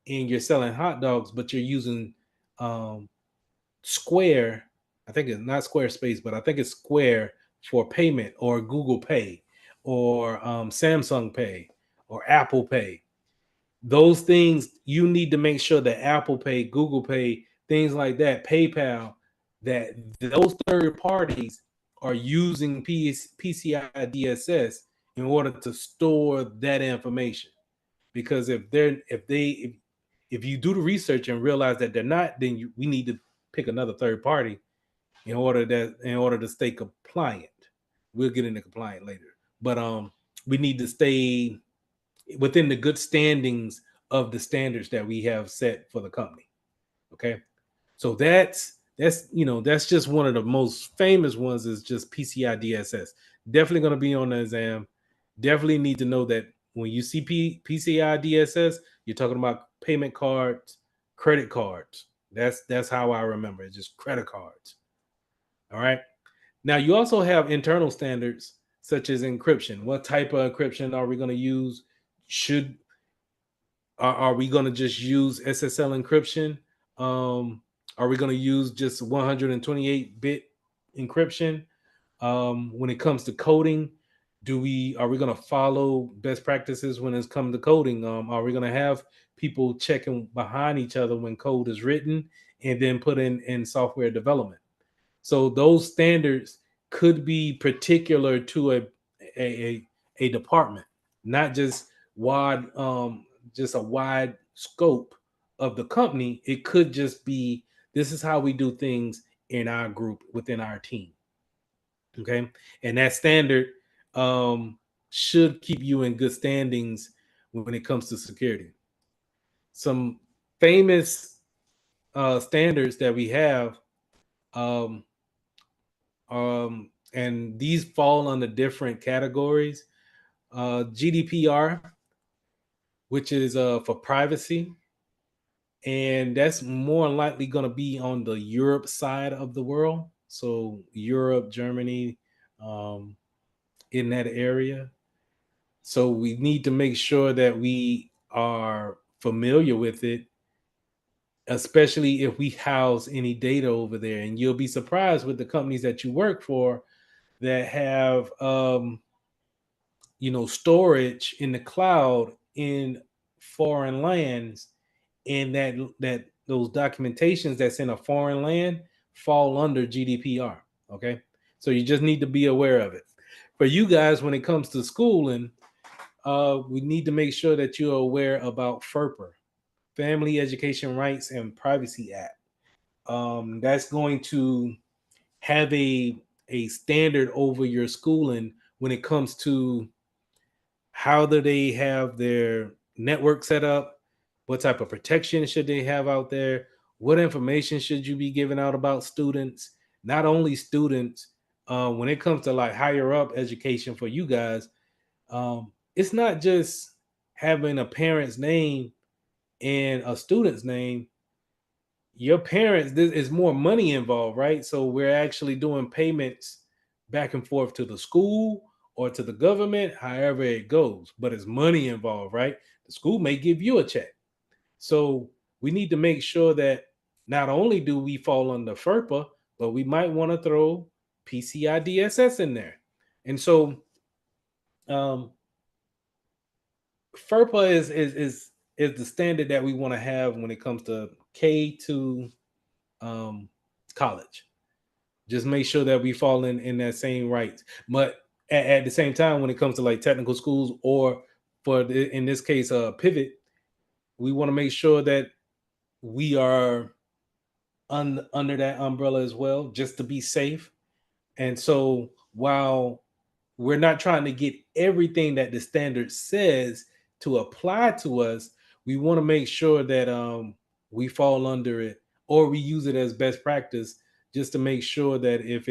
and you're selling hot dogs, but you're using Square, I think it's not Squarespace, but I think it's Square for payment, or Google Pay, or Samsung Pay, or Apple Pay. Those things, you need to make sure that Apple Pay, Google Pay, things like that, PayPal, that those third parties are using PCI DSS in order to store that information. Because if you do the research and realize that they're not, then we need to pick another third party in order to stay compliant. We'll get into compliant later, but we need to stay within the good standings of the standards that we have set for the company. Okay, so that's just one of the most famous ones, is just PCI DSS. Definitely going to be on the exam. Definitely need to know that when you see PCI DSS, you're talking about payment cards, credit cards. That's how I remember it, just credit cards. All right. Now you also have internal standards such as encryption. What type of encryption are we going to use? Should are we going to just use SSL encryption? Are we going to use just 128-bit encryption? When it comes to coding, are we going to follow best practices when it's come to coding? Are we going to have people checking behind each other when code is written and then put in software development? So those standards could be particular to a, a department, not just a wide scope of the company. It could just be, this is how we do things in our group, within our team. Okay, and that standard should keep you in good standings when it comes to security. Some famous standards that we have, um, and these fall under different categories. GDPR, which is for privacy, and that's more likely going to be on the Europe side of the world. So Europe, Germany, um, in that area. So we need to make sure that we are familiar with it, especially if we house any data over there. And you'll be surprised with the companies that you work for that have storage in the cloud in foreign lands, and that those documentations that's in a foreign land fall under GDPR. Okay, so you just need to be aware of it. For you guys, when it comes to schooling, we need to make sure that you're aware about FERPA, Family Education Rights and Privacy Act. That's going to have a standard over your schooling when it comes to how do they have their network set up, what type of protection should they have out there, what information should you be giving out about students, not only students. When it comes to like higher up education for you guys, it's not just having a parent's name and a student's name. Your parents, there is more money involved, right? So we're actually doing payments back and forth to the school or to the government, however it goes, but it's money involved, right? The school may give you a check. So we need to make sure that not only do we fall under FERPA, but we might want to throw PCI DSS in there. And so um, FERPA is the standard that we want to have when it comes to K to um, college. Just make sure that we fall in that same rights. But at the same time, when it comes to like technical schools, or in this case, pivot, we want to make sure that we are under that umbrella as well, just to be safe. And so while we're not trying to get everything that the standard says to apply to us, we want to make sure that we fall under it, or we use it as best practice, just to make sure that if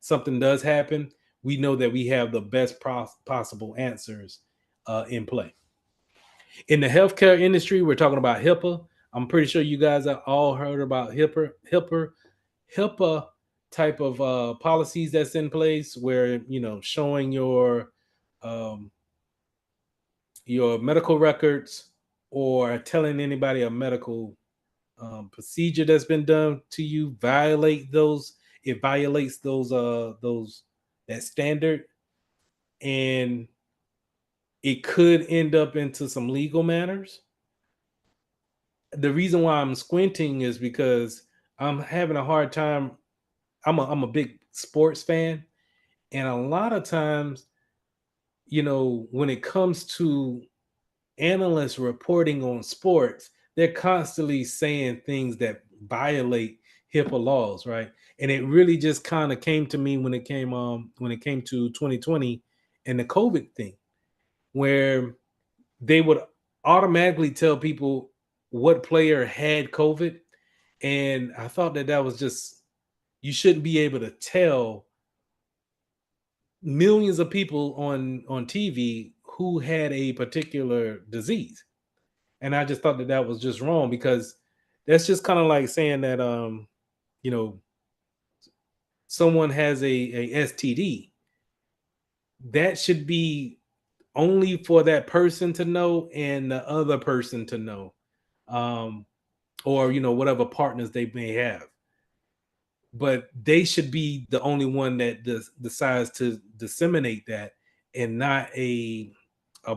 something does happen, we know that we have the best possible answers in play. In the healthcare industry, we're talking about HIPAA. I'm pretty sure you guys have all heard about HIPAA type of policies that's in place, where showing um, your medical records, or telling anybody a medical procedure that's been done to you violates those that standard, and it could end up into some legal matters. The reason why I'm squinting is because I'm having a hard time. I'm a big sports fan, and a lot of times, when it comes to analysts reporting on sports, they're constantly saying things that violate HIPAA laws, right? And it really just kind of came to me when it came to 2020 and the COVID thing, where they would automatically tell people what player had COVID. And I thought that was just, you shouldn't be able to tell millions of people on TV who had a particular disease. And I just thought that was just wrong, because that's just kind of like saying that you know someone has a STD. That should be only for that person to know and the other person to know, um, or whatever partners they may have. But they should be the only one that decides to disseminate that, and not a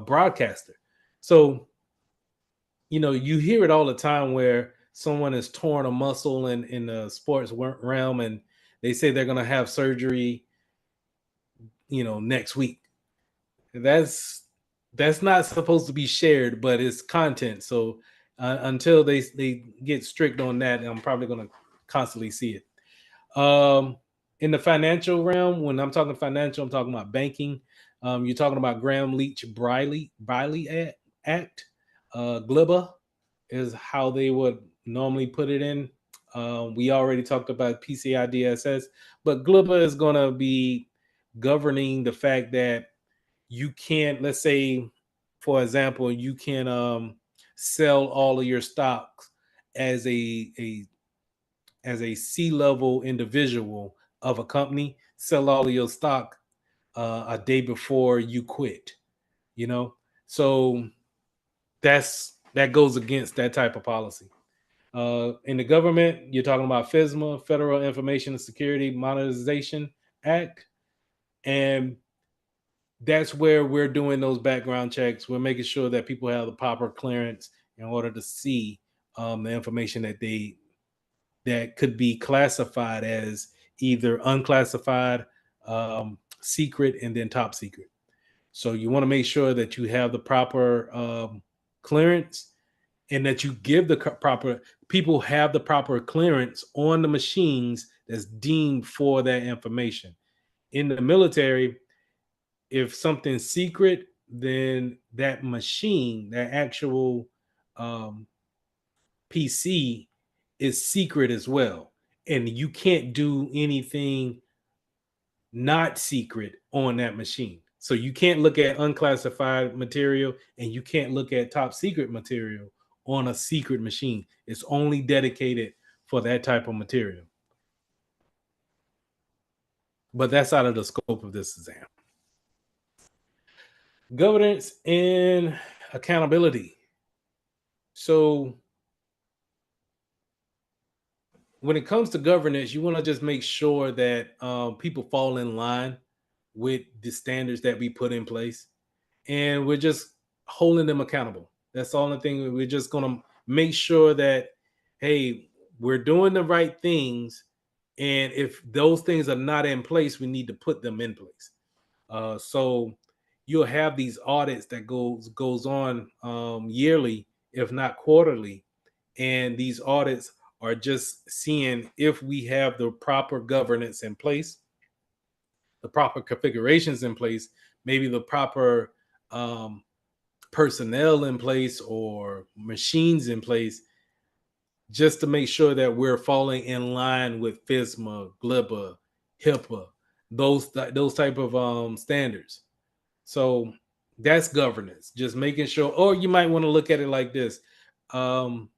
broadcaster. So you hear it all the time where someone has torn a muscle in the sports realm, and they say they're going to have surgery, next week. That's not supposed to be shared, but it's content. So until they get strict on that, I'm probably going to constantly see it. In the financial realm, when I'm talking financial, I'm talking about banking. You're talking about Graham Leach Briley Act, GLIBA is how they would normally put it in. We already talked about PCI DSS, but GLIBA is going to be governing the fact that you can't, let's say, for example, you can sell all of your stocks as a C-level individual of a company, sell all of your stock a day before you quit, you know? So that goes against that type of policy. In the government, you're talking about FISMA, Federal Information and Security Modernization Act. And that's where we're doing those background checks. We're making sure that people have the proper clearance in order to see the information that could be classified as either unclassified, secret, and then top secret. So you want to make sure that you have the proper clearance, and that you give the proper people have the proper clearance on the machines that's deemed for that information. In the military, if something's secret, then that machine, that actual um, PC, is secret as well. And you can't do anything not secret on that machine. So you can't look at unclassified material, and you can't look at top secret material on a secret machine. It's only dedicated for that type of material. But that's out of the scope of this exam. Governance and accountability. So when it comes to governance, you want to just make sure that people fall in line with the standards that we put in place, and we're just holding them accountable. That's the only thing. We're just going to make sure that, hey, we're doing the right things, and if those things are not in place, we need to put them in place. So you'll have these audits that goes on yearly, if not quarterly, and these audits are just seeing if we have the proper governance in place, the proper configurations in place, maybe the proper um, personnel in place or machines in place, just to make sure that we're falling in line with FISMA, GLIBA, HIPAA, those type of standards. So that's governance, just making sure. Or you might want to look at it like this: um,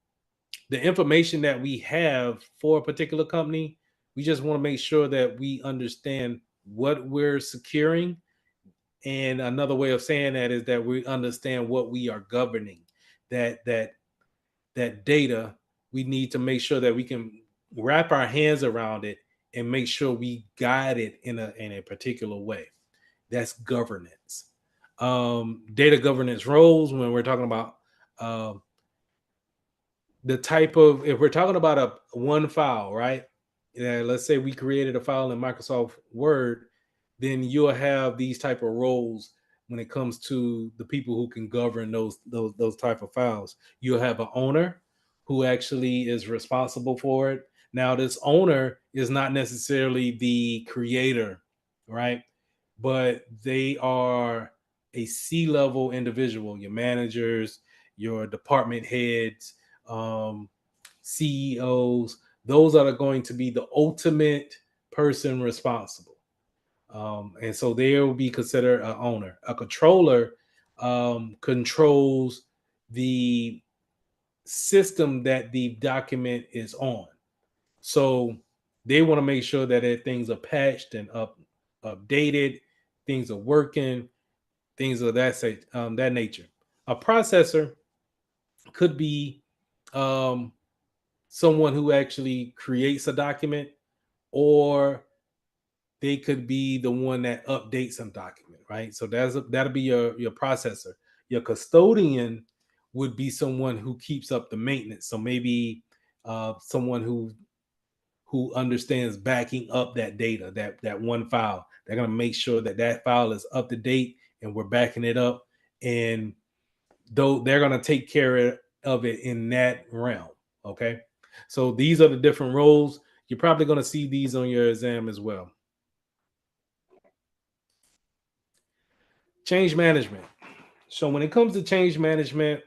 the information that we have for a particular company, we just want to make sure that we understand what we're securing. And another way of saying that is that we understand what we are governing. that data, we need to make sure that we can wrap our hands around it and make sure we guide it in a particular way. That's governance. Data governance roles, when we're talking about um, the type of, if we're talking about a one file, right? Yeah, let's say we created a file in Microsoft Word, then you'll have these type of roles when it comes to the people who can govern those type of files. You'll have an owner who actually is responsible for it. Now, this owner is not necessarily the creator, right? But they are a C-level individual, your managers, your department heads, um, CEOs. Those are going to be the ultimate person responsible. And so they will be considered an owner. A controller controls the system that the document is on. So they want to make sure that things are patched and updated, things are working, things of that nature. A processor could be um, someone who actually creates a document, or they could be the one that updates some document, right? So that'll be your processor. Your custodian would be someone who keeps up the maintenance. So maybe someone who understands backing up that data, that one file. They're going to make sure that that file is up to date and we're backing it up. And though they're going to take care of it in that realm. Okay. So these are the different roles. You're probably going to see these on your exam as well. Change management. So when it comes to change management,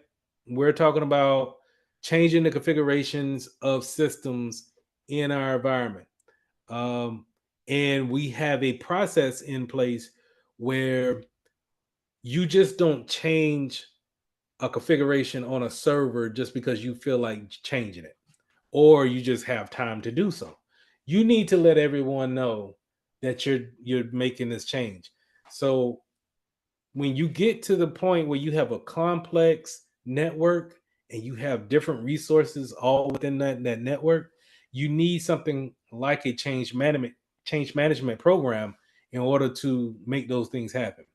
we're talking about changing the configurations of systems in our environment. Um, and we have a process in place where you just don't change a configuration on a server just because you feel like changing it, or you just have time to do so. You need to let everyone know that you're making this change. So when you get to the point where you have a complex network and you have different resources all within that network, you need something like a change management program in order to make those things happen.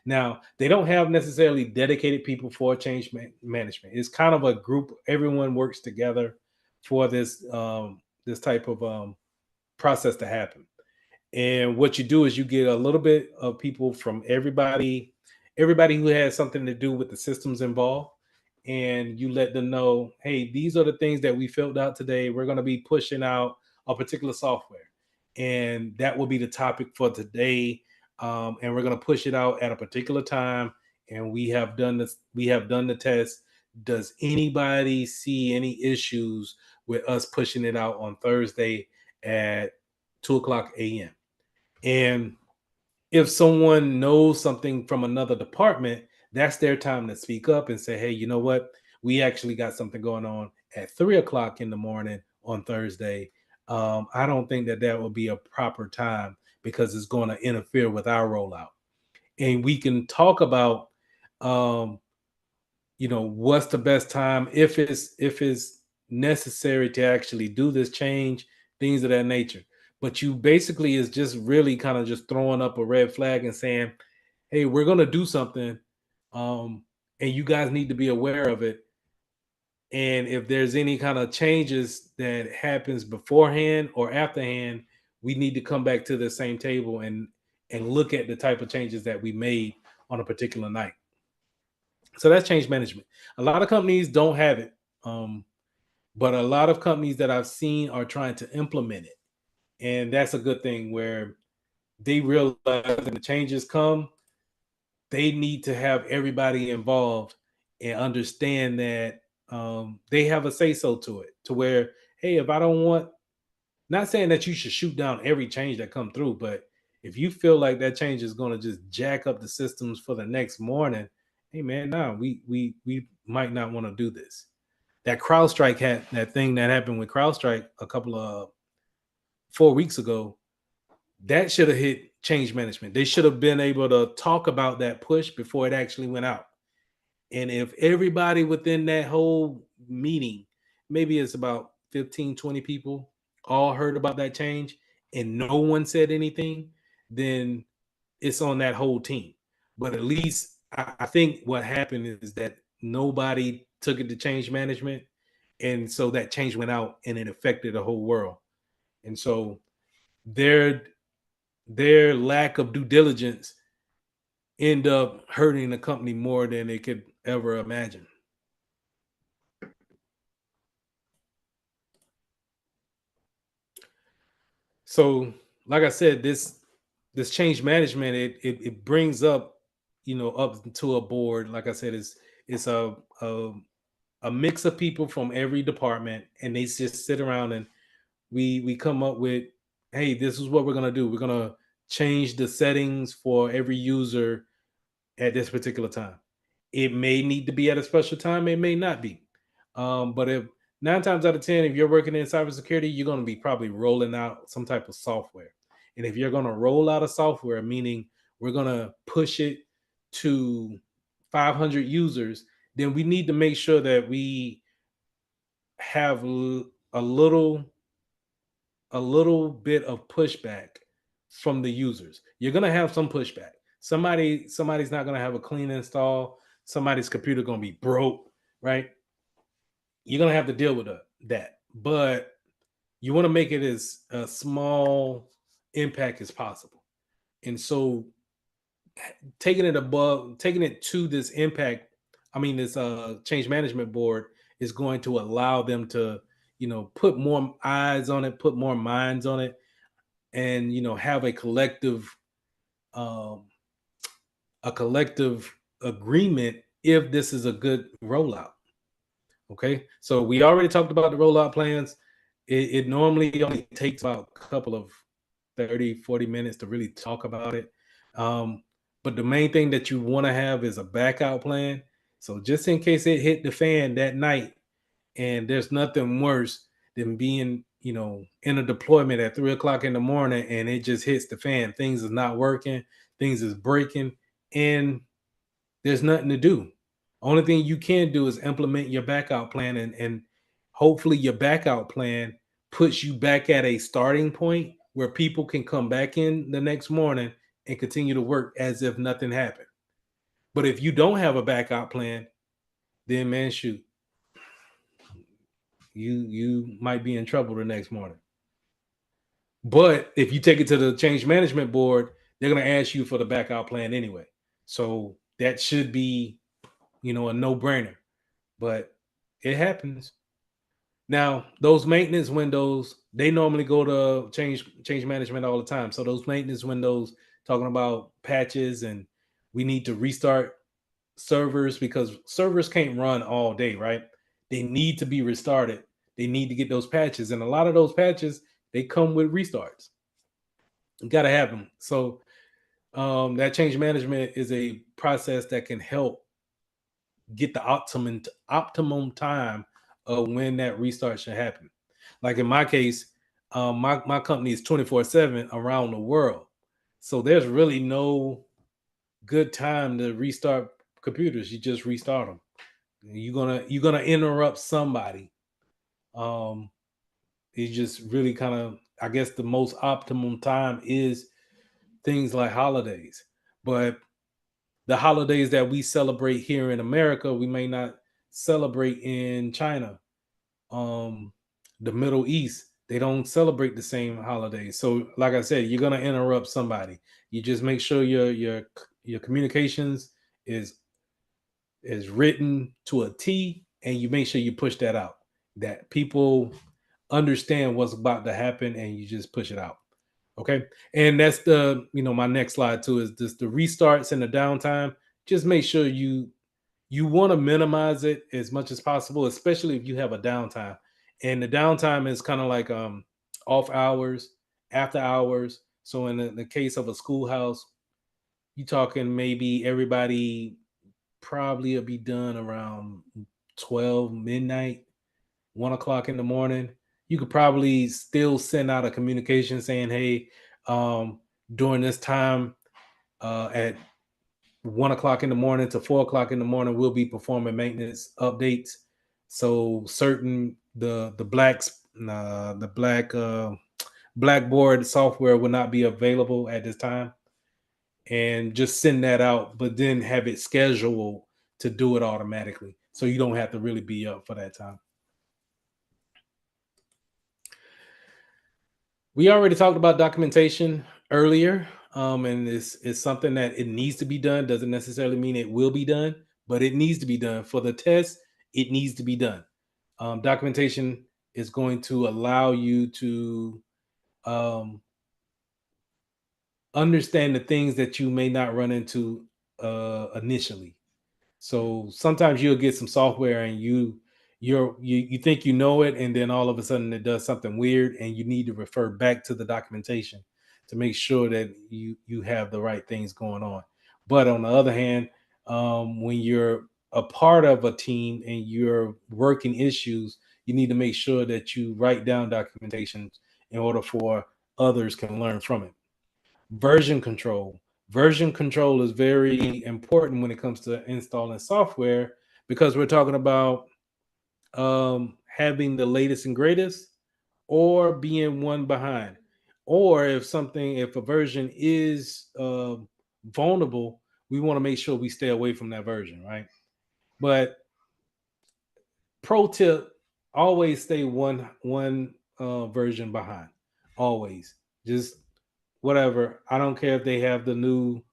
Now, they don't have necessarily dedicated people for management. It's kind of a group. Everyone works together for this type of process to happen. And what you do is you get a little bit of people from everybody who has something to do with the systems involved, and you let them know, hey, these are the things that we filled out today. We're going to be pushing out a particular software, and that will be the topic for today. And we're going to push it out at a particular time. And we have done this. We have done the test. Does anybody see any issues with us pushing it out on Thursday at 2 o'clock a.m.? And if someone knows something from another department, that's their time to speak up and say, hey, you know what? We actually got something going on at 3 o'clock in the morning on Thursday. I don't think that will be a proper time because it's going to interfere with our rollout. And we can talk about, um, what's the best time if it's necessary to actually do this change, things of that nature. But you basically is just really kind of just throwing up a red flag and saying, hey, we're going to do something, um, and you guys need to be aware of it. And if there's any kind of changes that happens beforehand or afterhand, we need to come back to the same table and look at the type of changes that we made on a particular night. So that's change management. A lot of companies don't have it, but a lot of companies that I've seen are trying to implement it, and that's a good thing. Where they realize that the changes come, they need to have everybody involved and understand that they have a say so to it. To where, hey, if I don't want, not saying that you should shoot down every change that come through, but if you feel like that change is going to just jack up the systems for the next morning, hey man, no, we might not want to do this. That CrowdStrike had that thing that happened with CrowdStrike a couple of 4 weeks ago. That should have hit change management. They should have been able to talk about that push before it actually went out. And if everybody within that whole meeting, maybe it's about 15, 20 people, all heard about that change and no one said anything, then it's on that whole team. But at least I think what happened is that nobody took it to change management. And so that change went out and it affected the whole world. And so their their lack of due diligence end up hurting the company more than they could ever imagine. So, like I said, this change management it brings up, up to a board. Like I said, it's a mix of people from every department, and they just sit around and we come up with, hey, this is what we're gonna do. We're gonna change the settings for every user at this particular time. It may need to be at a special time, it may not be. But if 9 times out of 10, if you're working in cybersecurity, you're going to be probably rolling out some type of software. And if you're going to roll out a software, meaning we're going to push it to 500 users, then we need to make sure that we have a little bit of pushback from the users. You're gonna have some pushback. Somebody's not gonna have a clean install. Somebody's computer gonna be broke, right? You're gonna have to deal with that, but you want to make it as a small impact as possible. And so, taking it to this impact, I mean this change management board is going to allow them to, put more eyes on it, put more minds on it, and have um a collective agreement if this is a good rollout. Okay, so we already talked about the rollout plans. It normally only takes about a couple of 30-40 minutes to really talk about it. um but the main thing that you want to have is a backup plan, so just in case it hit the fan that night. And there's nothing worse than being, in a deployment at 3 o'clock in the morning and it just hits the fan. Things is not working, things is breaking, and there's nothing to do. Only thing you can do is implement your backup plan, and hopefully your backup plan puts you back at a starting point where people can come back in the next morning and continue to work as if nothing happened. But if you don't have a backup plan, then man, shoot, you might be in trouble the next morning. But if you take it to the change management board, they're going to ask you for the backup plan anyway. So that should be, a no-brainer. But it happens. Now, those maintenance windows, they normally go to change management all the time. So those maintenance windows talking about patches, and we need to restart servers because servers can't run all day, right? They need to be restarted. They need to get those patches, and a lot of those patches they come with restarts. You got to have them. So that change management is a process that can help get the optimum time of when that restart should happen. Like in my case, my company is 24/7 around the world, so there's really no good time to restart computers. You just restart them. You're gonna interrupt somebody. Um, it's just really kind of, I guess the most optimum time is things like holidays. But the holidays that we celebrate here in America, we may not celebrate in China. Um, the Middle East, they don't celebrate the same holidays. So, like I said, you're gonna interrupt somebody. You just make sure your communications is written to a T, and you make sure you push that out. That people understand what's about to happen, and you just push it out. Okay. And that's my next slide too, is just the restarts and the downtime. Just make sure you want to minimize it as much as possible, especially if you have a downtime. And the downtime is kind of like off hours, after hours. So in the case of a schoolhouse, you talking maybe everybody probably will be done around 12 midnight, 1 o'clock in the morning. You could probably still send out a communication saying, hey, during this time at 1 o'clock in the morning to 4 o'clock in the morning, we'll be performing maintenance updates. So certain the Blackboard software will not be available at this time, and just send that out, but then have it scheduled to do it automatically, so you don't have to really be up for that time. We already talked about documentation earlier, and it's something that it needs to be done. Doesn't necessarily mean it will be done, but it needs to be done for the test. It needs to be done. Documentation is going to allow you to um, understand the things that you may not run into initially. So sometimes you'll get some software and you think you know it, and then all of a sudden it does something weird, and you need to refer back to the documentation to make sure that you have the right things going on. But on the other hand, when you're a part of a team and you're working issues, you need to make sure that you write down documentation in order for others can learn from it. Version control. Version control is very important when it comes to installing software, because we're talking about having the latest and greatest, or being one behind. Or if a version is vulnerable, we want to make sure we stay away from that version, right? But pro tip: always stay one version behind. Always, just whatever. I don't care if they have the new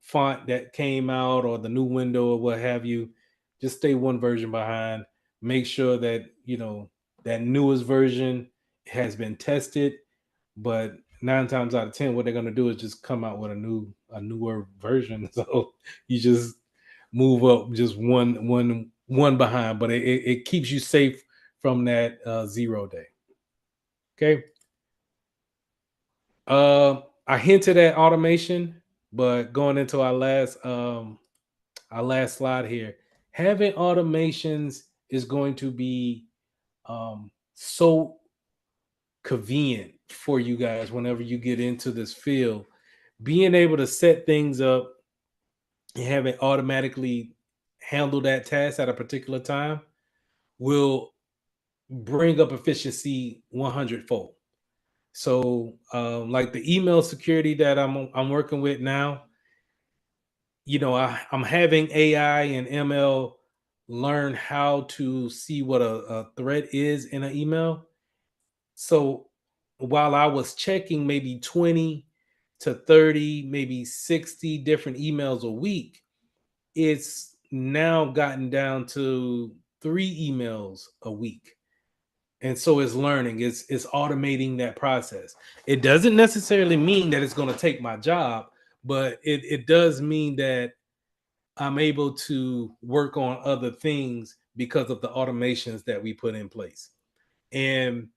font that came out, or the new window, or what have you. Just stay one version behind. Make sure that that newest version has been tested. But 9 times out of 10, what they're going to do is just come out with a newer version. So you just move up just one behind, but it keeps you safe from that 0 day. Okay. I hinted at automation, but going into our last slide here, having automations is going to be so convenient for you guys whenever you get into this field. Being able to set things up and have it automatically handle that task at a particular time will bring up efficiency 100-fold. So, like the email security that I'm working with now, I'm having AI and ML learn how to see what a threat is in an email. So while I was checking maybe 20 to 30, maybe 60 different emails a week, it's now gotten down to 3 emails a week. And so it's learning, it's automating that process. It doesn't necessarily mean that it's going to take my job, but it does mean that I'm able to work on other things because of the automations that we put in place. And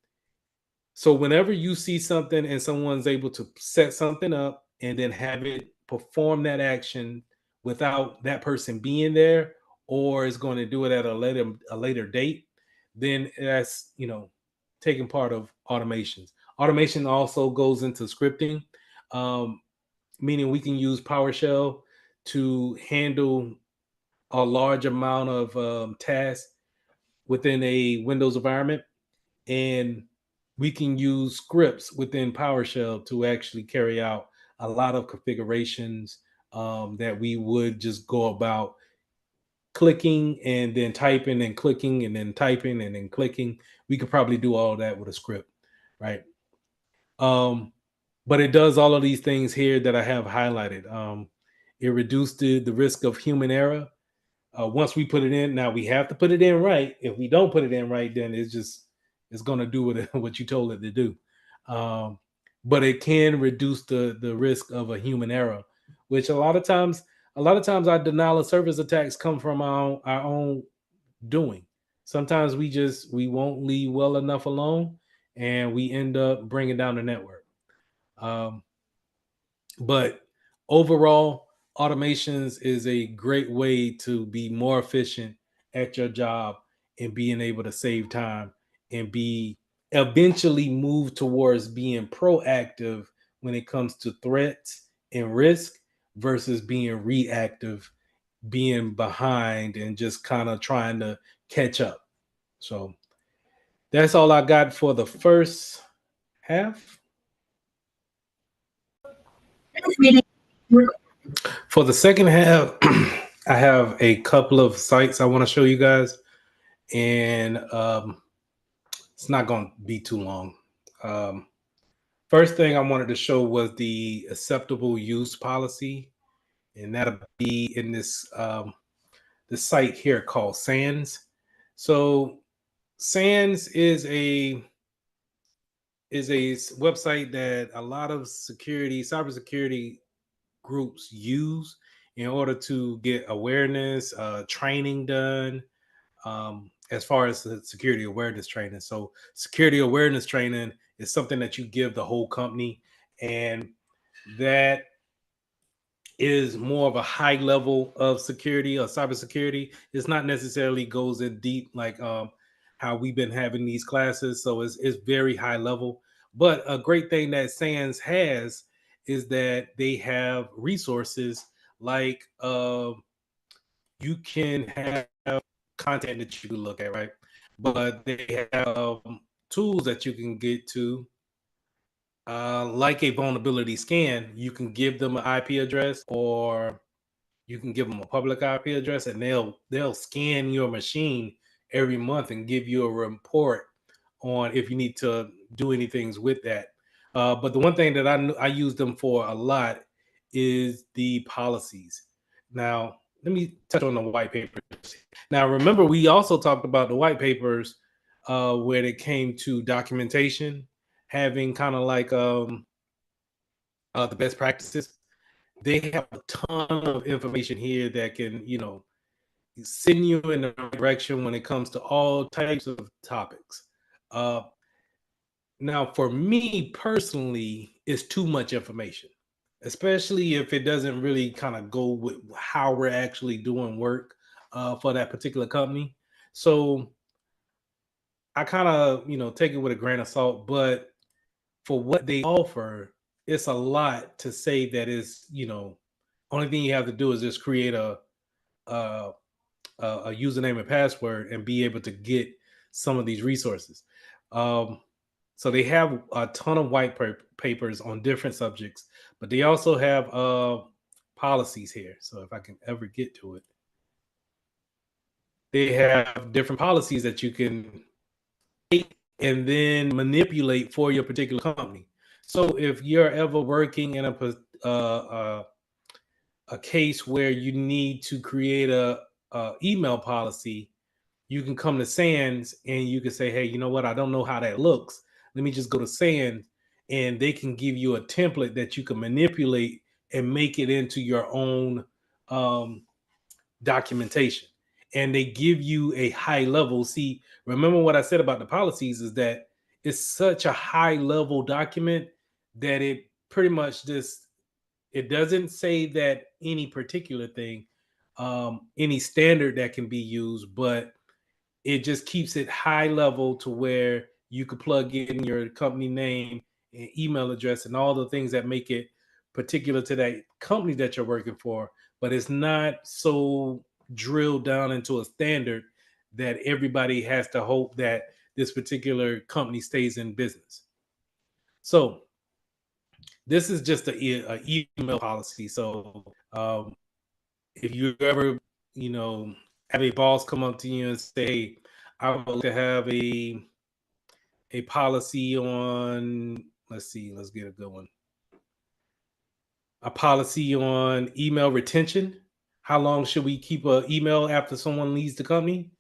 so whenever you see something and someone's able to set something up and then have it perform that action without that person being there, or is going to do it at a later date, then that's taking part of automations. Automation also goes into scripting, um, meaning we can use PowerShell to handle a large amount of tasks within a Windows environment, and we can use scripts within PowerShell to actually carry out a lot of configurations that we would just go about clicking and then typing and clicking and then typing and then clicking. We could probably do all that with a script, right? Um, but it does all of these things here that I have highlighted. It reduced the risk of human error. Once we put it in, now we have to put it in right. If we don't put it in right, then it's going to do what you told it to do. Um, but it can reduce the risk of a human error, which a lot of times our denial of service attacks come from our own doing. Sometimes we won't leave well enough alone, and we end up bringing down the network. Um, but overall, automations is a great way to be more efficient at your job and being able to save time and be eventually move towards being proactive when it comes to threats and risk. versus being reactive, being behind, and just kind of trying to catch up. So that's all I got for the first half. For the second half, I have a couple of sites I want to show you guys, and it's not going to be too long. Um, First thing I wanted to show was the acceptable use policy, and that'll be in this site here called SANS. So SANS is a website that a lot of cybersecurity groups use in order to get awareness, training done, as far as the security awareness training. So security awareness training is something that you give the whole company, and that is more of a high level of security or cybersecurity. It's not necessarily goes in deep like how we've been having these classes. So it's very high level. But a great thing that SANS has is that they have resources like you can have content that you can look at, right? But they have tools that you can get to, like a vulnerability scan. You can give them an IP address, or you can give them a public IP address, and they'll scan your machine every month and give you a report on if you need to do anything with that. But the one thing that I use them for a lot is the policies. Now, let me touch on the white papers. Now, remember, we also talked about the white papers when it came to documentation, having kind of like the best practices. They have a ton of information here that can, send you in the right direction when it comes to all types of topics. Uh, Now, for me personally, it's too much information, especially if it doesn't really kind of go with how we're actually doing work for that particular company. So I kind of, take it with a grain of salt, but for what they offer, it's a lot to say that is, only thing you have to do is just create a, a username and password and be able to get some of these resources. Um, so they have a ton of papers on different subjects, but they also have policies here. So if I can ever get to it, they have different policies that you can take and then manipulate for your particular company. So if you're ever working in a case where you need to create a email policy, you can come to SANS and you can say, hey, you know what? I don't know how that looks. Let me just go to SANS, and they can give you a template that you can manipulate and make it into your own um, documentation. And they give you a high level. See, remember what I said about the policies is that it's such a high level document that it pretty much just it doesn't say that any particular thing, any standard that can be used, but it just keeps it high level to where you could plug in your company name and email address and all the things that make it particular to that company that you're working for, but it's not so drilled down into a standard that everybody has to hope that this particular company stays in business. So this is just a email policy. So if you ever, you know, have a boss come up to you and say, hey, I would like to have a policy on, let's see, let's get a good one. A policy on email retention. How long should we keep an email after someone leaves the company?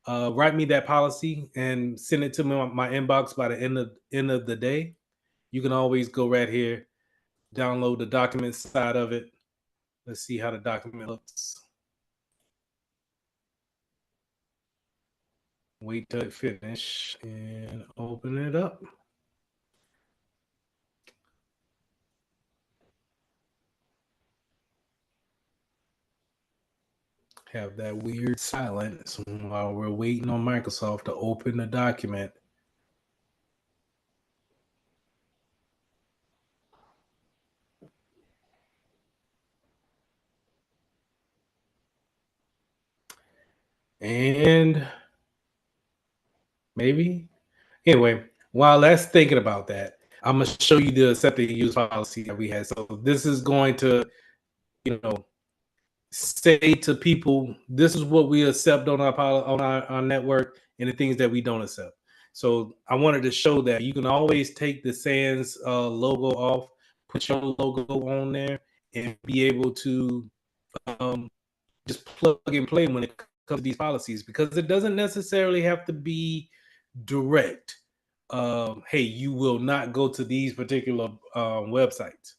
Write me that policy and send it to my inbox by the end of the day. You can always go right here, download the document side of it. Let's see how the document looks. Wait till it finish and open it up. Have that weird silence while we're waiting on Microsoft to open the document. And maybe anyway, while that's thinking about that, I'm gonna show you the accepted use policy that we had. So this is going to, you know, say to people, this is what we accept on our network and the things that we don't accept. So I wanted to show that you can always take the Sans logo off, put your logo on there, and be able to um, just plug and play when it comes to these policies, because it doesn't necessarily have to be direct. Hey, you will not go to these particular websites,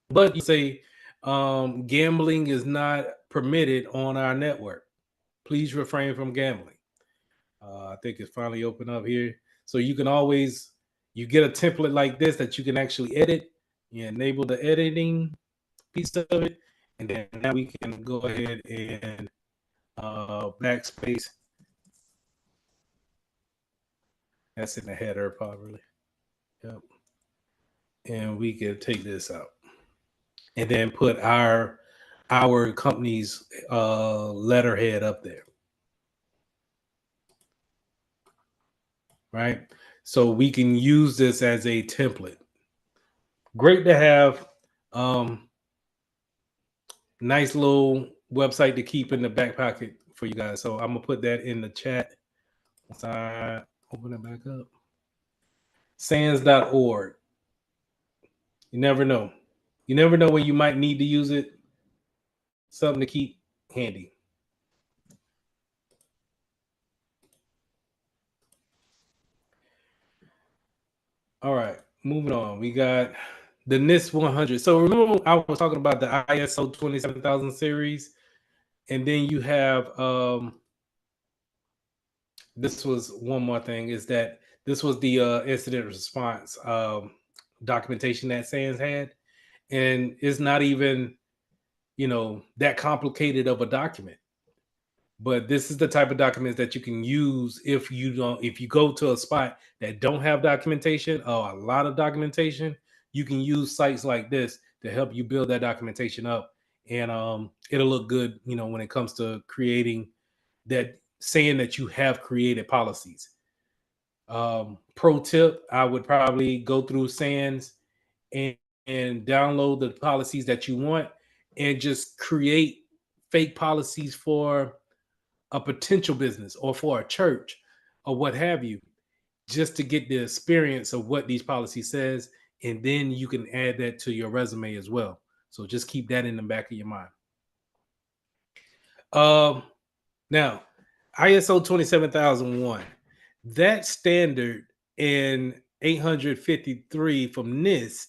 but you say gambling is not permitted on our network. Please refrain from gambling. I think it's finally open up here. So you can always, you get a template like this that you can actually edit. You enable the editing piece of it. And then now we can go ahead and backspace. That's in the header probably. Yep. And we can take this out. And then put our company's letterhead up there. Right? So we can use this as a template. Great to have. Nice little website to keep in the back pocket for you guys. So I'm gonna put that in the chat. Once I open it back up. Sans.org. You never know. You never know when you might need to use it. Something to keep handy. All right, moving on. We got the NIST 100. So remember I was talking about the ISO 27000 series, and then you have this was one more thing, is that this was the incident response documentation that SANS had, and it's not even, you know, that complicated of a document. But this is the type of documents that you can use if you don't, if you go to a spot that don't have documentation or a lot of documentation, you can use sites like this to help you build that documentation up, and it'll look good, you know, when it comes to creating that, saying that you have created policies. Pro tip, I would probably go through SANS and, download the policies that you want and just create fake policies for a potential business or for a church or what have you, just to get the experience of what these policies says, and then you can add that to your resume as well. So just keep that in the back of your mind. Now, ISO 27001, that standard in 853 from NIST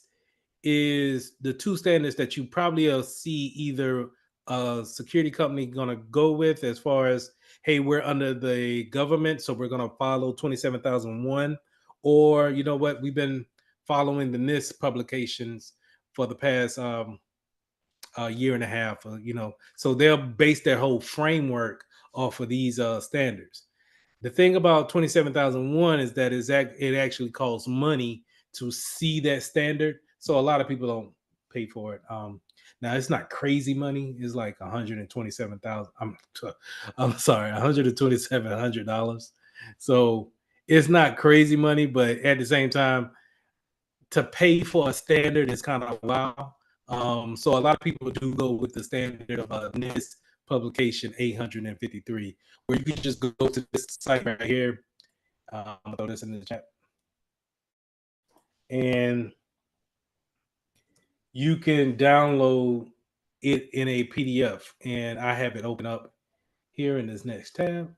is the two standards that you probably will see either a security company going to go with, as far as, hey, we're under the government, so we're going to follow 27001, or you know what, we've been following the NIST publications for the past a year and a half, you know, so they'll base their whole framework off of these standards. The thing about 27001 is that it actually costs money to see that standard, so a lot of people don't pay for it. Now it's not crazy money; it's like 127,000. I'm sorry, $127,000. So it's not crazy money, but at the same time, to pay for a standard is kind of wow. So a lot of people do go with the standard of NIST publication 853, where you can just go to this site right here. I'm gonna throw this in the chat, and you can download it in a PDF. And I have it open up here in this next tab.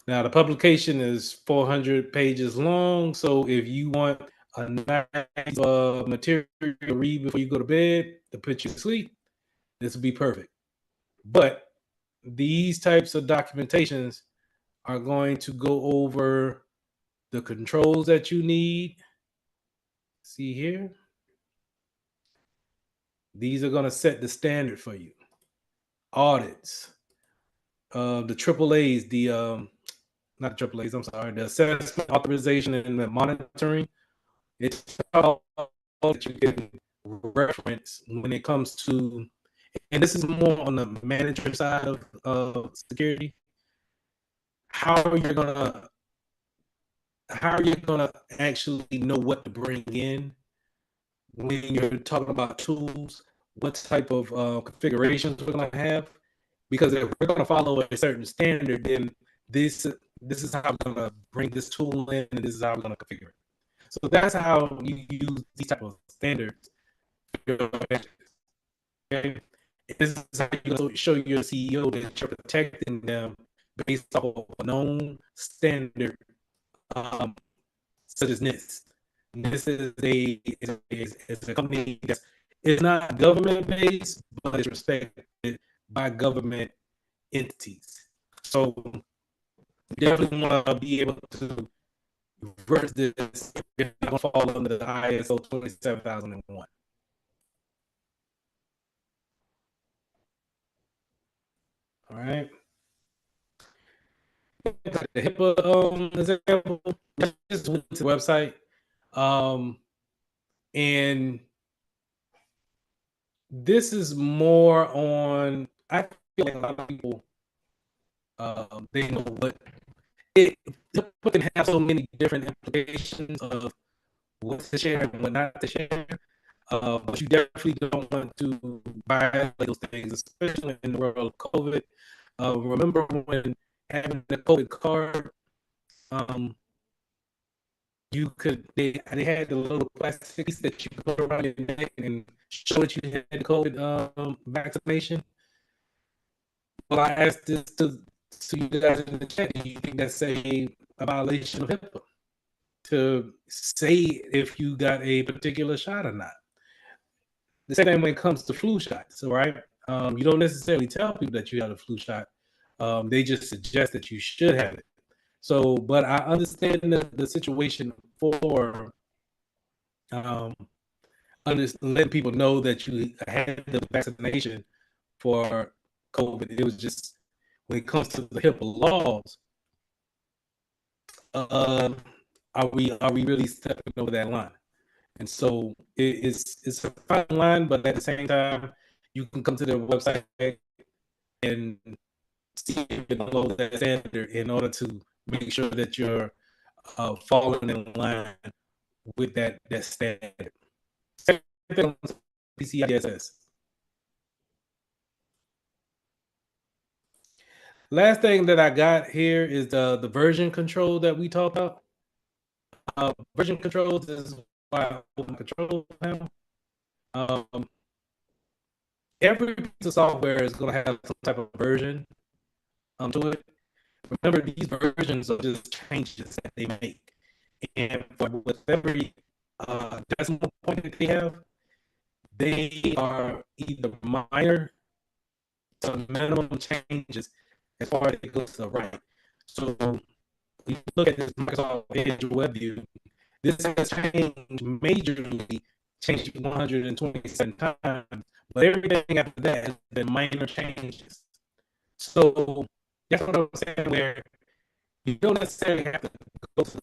Now the publication is 400 pages long, so if you want a nice material to read before you go to bed to put you to sleep, this would be perfect. But these types of documentations are going to go over the controls that you need. See here? These are going to set the standard for you. Audits, the AAAs, the not the AAAs, I'm sorry, the assessment, authorization, and the monitoring. It's all that you can reference when it comes to and this is more on the manager side of security. How are you gonna actually know what to bring in when you're talking about tools? What type of configurations we're gonna have? Because if we're gonna follow a certain standard, then this this is how we're gonna bring this tool in, and this is how we're gonna configure it. So that's how you use these type of standards. Okay, this is how you show your CEO that you're protecting them based off of a known standard, um, such as NIST. NIST is a company that is not government based, but it's respected by government entities. So you definitely want to be able to reverse this if you're going to fall under the ISO 27001. All right. The HIPAA example, I just went to the website, and this is more on. I feel like a lot of people, they know what it can have so many different implications of what to share and what not to share. But you definitely don't want to violate those things, especially in the world of COVID. Remember when having the COVID card, um, they had the little plastic piece that you could put around your neck and show that you had the COVID vaccination. Well, I asked this to you guys in the chat. Do you think that's a violation of HIPAA to say if you got a particular shot or not? The same thing when it comes to flu shots, right? You don't necessarily tell people that you got a flu shot. They just suggest that you should have it. So, but I understand the situation for um, letting people know that you had the vaccination for COVID. It was just when it comes to the HIPAA laws, uh, are we really stepping over that line? And so it's a fine line, but at the same time, you can come to their website and see if it below that standard in order to make sure that you're falling in line with that standard. Same thing on PCISS. Last thing that I got here is the version control that we talked about. Version controls is why I open control panel. Um, every piece of software is going to have some type of version to it. Remember, these versions are just changes that they make, and for with every decimal point that they are either minor to minimum changes as far as it goes to the right. So when you look at this Microsoft Edge web view, this has changed majorly, changed 127 times, but everything after that has been minor changes. So that's what I'm saying, where you don't necessarily have to go to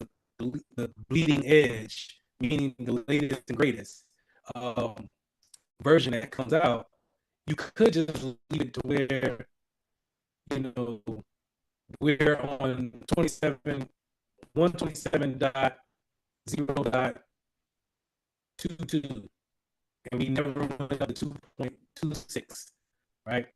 the bleeding edge, meaning the latest and greatest um, version that comes out. You could just leave it to where, you know, we're on 27, 127.0.22, and we never went up to 2.26, right?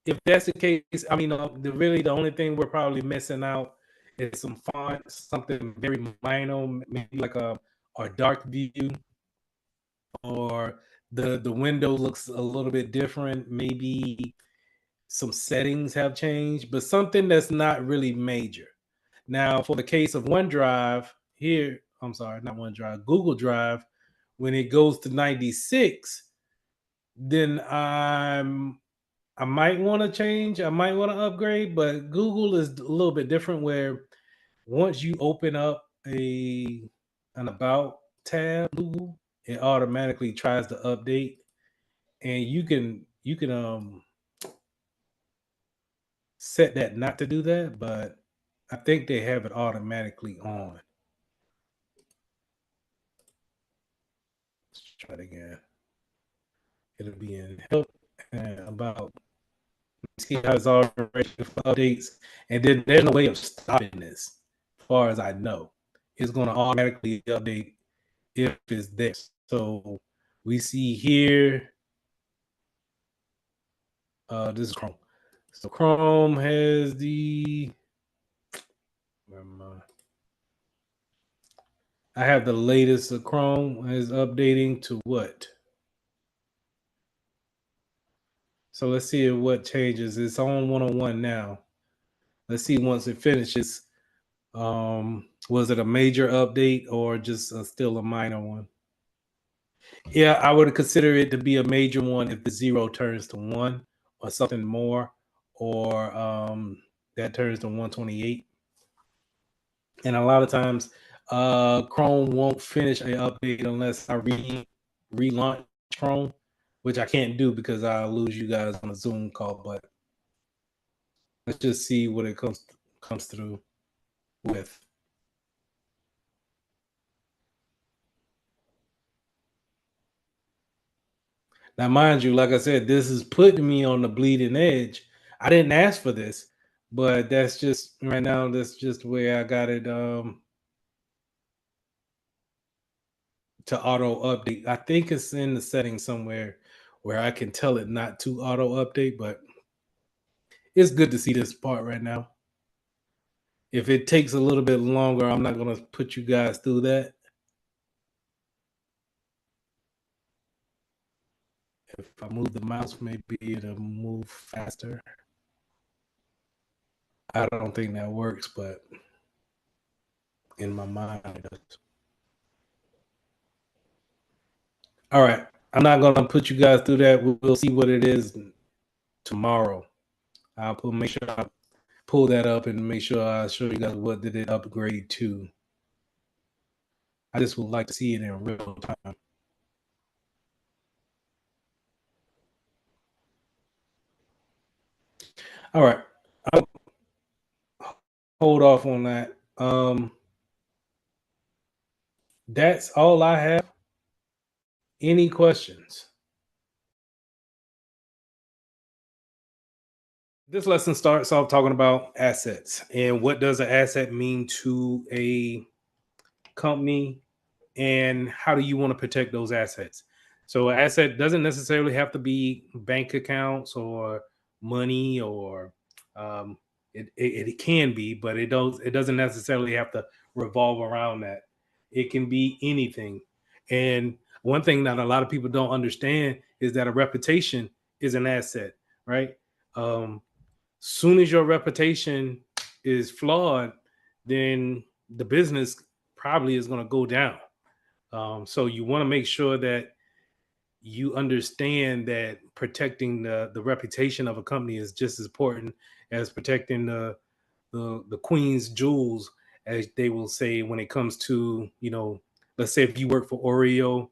If that's the case, I mean, the only thing we're probably missing out is some font, something very minor, maybe like a dark view, or the window looks a little bit different. Maybe some settings have changed, but something that's not really major. Now, for the case of OneDrive here, I'm sorry, not OneDrive, Google Drive, when it goes to 96, then I might want to change, I might want to upgrade, but Google is a little bit different where once you open up an about tab, Google, it automatically tries to update, and you can set that not to do that, but I think they have it automatically on. Let's try it again. It'll be in help about see how it's already for updates, and then there's no way of stopping this, as far as I know. It's going to automatically update if it's there. So we see here, this is Chrome. So Chrome has the, where am I have the latest of Chrome is updating to what? So let's see what changes. It's on 101 now. Let's see once it finishes. Was it a major update or just still a minor one? Yeah, I would consider it to be a major one if the zero turns to one or something more, or that turns to 128. And a lot of times, Chrome won't finish an update unless I relaunch Chrome, which I can't do because I'll lose you guys on a Zoom call. But let's just see what it comes through with. Now, mind you, like I said, this is putting me on the bleeding edge. I didn't ask for this, but that's just right now. That's just where I got it to auto update. I think it's in the settings somewhere where I can tell it not to auto update, but it's good to see this part right now. If it takes a little bit longer, I'm not going to put you guys through that. If I move the mouse, maybe it'll move faster. I don't think that works, but in my mind, it does. All right. I'm not going to put you guys through that. We'll see what it is tomorrow. Make sure I pull that up and make sure I show you guys what did it upgrade to. I just would like to see it in real time. All right. I'll hold off on that. That's all I have. Any questions? This lesson starts off talking about assets and what does an asset mean to a company, and how do you want to protect those assets. So an asset doesn't necessarily have to be bank accounts or money, or um, it can be, but it doesn't necessarily have to revolve around that. It can be anything. And one thing that a lot of people don't understand is that a reputation is an asset, right? um, Soon as your reputation is flawed, then the business probably is going to go down. So you want to make sure that you understand that protecting the reputation of a company is just as important as protecting the queen's jewels, as they will say when it comes to, let's say if you work for Oreo,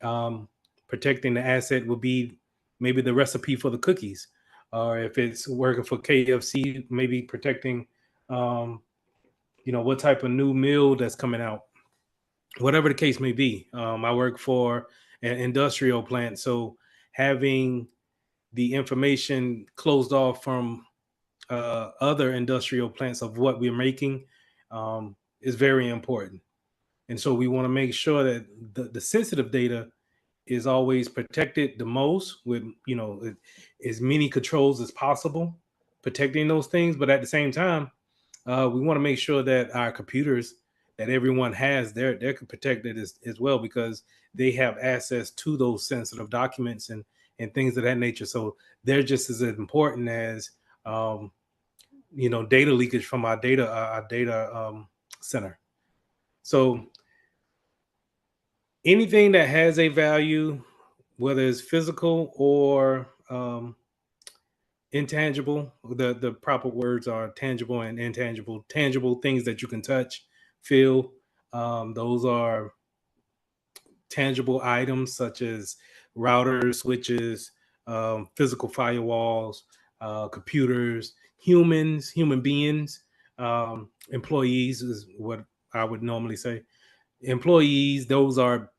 um, protecting the asset would be maybe the recipe for the cookies, or if it's working for KFC, maybe protecting, um, what type of new meal that's coming out, whatever the case may be. I work for an industrial plant, so having the information closed off from other industrial plants of what we're making is very important. And so we want to make sure that the sensitive data is always protected the most with, as many controls as possible, protecting those things. But at the same time, we want to make sure that our computers that everyone has, they're protected as well, because they have access to those sensitive documents and things of that nature. So they're just as important as data leakage from our data center. So anything that has a value, whether it's physical or intangible, the proper words are tangible and intangible. Tangible things that you can touch, feel, those are tangible items such as routers, switches, physical firewalls, computers, human beings, employees is what I would normally say. Employees, those are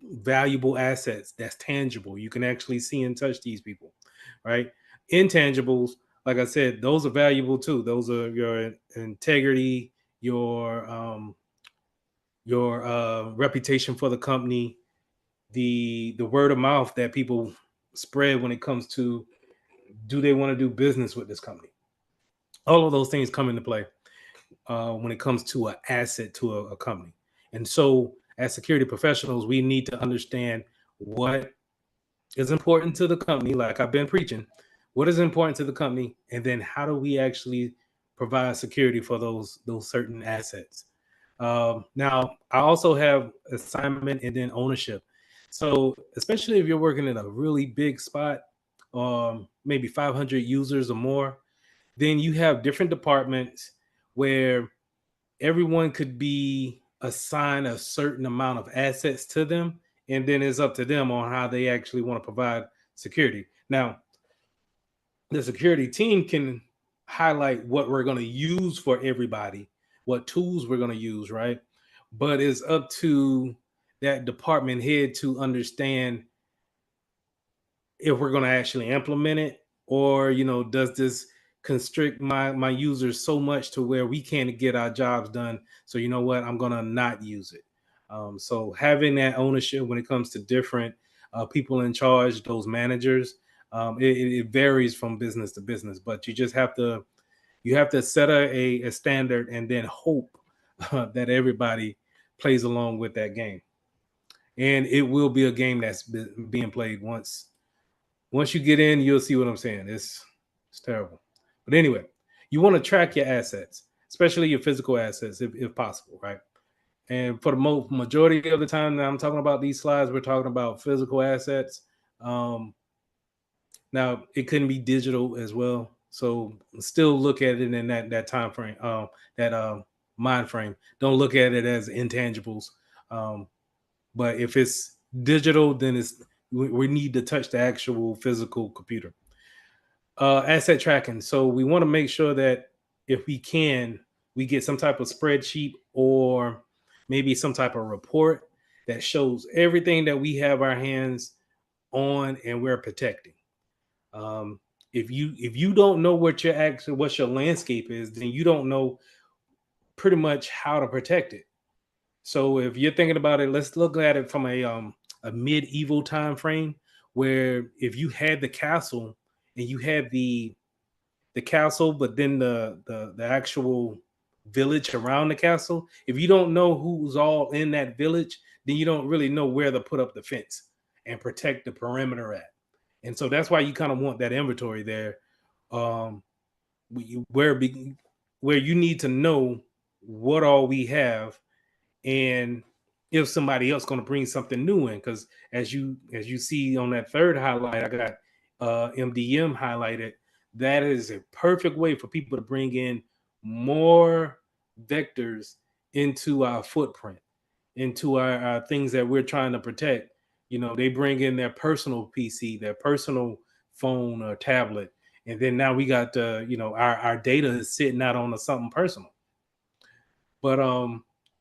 valuable assets that's tangible. You can actually see and touch these people. right? Intangibles, like I said, those are valuable too. Those are your integrity, your reputation for the company, the word of mouth that people spread when it comes to, do they want to do business with this company? All of those things come into play when it comes to an asset to a company. And so, as security professionals, we need to understand what is important to the company, like I've been preaching. What is important to the company, and then how do we actually provide security for those certain assets? Now, I also have assignment and then ownership. So, especially if you're working in a really big spot, maybe 500 users or more, then you have different departments where everyone could be assigned a certain amount of assets to them, and then it's up to them on how they actually want to provide security. Now, the security team can highlight what we're going to use for everybody, what tools we're going to use, right? But it's up to that department head to understand if we're going to actually implement it, or does this constrict my users so much to where we can't get our jobs done, so you know what, I'm going to not use it. So having that ownership when it comes to different people in charge, those managers, it varies from business to business, but you have to set a standard and then hope that everybody plays along with that game, and it will be a game that's being played. Once you get in, you'll see what I'm saying. It's terrible. But anyway, you want to track your assets, especially your physical assets, if possible, right? And for the majority of the time that I'm talking about these slides, we're talking about physical assets. Um, Now it couldn't be digital as well, so still look at it in that time frame, that mind frame. Don't look at it as intangibles. Um, but if it's digital, then we need to touch the actual physical computer. Asset tracking. So we want to make sure that if we can, we get some type of spreadsheet or maybe some type of report that shows everything that we have our hands on and we're protecting. Um, if you don't know what your landscape is, then you don't know pretty much how to protect it. So if you're thinking about it, let's look at it from a medieval time frame, where if you had the castle and you had the castle, but then the actual village around the castle, if you don't know who's all in that village, then you don't really know where to put up the fence and protect the perimeter at. And so that's why you kind of want that inventory there, um, where you need to know what all we have, and if somebody else going to bring something new in, because as you see on that third highlight, I got MDM highlighted. That is a perfect way for people to bring in more vectors into our footprint, into our things that we're trying to protect. They bring in their personal PC, their personal phone or tablet, and then now we got our data is sitting out on something personal. But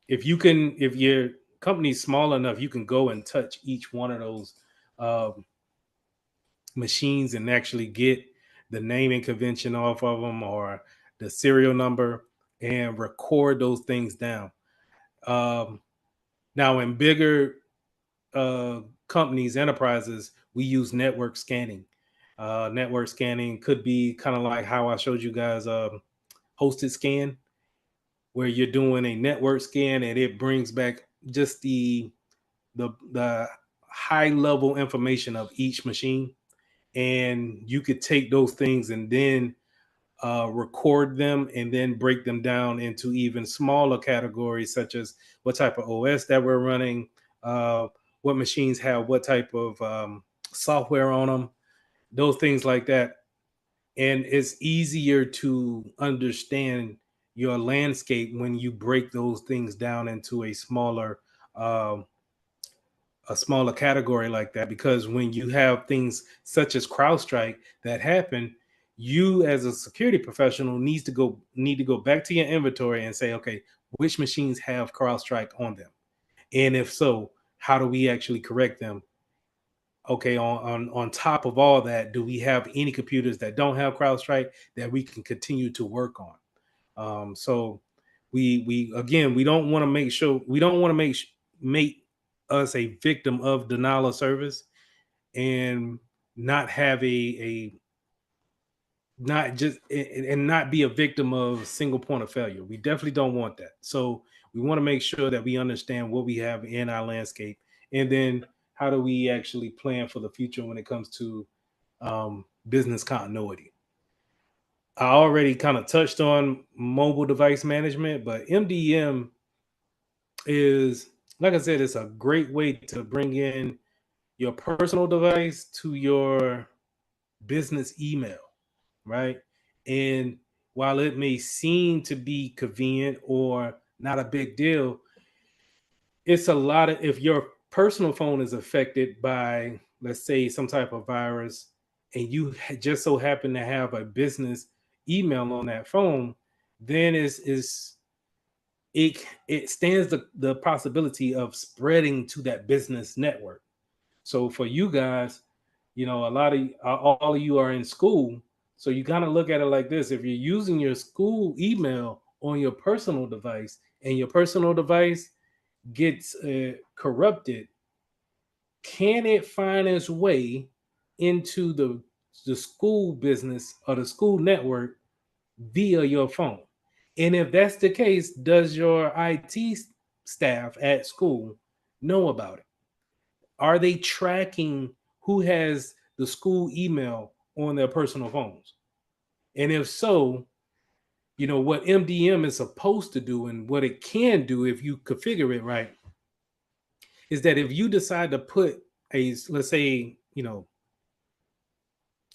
if your company's small enough, you can go and touch each one of those um, machines and actually get the naming convention off of them, or the serial number, and record those things down. Um, Now, in bigger companies, enterprises, we use network scanning. Network scanning could be kind of like how I showed you guys hosted scan, where you're doing a network scan and it brings back just the high level information of each machine, and you could take those things and then record them and then break them down into even smaller categories, such as what type of OS that we're running, uh, what machines have what type of software on them, those things like that. And it's easier to understand your landscape when you break those things down into um, a smaller category like that, because when you have things such as CrowdStrike that happen, you as a security professional need to go back to your inventory and say, okay, which machines have CrowdStrike on them, and if so, how do we actually correct them okay, on top of all that, do we have any computers that don't have CrowdStrike that we can continue to work on? So we again, we don't want to make sure we don't want to make us a victim of denial of service and not have a not just and not be a victim of single point of failure. We definitely don't want that. So we want to make sure that we understand what we have in our landscape, and then how do we actually plan for the future when it comes to business continuity. I already kind of touched on mobile device management, but MDM is, like I said, it's a great way to bring in your personal device to your business email, right? And while it may seem to be convenient or not a big deal, it's a lot of, if your personal phone is affected by, let's say, some type of virus, and you just so happen to have a business email on that phone, then it stands the possibility of spreading to that business network. So for you guys, a lot of all of you are in school, so you kind of look at it like this: if you're using your school email on your personal device, and your personal device gets corrupted, can it find its way into the school business or the school network via your phone? And if that's the case, does your IT staff at school know about it? Are they tracking who has the school email on their personal phones? And if so, what MDM is supposed to do and what it can do if you configure it right is that if you decide to put let's say,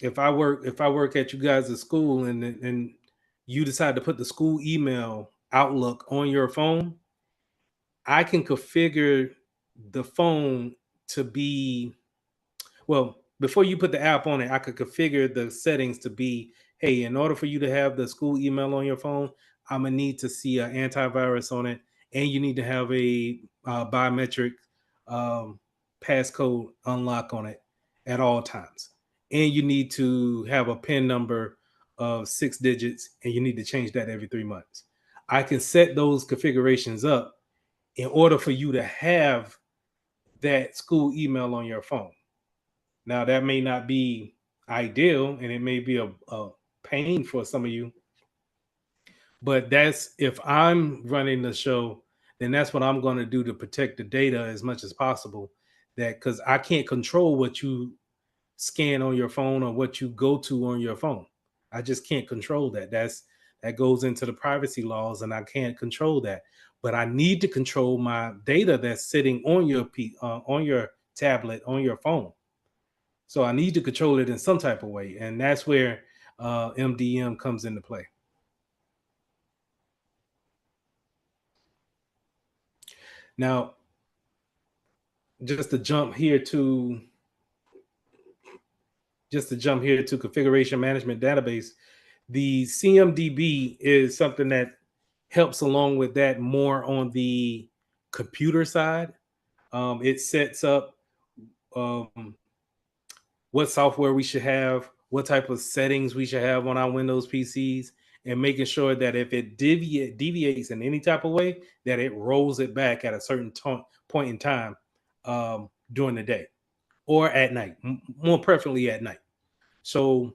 if I work at you guys at school, and you decide to put the school email Outlook on your phone, I can configure the phone to be, well, before you put the app on it, I could configure the settings to be, hey, in order for you to have the school email on your phone, I'm gonna need to see an antivirus on it, and you need to have a biometric um, passcode unlock on it at all times, and you need to have a PIN number of 6 digits, and you need to change that every 3 months. I can set those configurations up in order for you to have that school email on your phone. Now, that may not be ideal, and it may be a pain for some of you, but that's, if I'm running the show, then that's what I'm going to do to protect the data as much as possible. That, because I can't control what you scan on your phone or what you go to on your phone. I just can't control that. That goes into the privacy laws, and I can't control that. But I need to control my data that's sitting on on your tablet, on your phone. So I need to control it in some type of way, and that's where MDM comes into play. Now, just to jump here to configuration management database, the CMDB is something that helps along with that more on the computer side. It sets up um, what software we should have, what type of settings we should have on our Windows PCs, and making sure that if it deviates in any type of way, that it rolls it back at a certain point in time during the day or at night, more preferably at night. So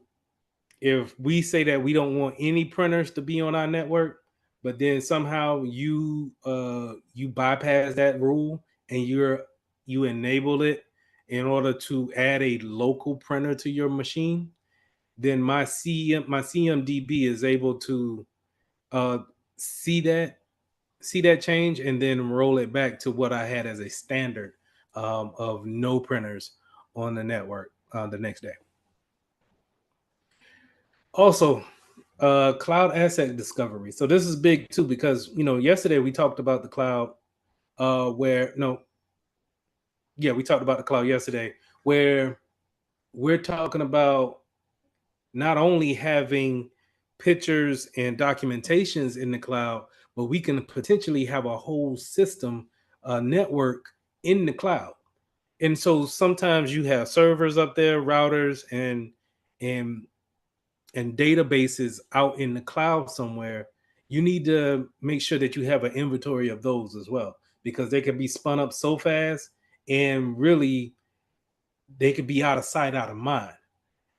if we say that we don't want any printers to be on our network, but then somehow you bypass that rule, and you enable it in order to add a local printer to your machine, then my CMDB is able to uh, see that change, and then roll it back to what I had as a standard of no printers on the network the next day. Also, cloud asset discovery. So this is big too, because yesterday we talked about the cloud, where no, yeah, we talked about the cloud yesterday, where we're talking about not only having pictures and documentations in the cloud, but we can potentially have a whole system network in the cloud. And so sometimes you have servers up there, routers, and and databases out in the cloud somewhere. You need to make sure that you have an inventory of those as well, because they can be spun up so fast, and really they could be out of sight, out of mind.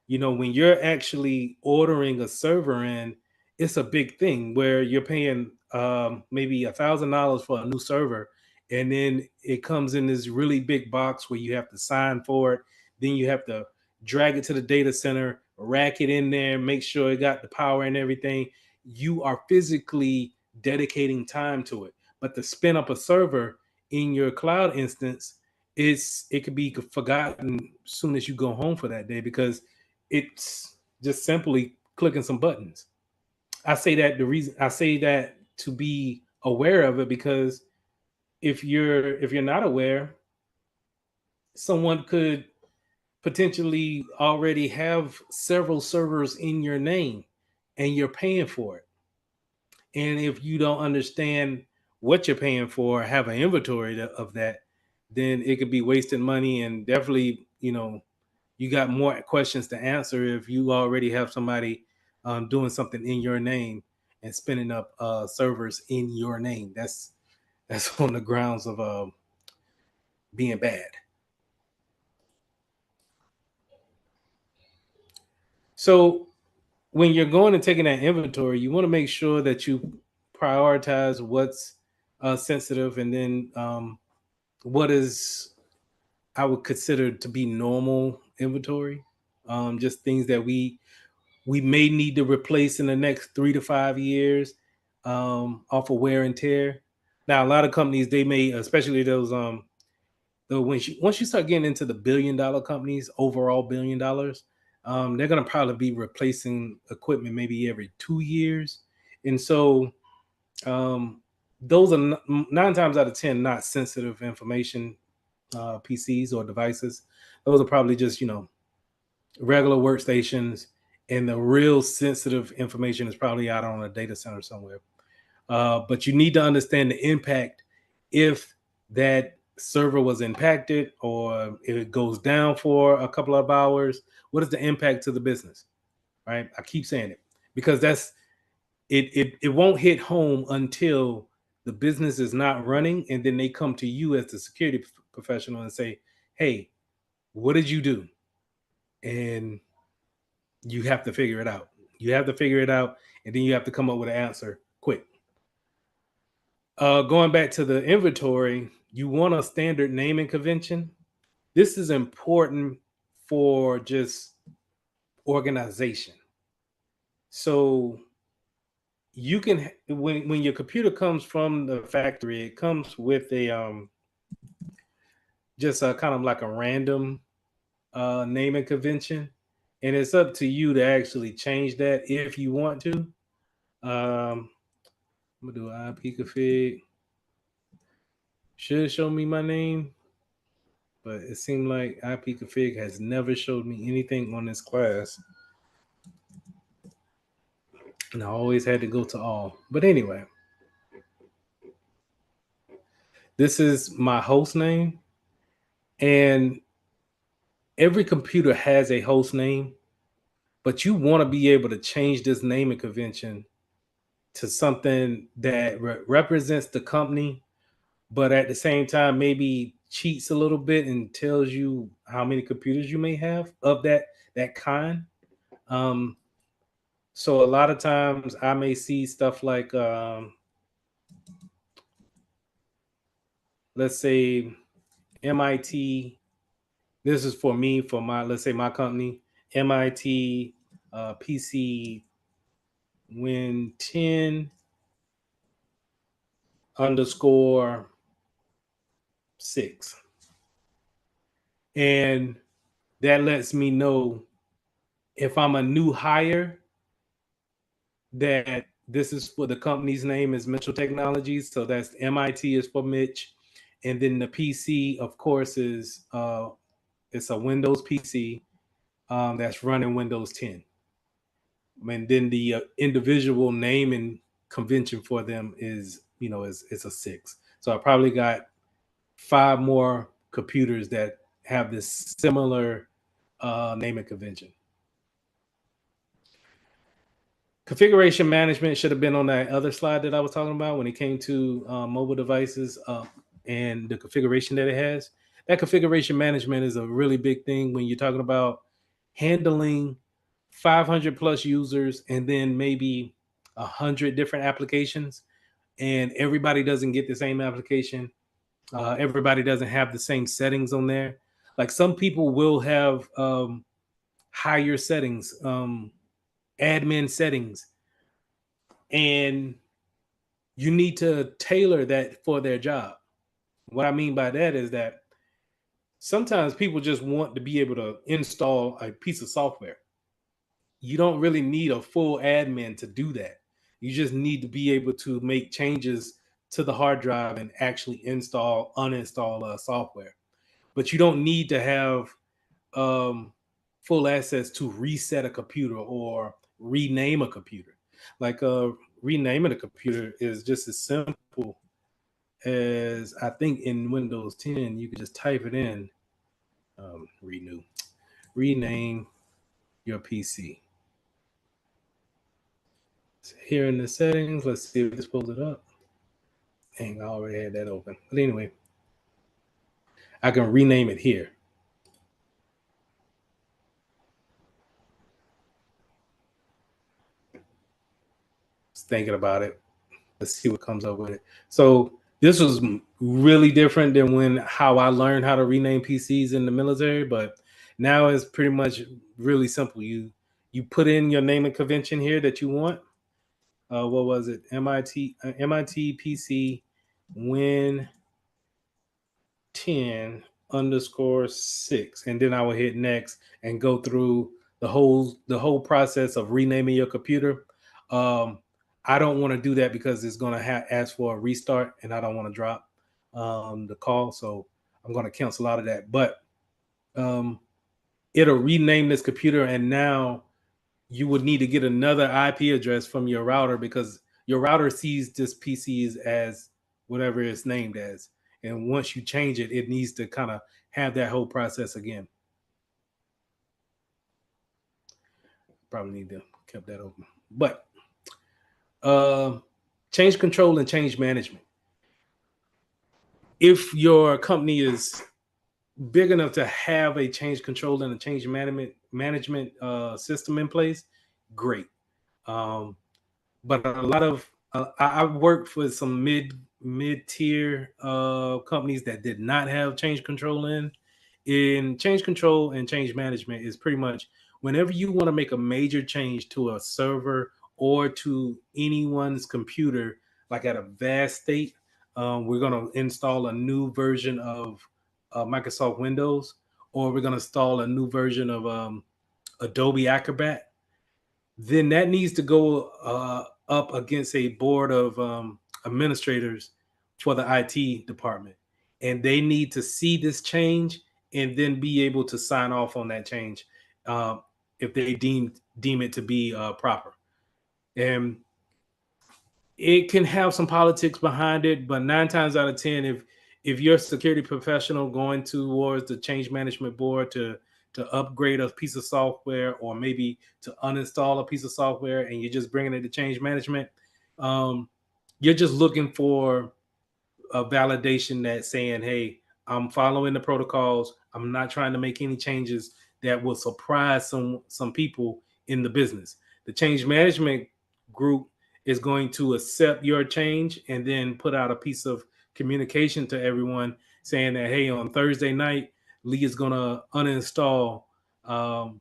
When you're actually ordering a server in, it's a big thing where you're paying maybe $1,000 for a new server, and then it comes in this really big box where you have to sign for it. Then you have to drag it to the data center, rack it in there, make sure it got the power and everything. You are physically dedicating time to it. But to spin up a server in your cloud instance, it could be forgotten as soon as you go home for that day, because it's just simply clicking some buttons. I say that to be aware of it, because if you're not aware, someone could potentially already have several servers in your name, and you're paying for it. And if you don't understand what you're paying for, have an inventory of that, then it could be wasting money, and definitely, you got more questions to answer if you already have somebody doing something in your name and spinning up servers in your name. That's on the grounds of being bad. So when you're going and taking that inventory, you want to make sure that you prioritize what's sensitive, and then what is, I would consider to be normal inventory. Just things that we may need to replace in the next 3 to 5 years, off of wear and tear. Now, a lot of companies, they may, especially those once you start getting into the $1 billion companies, overall $1 billion, they're gonna probably be replacing equipment maybe every 2 years. And so those are 9 times out of 10 not sensitive information, PCs or devices. Those are probably just regular workstations, and the real sensitive information is probably out on a data center somewhere. But you need to understand the impact if that server was impacted, or if it goes down for a couple of hours. What is the impact to the business? Right? I keep saying it, because that's it. It won't hit home until the business is not running, and then they come to you as the security professional and say, "Hey, what did you do?" And you have to figure it out. You have to figure it out, and then you have to come up with an answer quick. Going back to the inventory, you want a standard naming convention. This is important for just organization. So you can, when your computer comes from the factory, it comes with a just a kind of like a random naming convention, and it's up to you to actually change that if you want to. I'm gonna do IP config. Should show me my name, but it seemed like IP config has never showed me anything on this class, and I always had to go to all. But anyway, this is my host name, and every computer has a host name, but you want to be able to change this naming convention to something that represents the company, but at the same time maybe cheats a little bit and tells you how many computers you may have of that kind. Um, so a lot of times I may see stuff like, let's say MIT. This is for me, for my, let's say my company, MIT PC Win 10 underscore 6. And that lets me know if I'm a new hire, that this is for the company's name is Mitchell Technologies. So that's MIT is for Mitch. And then the PC, of course, is it's a Windows PC that's running Windows 10. And then the individual name and convention for them is, is a 6. So I probably got 5 more computers that have this similar naming convention. Configuration management should have been on that other slide that I was talking about when it came to mobile devices and the configuration that it has. That configuration management is a really big thing when you're talking about handling 500 plus users and then maybe 100 different applications, and everybody doesn't get the same application. Everybody doesn't have the same settings on there. Like some people will have higher settings, admin settings, and you need to tailor that for their job. What I mean by that is that sometimes people just want to be able to install a piece of software. You don't really need a full admin to do that. You just need to be able to make changes to the hard drive and actually install, uninstall software. But you don't need to have um, full access to reset a computer or rename a computer. Like renaming a computer is just as simple as, I think in Windows 10 you could just type it in, rename your PC. So here in the settings, let's see if this pulls it up. Dang, I already had that open. But anyway, I can rename it here. Just thinking about it. Let's see what comes up with it. So this was really different than when how I learned how to rename PCs in the military, but now it's pretty much really simple. You put in your naming convention here that you want. What was it? MIT PC win 10_6, and then I will hit next and go through the whole process of renaming your computer. I don't want to do that because it's going to ask for a restart, and I don't want to drop the call, so I'm going to cancel out of that. But um, it'll rename this computer, and now you would need to get another IP address from your router because your router sees this PC as whatever it's named as. And once you change it, it needs to kind of have that whole process again. Probably need to keep that open. But uh, change control and change management. If your company is big enough to have a change control and a change management system in place, great. Um, but a lot of I've worked for some mid tier companies that did not have change control in change control and change management is pretty much whenever you want to make a major change to a server or to anyone's computer, like at a vast state, we're going to install a new version of Microsoft Windows, or we're going to install a new version of Adobe Acrobat, then that needs to go up against a board of administrators for the IT department. And they need to see this change and then be able to sign off on that change if they deem it to be proper. And it can have some politics behind it, but 9 times out of 10, if you're a security professional going towards the change management board to upgrade a piece of software or maybe to uninstall a piece of software and you're just bringing it to change management, um, you're just looking for a validation that saying, hey, I'm following the protocols. I'm not trying to make any changes that will surprise some people in the business. The change management group is going to accept your change and then put out a piece of communication to everyone saying that, hey, on Thursday night, Lee is going to uninstall um,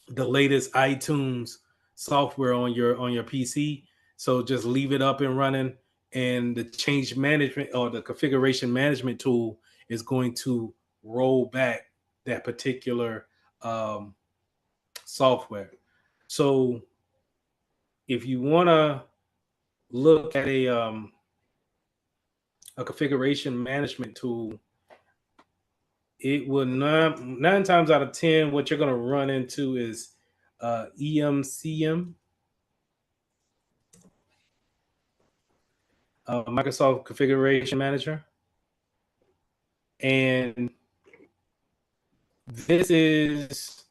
the latest iTunes software on your PC. So just leave it up and running, and the change management or the configuration management tool is going to roll back that particular um, software. So if you want to look at a configuration management tool, it will not 9 times out of 10 what you're going to run into is EMCM, Microsoft Configuration Manager, and this is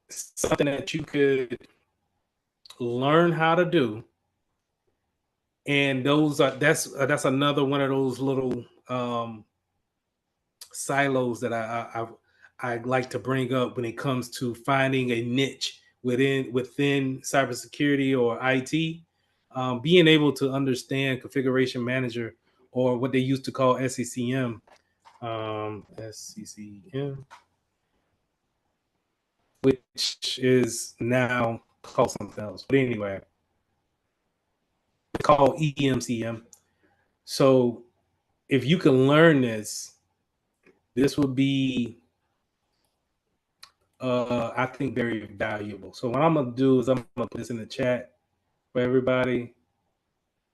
something that you could learn how to do. And those are that's another one of those little silos that I like to bring up when it comes to finding a niche within cybersecurity or IT. Being able to understand configuration manager, or what they used to call SCCM, SCCM, which is now called something else. But anyway, it's called EMCM. So if you can learn this, this would be, I think, very valuable. So what I'm gonna do is I'm gonna put this in the chat for everybody,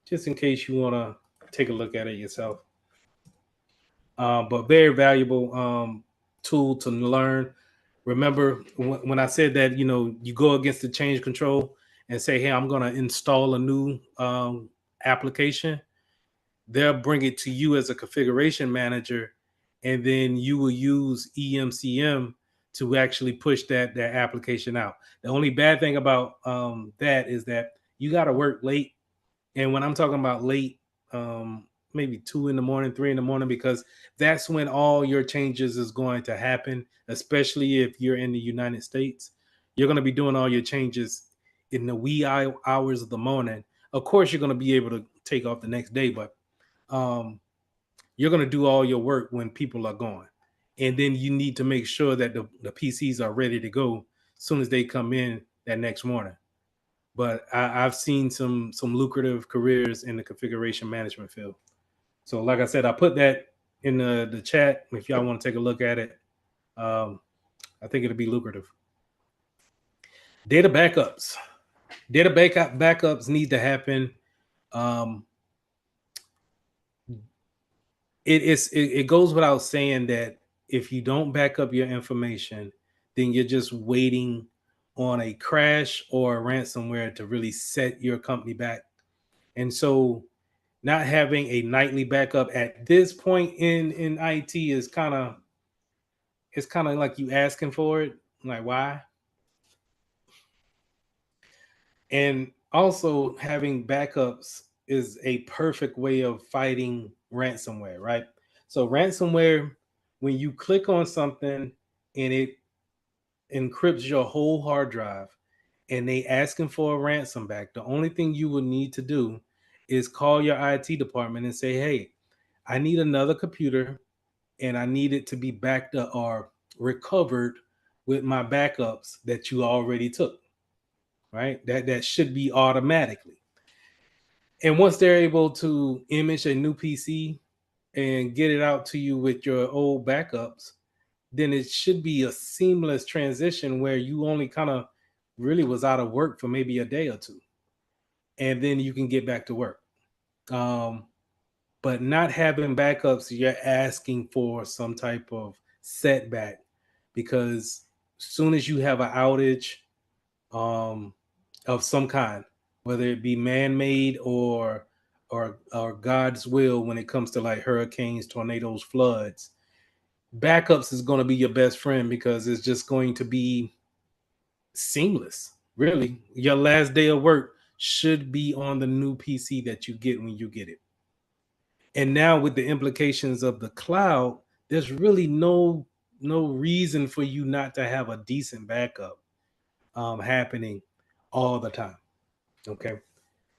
just in case you wanna take a look at it yourself. But very valuable tool to learn. Remember when I said that, you go against the change control and say, "Hey, I'm gonna install a new application." They'll bring it to you as a configuration manager, and then you will use EMCM to actually push that application out. The only bad thing about that is that you got to work late, and when I'm talking about late, maybe 2 in the morning, 3 in the morning, because that's when all your changes is going to happen. Especially if you're in the United States, you're going to be doing all your changes in the wee hours of the morning. Of course, you're going to be able to take off the next day, but um, you're going to do all your work when people are gone. And then you need to make sure that the PCs are ready to go as soon as they come in that next morning. But I've seen some lucrative careers in the configuration management field. So like I said, I put that in the chat if y'all want to take a look at it. Um, I think it'll be lucrative. Data backups. Backups need to happen. Um, it goes without saying that if you don't back up your information, then you're just waiting on a crash or a ransomware to really set your company back. And so not having a nightly backup at this point in IT is kind of like you asking for it. Like, why? And also, having backups is a perfect way of fighting ransomware, right? So ransomware, when you click on something and it encrypts your whole hard drive and they asking for a ransom back, the only thing you will need to do is call your IT department and say, "Hey, I need another computer and I need it to be backed up or recovered with my backups that you already took." Right? That should be automatically. And once they're able to image a new PC and get it out to you with your old backups, then it should be a seamless transition where you only kind of really was out of work for maybe a day or two, and then you can get back to work. Um, but not having backups, you're asking for some type of setback, because soon as you have an outage, um, of some kind, whether it be man-made or God's will, when it comes to like hurricanes, tornadoes, floods, backups is going to be your best friend, because it's just going to be seamless. Really, your last day of work should be on the new PC that you get when you get it. And now with the implications of the cloud, there's really no reason for you not to have a decent backup happening all the time. Okay.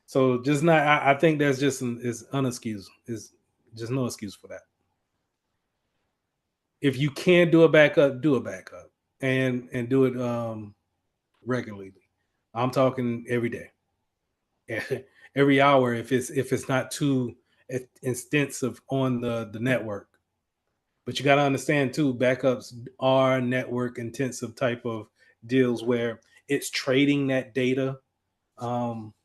So just not, I think there's just is unexcused. Is just no excuse for that. If you can do a backup, do a backup, and do it regularly. I'm talking every day, every hour. If it's not too extensive on the network. But you got to understand too, backups are network intensive type of deals where it's trading that data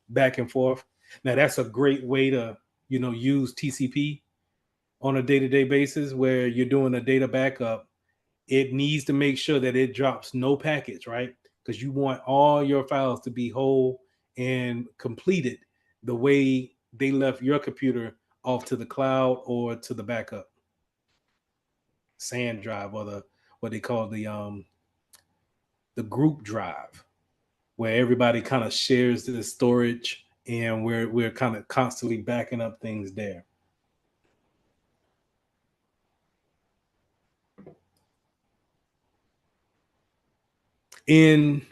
back and forth. Now that's a great way to use TCP on a day-to-day basis, where you're doing a data backup. It needs to make sure that it drops no packets, right? Because you want all your files to be whole and completed the way they left your computer off to the cloud or to the backup. sand drive, or the what they call the group drive, where everybody kind of shares the storage, and we're kind of constantly backing up things there. In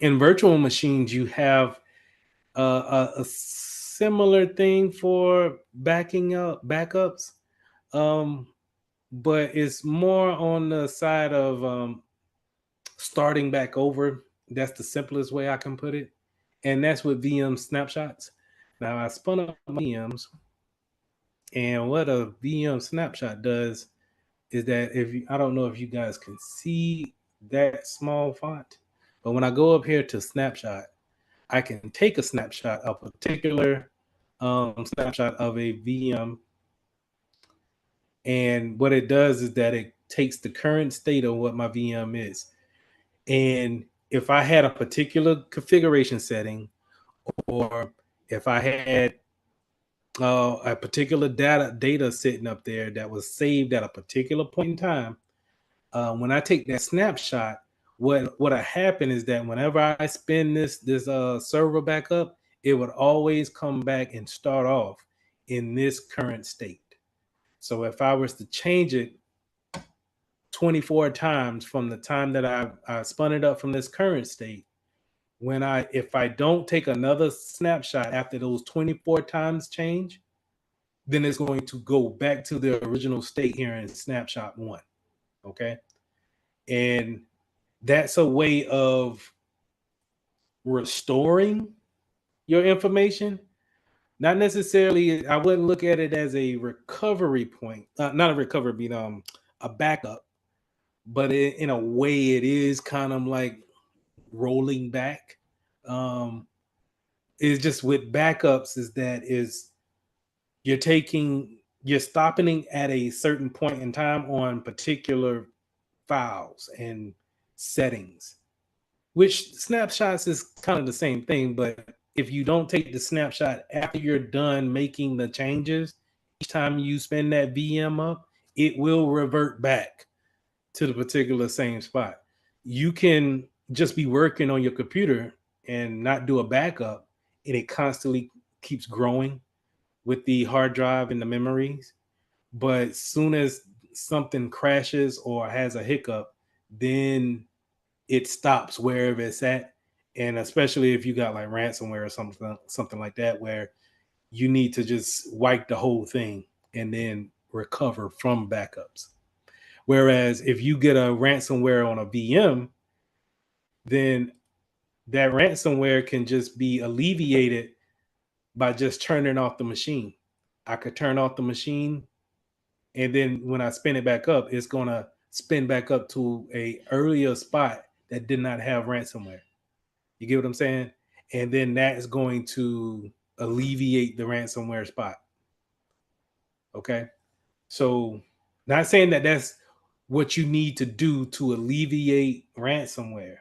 virtual machines, you have a similar thing for backing up backups, um, but it's more on the side of starting back over. That's the simplest way I can put it, and that's with VM snapshots. Now I spun up VMs, and what a VM snapshot does is that if you, I don't know if you guys can see that small font, but when I go up here to snapshot, I can take a snapshot of a particular snapshot of a VM, and what it does is that it takes the current state of what my VM is. And if I had a particular configuration setting, or if I had a particular data sitting up there that was saved at a particular point in time, when I take that snapshot, what happen is that whenever I spin this server back up, it would always come back and start off in this current state. So if I was to change it 24 times from the time that I spun it up from this current state, when I if I don't take another snapshot after those 24 times change, then it's going to go back to the original state here in snapshot one. Okay. And that's a way of restoring your information. Not necessarily, I wouldn't look at it as a recovery point, not a recovery, but a backup. But in a way, it is kind of like rolling back. Um, it's just with backups is that is you're stopping at a certain point in time on particular files and settings, which snapshots is kind of the same thing. But if you don't take the snapshot after you're done making the changes, each time you spin that VM up, it will revert back to the particular same spot. You can just be working on your computer and not do a backup, and it constantly keeps growing with the hard drive and the memories. But soon as something crashes or has a hiccup, then it stops wherever it's at. And especially if you got like ransomware or something like that, where you need to just wipe the whole thing and then recover from backups. Whereas if you get a ransomware on a VM, then that ransomware can just be alleviated by just turning off the machine. I could turn off the machine, and then when I spin it back up, it's gonna spin back up to a earlier spot that did not have ransomware. You get what I'm saying? And then that is going to alleviate the ransomware spot. Okay. So, not saying that that's what you need to do to alleviate ransomware.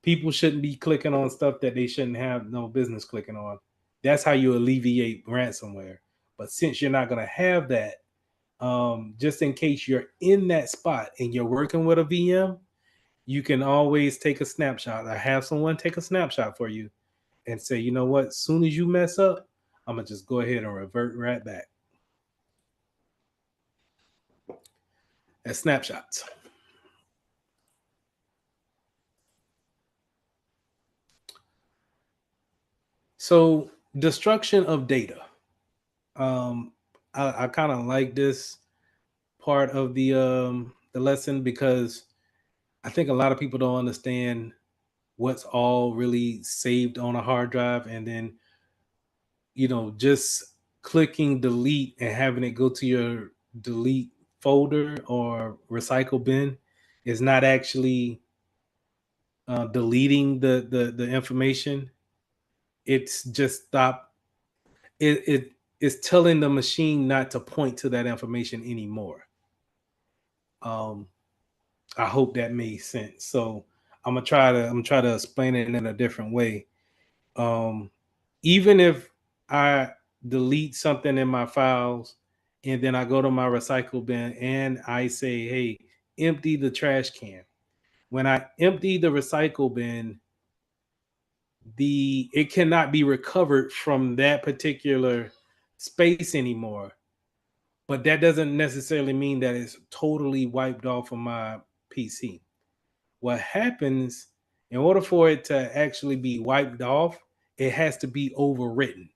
People shouldn't be clicking on stuff that they shouldn't have no business clicking on. That's how you alleviate ransomware. But since you're not going to have that, just in case you're in that spot and you're working with a VM, you can always take a snapshot. I have someone take a snapshot for you and say, you know what, as soon as you mess up, I'm gonna just go ahead and revert right back. That's snapshots. So destruction of data. Um, I kind of like this part of the lesson because I think a lot of people don't understand what's all really saved on a hard drive, and then just clicking delete and having it go to your delete folder or recycle bin is not actually deleting the information. It's just stop it is telling the machine not to point to that information anymore. um I hope that made sense. So I'm gonna try to explain it in a different way. um Even if I delete something in my files and then I go to my recycle bin and I say, hey, empty the trash can. When I empty the recycle bin, it cannot be recovered from that particular space anymore. But that doesn't necessarily mean that it's totally wiped off of my PC. What happens, in order for it to actually be wiped off, it has to be overwritten.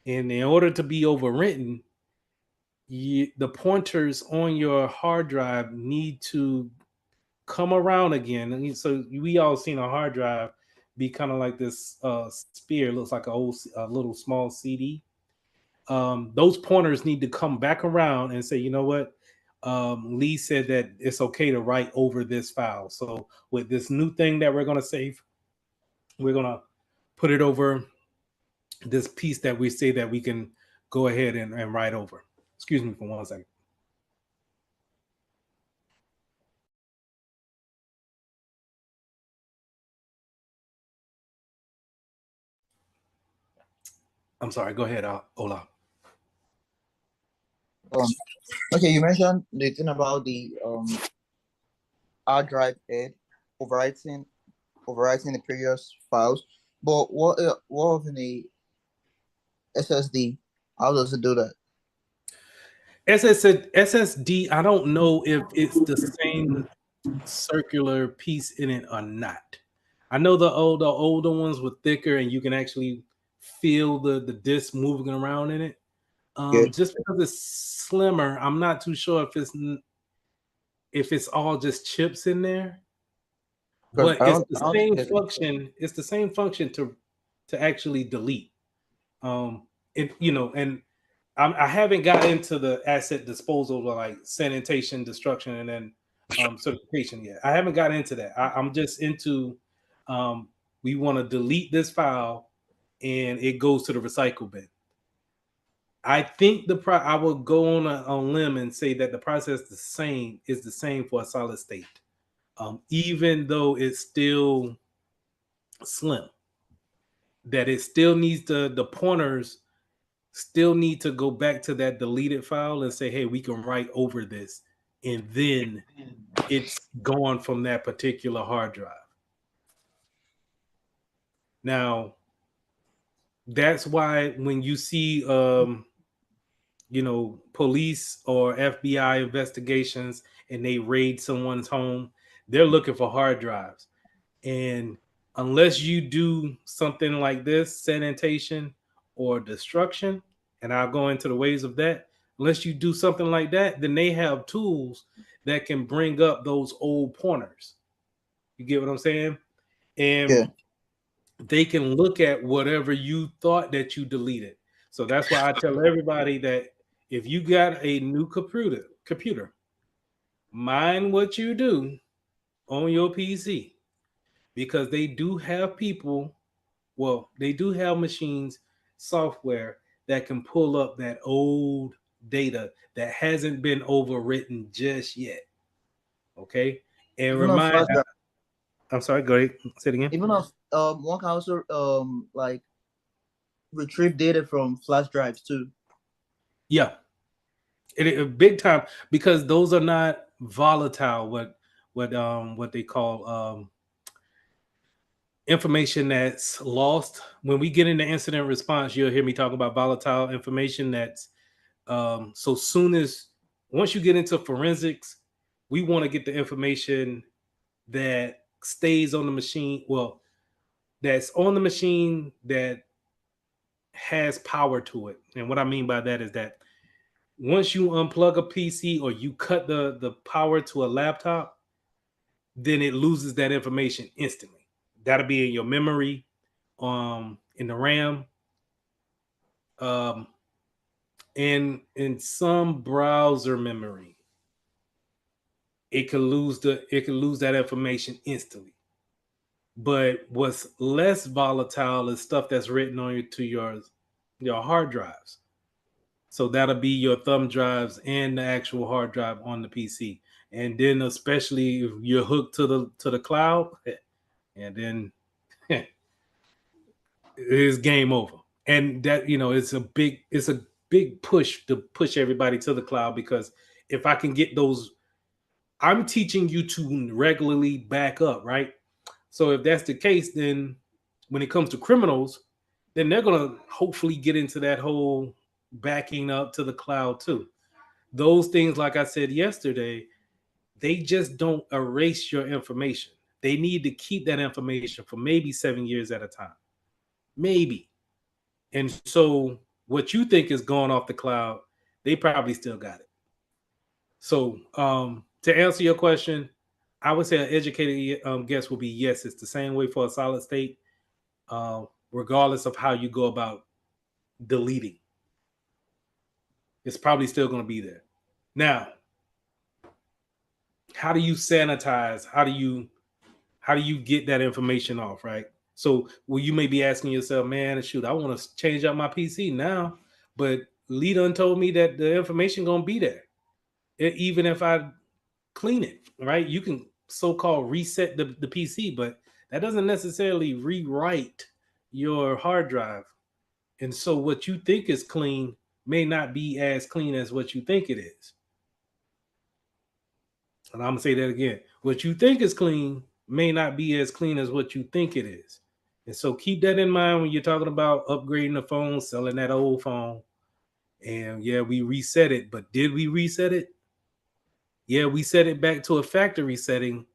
And in order to be overwritten, the pointers on your hard drive need to come around again. And so we all seen a hard drive be kind of like this spear, looks like a little small CD. Those pointers need to come back around and say, you know what? Lee said that it's okay to write over this file. So with this new thing that we're going to save, we're going to put it over this piece that we say that we can go ahead and write over. Excuse me for 1 second. I'm sorry. Go ahead, Ola. Okay, you mentioned the thing about the hard drive head overwriting the previous files, but what of in the SSD? How does it do that? SSD, I don't know if it's the same circular piece in it or not. I know the older ones were thicker and you can actually feel the disc moving around in it. Yeah, Just because it's slimmer, I'm not too sure if it's all just chips in there. because But it's the I don't think same there's function. It's the same function to actually delete. And I haven't got into the asset disposal or like sanitation, destruction, and then certification yet. I haven't got into that. I'm just into we want to delete this file and it goes to the recycle bin. I think I will go on a limb and say that the process is the same for a solid state, even though it's still slim. That it still needs the pointers still need to go back to that deleted file and say, hey, we can write over this. And then it's gone from that particular hard drive. Now, that's why when you see, police or FBI investigations and they raid someone's home, they're looking for hard drives. And unless you do something like this, sanitation or destruction, and I'll go into the ways of that, unless you do something like that, then they have tools that can bring up those old pointers. You get what I'm saying? yeah. And they can look at whatever you thought that you deleted. So that's why I tell everybody that if you got a new computer, mind what you do on your PC, because they do have people, well, they do have machines, software that can pull up that old data that hasn't been overwritten just yet. Okay. And Even on flash drive, I'm sorry, go ahead. Say it again. even on one can also like retrieve data from flash drives too. Yeah. Big time, because those are not volatile, what they call information that's lost. When we get into incident response, you'll hear me talk about volatile information that's so soon as once you get into forensics, we want to get the information that stays on the machine. Well, that's on the machine that has power to it. And what I mean by that is that once you unplug a PC or you cut the power to a laptop, then it loses that information instantly. That'll be in your memory, in the RAM, um, and in some browser memory. It can lose that information instantly. But what's less volatile is stuff that's written on your hard drives. So that'll be your thumb drives and the actual hard drive on the PC. And then especially if you're hooked to the cloud, and then it's game over. And that, it's a big push to push everybody to the cloud, because if I can get those, I'm teaching you to regularly back up, right? So if that's the case, then when it comes to criminals, then they're going to hopefully get into that whole backing up to the cloud too. Those things, like I said yesterday, they just don't erase your information. They need to keep that information for maybe 7 years at a time. Maybe. And so what you think is going off the cloud, they probably still got it. So to answer your question, I would say an educated guess will be yes. It's the same way for a solid state, regardless of how you go about deleting. It's probably still going to be there. Now, how do you sanitize? How do you get that information off, right? So, well, you may be asking yourself, man, shoot, I want to change out my PC now, but Lee done told me that the information gonna be there, even if I clean it, right? You can so-called reset the PC, but that doesn't necessarily rewrite your hard drive. And so, what you think is clean may not be as clean as what you think it is. And I'm gonna say that again. What you think is clean may not be as clean as what you think it is. And so keep that in mind when you're talking about upgrading the phone, selling that old phone. And yeah, we reset it, but did we reset it? Yeah, we set it back to a factory setting,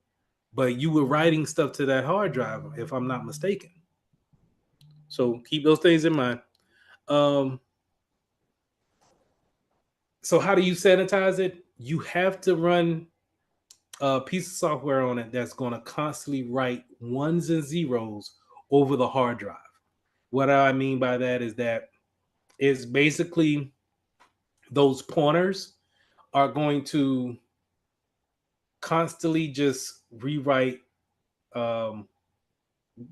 but you were writing stuff to that hard drive, if I'm not mistaken. So keep those things in mind. Um, so how do you sanitize it? You have to run a piece of software on it that's going to constantly write ones and zeros over the hard drive. What I mean by that is that it's basically those pointers are going to constantly just rewrite, um,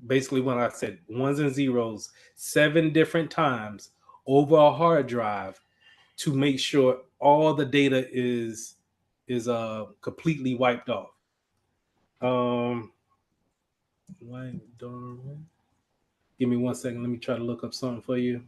basically when I said ones and zeros 7 different times over a hard drive to make sure all the data is completely wiped off. Um, Give me 1 second. Let me try to look up something for you.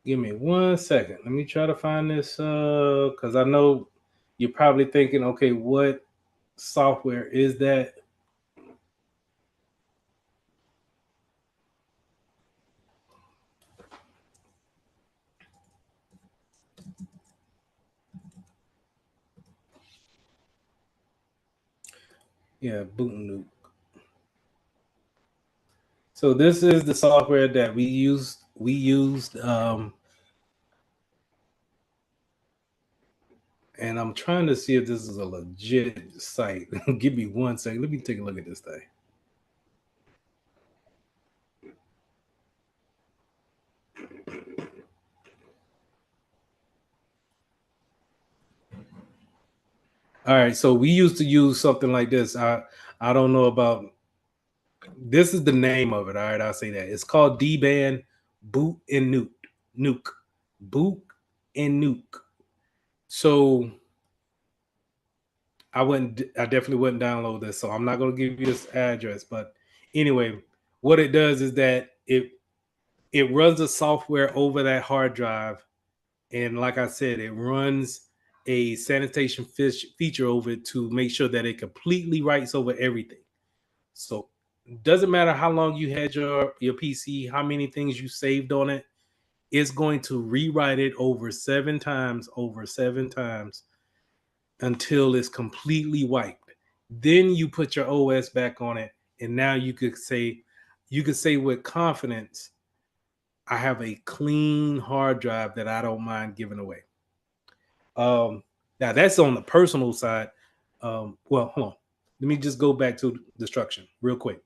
Give me 1 second. Let me try to find this because I know you're probably thinking, okay, what software is that? Yeah, Boot Nuke. So this is the software that we used. And I'm trying to see if this is a legit site. Give me 1 second. Let me take a look at this thing. All right, so we used to use something like this. I don't know about, this is the name of it. All right, I'll say that. It's called D-Band Boot and Nuke. Boot and Nuke. So I definitely wouldn't download this. So I'm not gonna give you this address. But anyway, what it does is that it runs the software over that hard drive. And like I said, it runs a sanitation feature over it to make sure that it completely writes over everything. So it doesn't matter how long you had your PC, how many things you saved on it, it's going to rewrite it over 7 times until it's completely wiped. Then you put your OS back on it, and now you could say with confidence, I have a clean hard drive that I don't mind giving away. Now that's on the personal side. Well, hold on. Let me just go back to destruction real quick.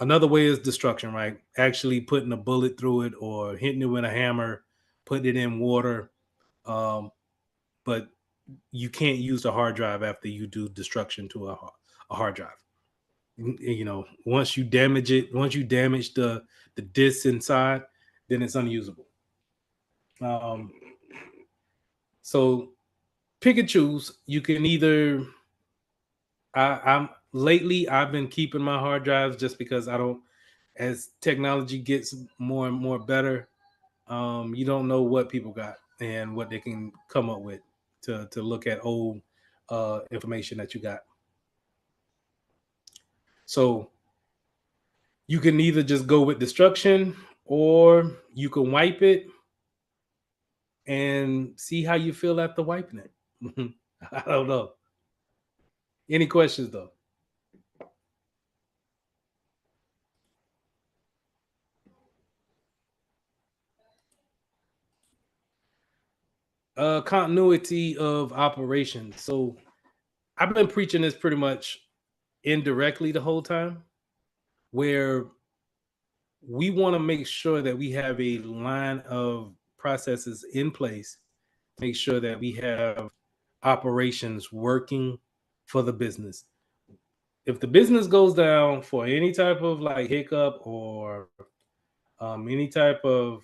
Another way is destruction, right? Actually putting a bullet through it or hitting it with a hammer, putting it in water. but you can't use the hard drive after you do destruction to a hard drive. Once you damage it, once you damage the disk inside, then it's unusable. Um, so pick and choose. You can either I'm lately I've been keeping my hard drives just because I don't as technology gets more and more better, you don't know what people got and what they can come up with to look at old information that you got. So you can either just go with destruction or you can wipe it and see how you feel after wiping it. I don't know. Any questions though? Continuity of operations. So I've been preaching this pretty much indirectly the whole time, where we want to make sure that we have a line of processes in place, make sure that we have operations working for the business. If the business goes down for any type of like hiccup or any type of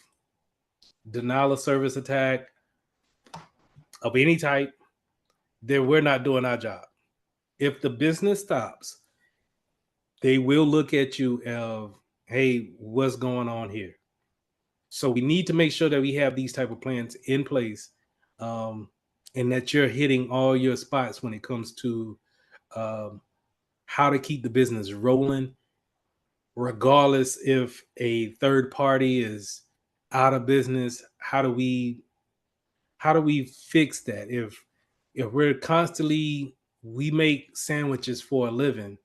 denial of service attack of any type, then we're not doing our job. If the business stops, they will look at you of, hey, what's going on here? So we need to make sure that we have these type of plans in place, um, and that you're hitting all your spots when it comes to um, how to keep the business rolling, regardless if a third party is out of business. How do we fix that? If we're constantly we make sandwiches for a living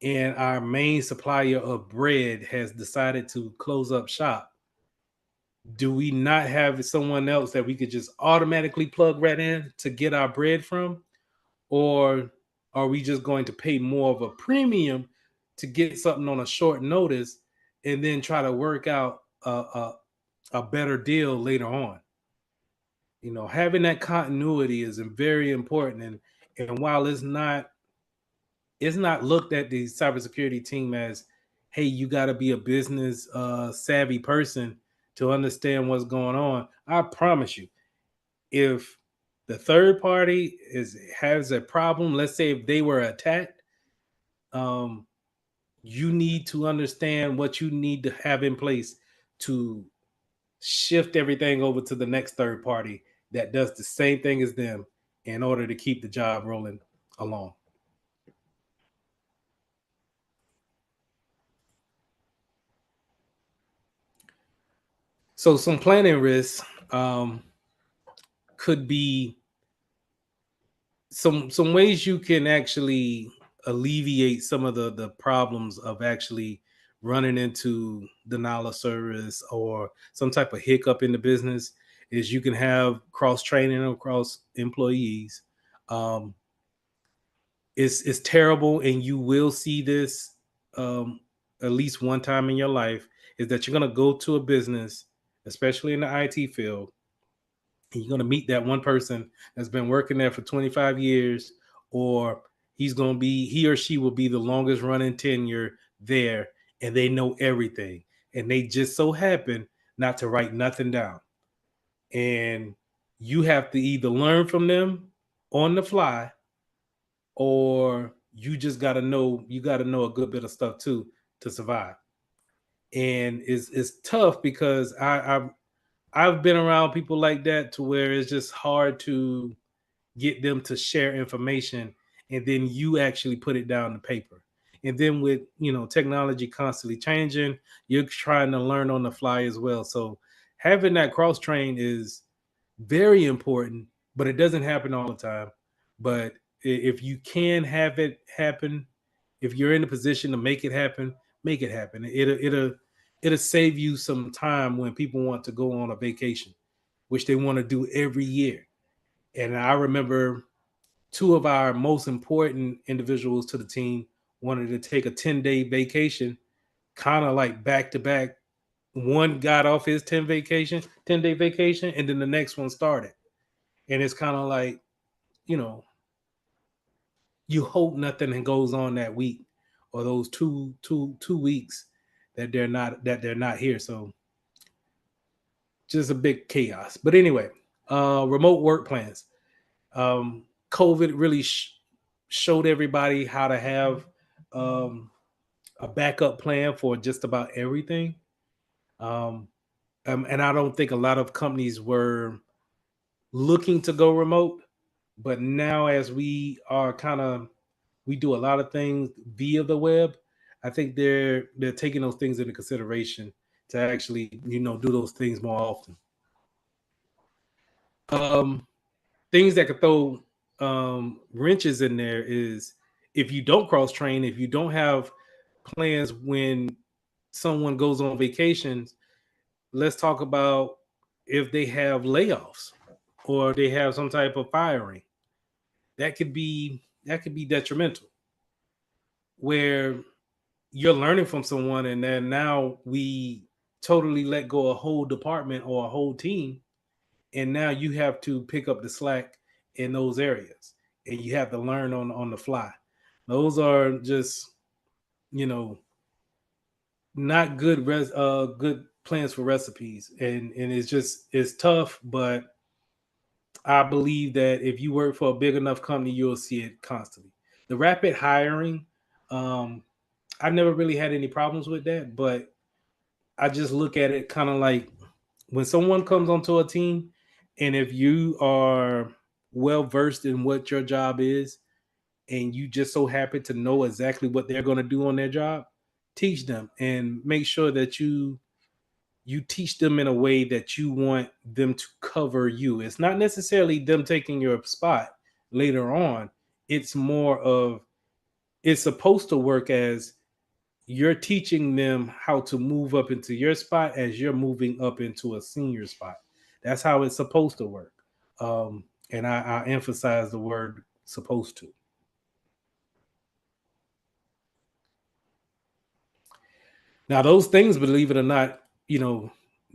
and our main supplier of bread has decided to close up shop, do we not have someone else that we could just automatically plug right in to get our bread from? Or are we just going to pay more of a premium to get something on a short notice and then try to work out a better deal later on? Having that continuity is very important. And while it's not looked at the cybersecurity team as, hey, you got to be a business savvy person to understand what's going on. I promise you, if the third party has a problem, let's say if they were attacked, um, you need to understand what you need to have in place to shift everything over to the next third party that does the same thing as them in order to keep the job rolling along. So some planning risks could be some ways you can actually alleviate some of the problems of actually running into denial of service or some type of hiccup in the business is you can have cross training across employees. um it's terrible, and you will see this um at least one time in your life, is that you're going to go to a business, especially in the IT field, and you're going to meet that one person that's been working there for 25 years, or he or she will be the longest running tenure there, and they know everything, and they just so happen not to write nothing down. And you have to either learn from them on the fly, or you got to know a good bit of stuff too to survive. And it's tough because I've been around people like that to where it's just hard to get them to share information, and then you actually put it down to paper. And then with technology constantly changing, you're trying to learn on the fly as well. So having that cross train is very important, but it doesn't happen all the time. But if you can have it happen, if you're in a position to make it happen, make it happen. It'll save you some time when people want to go on a vacation, which they want to do every year. And I remember two of our most important individuals to the team wanted to take a 10-day vacation, kind of like back to back. One got off his 10-day vacation, and then the next one started. and it's kind of like, you know, you hope nothing goes on that week or those two weeks that they're not here. So just a big chaos. But anyway, remote work plans. COVID really showed everybody how to have um, a backup plan for just about everything. Um, and I don't think a lot of companies were looking to go remote, but now as we do a lot of things via the web, I think they're taking those things into consideration to actually do those things more often. Um, Things that could throw wrenches in there is if you don't cross train, if you don't have plans when someone goes on vacations. Let's talk about if they have layoffs or they have some type of firing. That could be detrimental. Where you're learning from someone, and then now we totally let go a whole department or a whole team, and now you have to pick up the slack in those areas, and you have to learn on the fly. Those are just you know not good plans for recipes, and it's tough, but I believe that if you work for a big enough company, you'll see it constantly. The rapid hiring, um, I've never really had any problems with that, but I just look at it kind of like when someone comes onto a team, and if you are well versed in what your job is, and you just so happen to know exactly what they're going to do on their job, teach them and make sure that you teach them in a way that you want them to cover you. It's not necessarily them taking your spot later on. It's more of it's supposed to work as you're teaching them how to move up into your spot as you're moving up into a senior spot. That's how it's supposed to work. And I emphasize the word supposed to. Now, those things, believe it or not,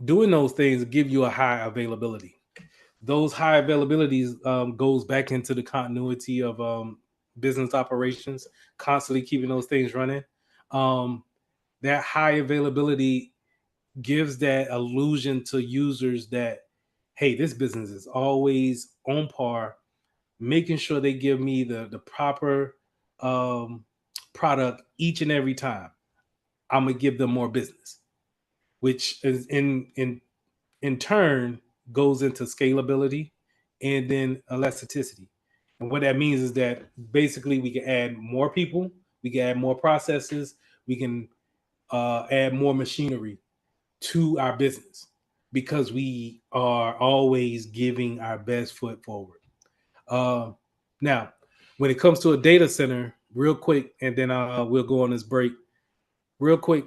doing those things give you a high availability. Those high availabilities goes back into the continuity of business operations, constantly keeping those things running. Um, that high availability gives that illusion to users that, hey, this business is always on par, making sure they give me the proper um, product each and every time. I'm gonna give them more business, which is in turn goes into scalability and then elasticity. And what that means is that basically we can add more people, we can add more processes, we can add more machinery to our business because we are always giving our best foot forward. Uh, Now, when it comes to a data center, real quick, and then we'll go on this break. Real quick,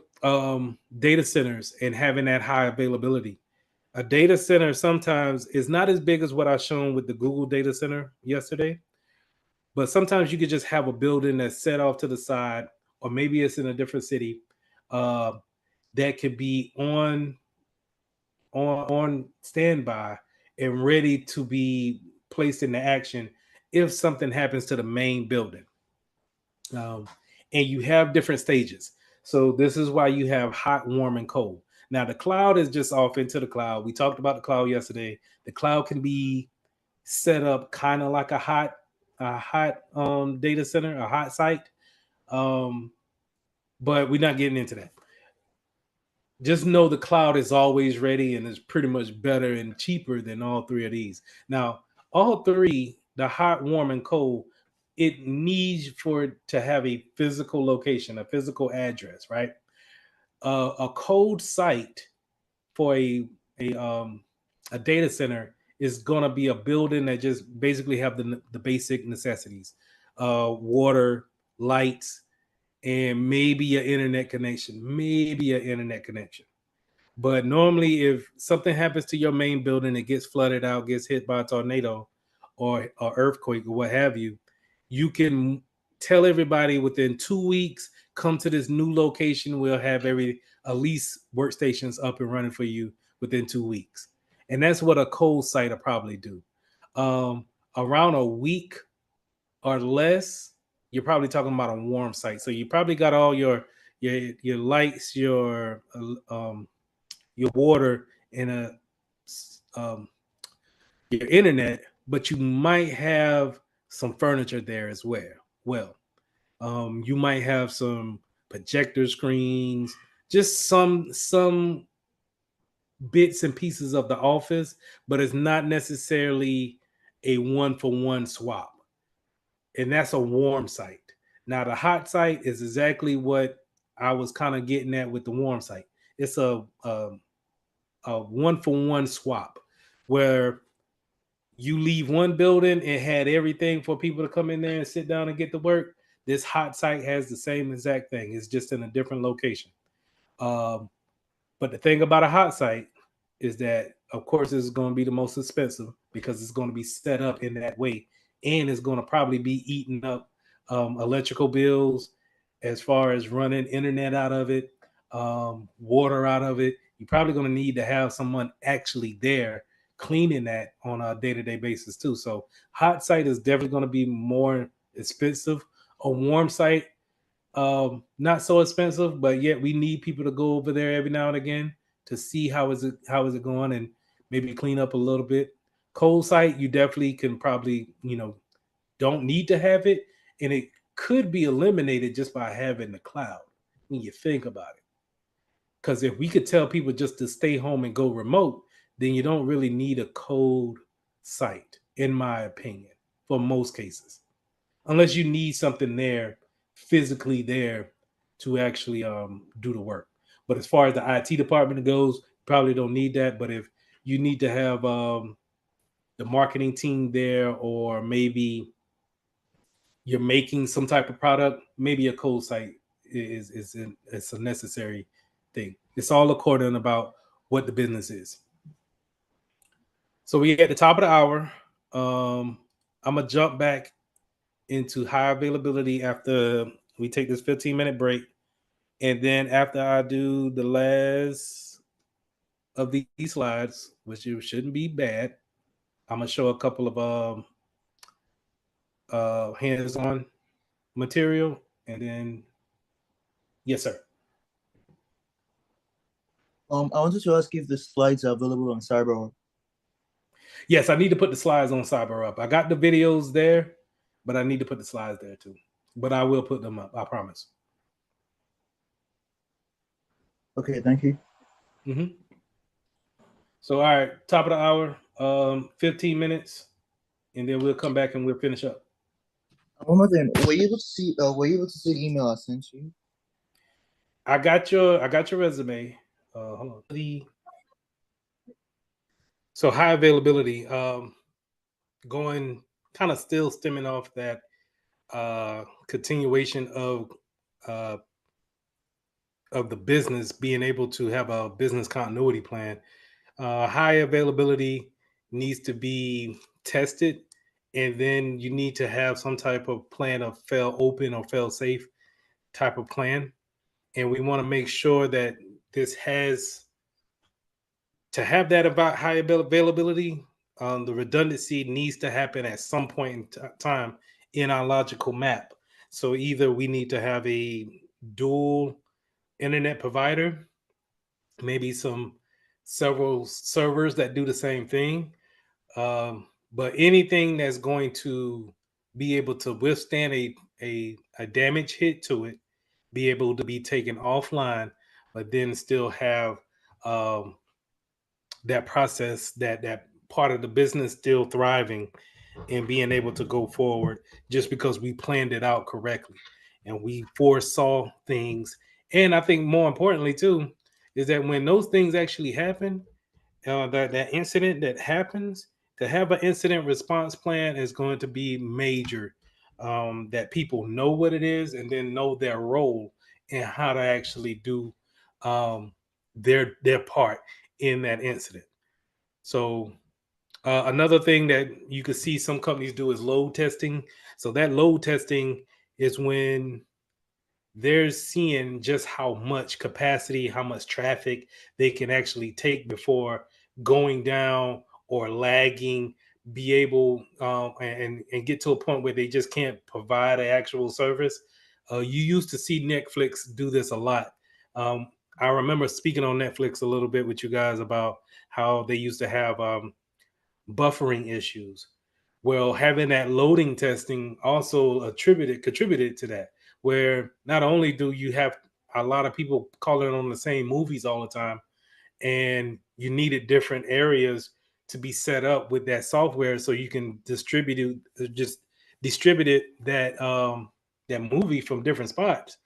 data centers and having that high availability. A data center sometimes is not as big as what I shown with the Google data center yesterday, but sometimes you could just have a building that's set off to the side, or maybe it's in a different city uh, that could be on standby and ready to be placed into action if something happens to the main building. Um, and you have different stages. So this is why you have hot, warm, and cold. Now the cloud is just off into the cloud. We talked about the cloud yesterday. The cloud can be set up kind of like a hot data center, a hot site. Um, but we're not getting into that. Just know the cloud is always ready and is pretty much better and cheaper than all three of these. Now, all three, the hot, warm, and cold, it needs for it to have a physical location, a physical address, right? A cold site for a a data center is going to be a building that just basically have the basic necessities, water, lights, and maybe an internet connection, but normally, if something happens to your main building, it gets flooded out, gets hit by a tornado or earthquake or what have you, you can tell everybody within 2 weeks, come to this new location. We'll have every at least workstations up and running for you within 2 weeks. And that's what a cold site will probably do. Around a week or less, you're probably talking about a warm site. So you probably got all your lights, your water, and um, your internet, but you might have some furniture there as well. You might have some projector screens, just some bits and pieces of the office, but it's not necessarily a one for one swap. And that's a warm site. Now the hot site is exactly what I was kind of getting at with the warm site. It's a one for one swap where you leave one building and had everything for people to come in there and sit down and get to work. This hot site has the same exact thing. It's just in a different location. Um, but the thing about a hot site is that, of course, it's going to be the most expensive because it's going to be set up in that way, and it's going to probably be eating up electrical bills as far as running internet out of it, water out of it. You're probably going to need to have someone actually there cleaning that on a day-to-day basis too. So, hot site is definitely going to be more expensive. A warm site, not so expensive, but yet we need people to go over there every now and again to see how is it going and maybe clean up a little bit. Cold site, you definitely can probably, don't need to have it, and it could be eliminated just by having the cloud when you think about it. Because if we could tell people just to stay home and go remote, then you don't really need a cold site, in my opinion, for most cases, unless you need something there physically there to actually do the work. But as far as the IT department goes, probably don't need that. But if you need to have the marketing team there, or maybe you're making some type of product, maybe a cold site it's a necessary thing. It's all according about what the business is. So we at the top of the hour. I'm gonna jump back into high availability after we take this 15-minute break. And then after I do the last of these slides, which you shouldn't be bad, I'm gonna show a couple of hands-on material. And then yes, sir. I wanted to ask if the slides are available on Cyber. Yes, I need to put the slides on Cyber up. I got the videos there, but I need to put the slides there too. But I will put them up, I promise. Okay, thank you. Mm-hmm. So, all right, top of the hour, 15 minutes, and then we'll come back and we'll finish up. One more thing, were you able to see? Were you able to see the email I sent you? I got your resume. Hold on. So high availability, going kind of still stemming off that continuation uh, of the business being able to have a business continuity plan. High availability needs to be tested, and then you need to have some type of plan of fail open or fail safe type of plan. And we want to make sure that this has to have that about high availability. The redundancy needs to happen at some point in time in our logical map. So either we need to have a dual internet provider, maybe some several servers that do the same thing. But anything that's going to be able to withstand a damage hit to it, be able to be taken offline, but then still have um, that process, that part of the business still thriving and being able to go forward, just because we planned it out correctly and we foresaw things. And I think more importantly too is that when those things actually happen, that incident that happens, to have an incident response plan is going to be major. That people know what it is and then know their role and how to actually do um, their part in that incident. So another thing that you could see some companies do is load testing. So that load testing is when they're seeing just how much capacity, how much traffic they can actually take before going down or lagging be able and get to a point where they just can't provide an actual service. You used to see Netflix do this a lot. Um, I remember speaking on Netflix a little bit with you guys about how they used to have buffering issues. Well, having that loading testing also contributed to that, where not only do you have a lot of people calling on the same movies all the time, and you needed different areas to be set up with that software so you can distribute it that movie from different spots.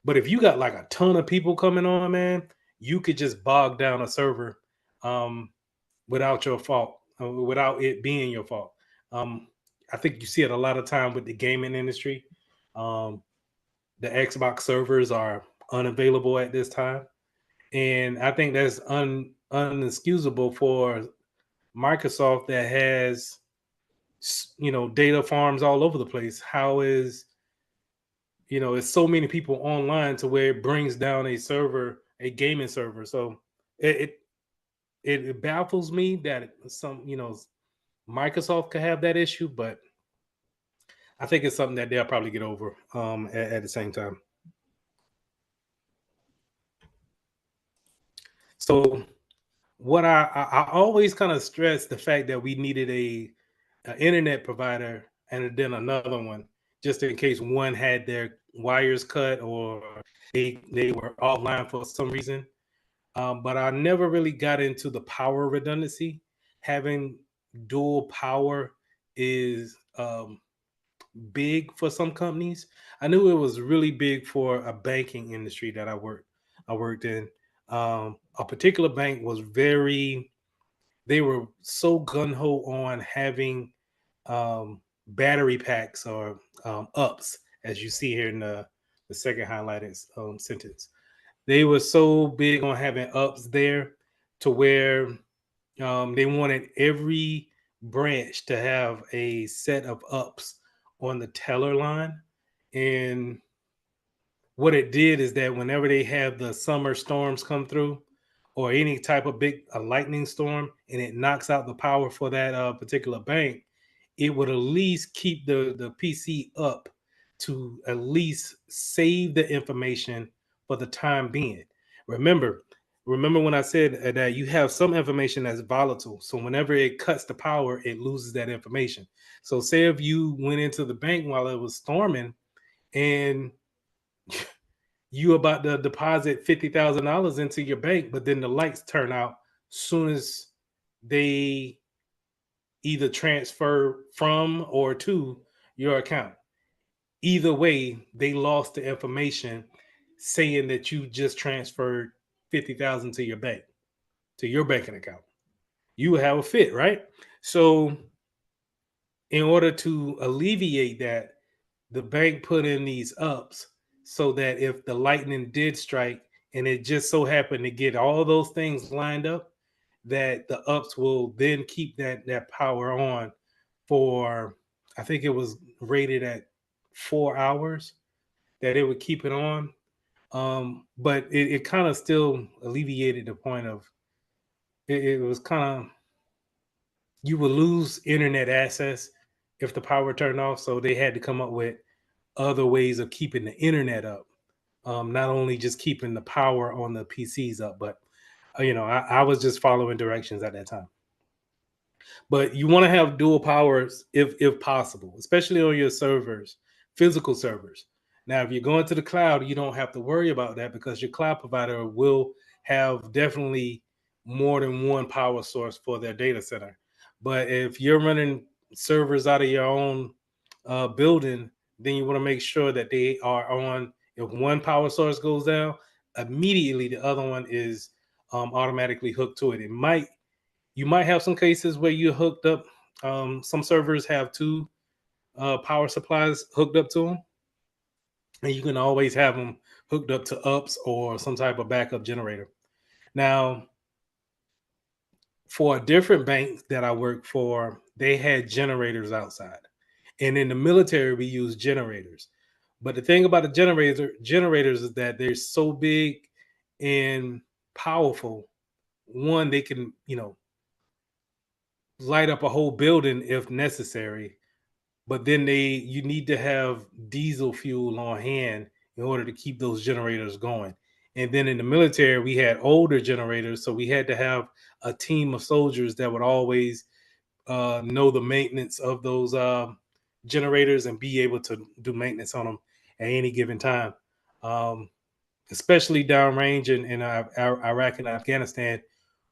But if you got like a ton of people coming on, man, you could just bog down a server um, without your fault, without it being your fault. Um, I think you see it a lot of time with the gaming industry. Um, the Xbox servers are unavailable at this time, and I think that's unexcusable for Microsoft that has data farms all over the place. How is it's so many people online to where it brings down a server, a gaming server. So it it baffles me that some Microsoft could have that issue, but I think it's something that they'll probably get over at the same time. So what I always kind of stress the fact that we needed an internet provider and then another one just in case one had their wires cut or they were offline for some reason. But I never really got into the power redundancy. Having dual power is big for some companies. I knew it was really big for a banking industry that I worked in. A particular bank was very they were so gun ho on having battery packs or ups, as you see here in the second highlighted sentence. They were so big on having ups there to where they wanted every branch to have a set of ups on the teller line. And what it did is that whenever they have the summer storms come through or any type of big a lightning storm and it knocks out the power for that particular bank, it would at least keep the PC up to at least save the information for the time being. Remember, remember when I said that you have some information that's volatile. So whenever it cuts the power, it loses that information. So say if you went into the bank while it was storming and you about to deposit $50,000 into your bank, but then the lights turn out soon as they either transfer from or to your account. Either way, they lost the information saying that you just transferred 50,000 to your bank, to your banking account. You would have a fit, right? So, in order to alleviate that, the bank put in these ups so that if the lightning did strike and it just so happened to get all those things lined up, that the ups will then keep that power on for I think it was rated at 4 hours that it would keep it on. But it kind of still alleviated the point of it was kind of you would lose internet access if the power turned off. So they had to come up with other ways of keeping the internet up. Not only just keeping the power on the PCs up, but I was just following directions at that time. But you want to have dual powers if possible, especially on your servers, physical servers. Now, if you're going to the cloud, you don't have to worry about that because your cloud provider will have definitely more than one power source for their data center. But if you're running servers out of your own building, then you want to make sure that they are on. If one power source goes down, immediately the other one is automatically hooked to it. You might have some cases where you're hooked up. Some servers have two power supplies hooked up to them, and you can always have them hooked up to ups or some type of backup generator. Now, for a different bank that I worked for, they had generators outside, and in the military we use generators. But the thing about the generators is that they're so big and powerful. One, they can light up a whole building if necessary. But then you need to have diesel fuel on hand in order to keep those generators going. And then in the military, we had older generators, so we had to have a team of soldiers that would always know the maintenance of those generators and be able to do maintenance on them at any given time. Um, Especially downrange in Iraq and Afghanistan,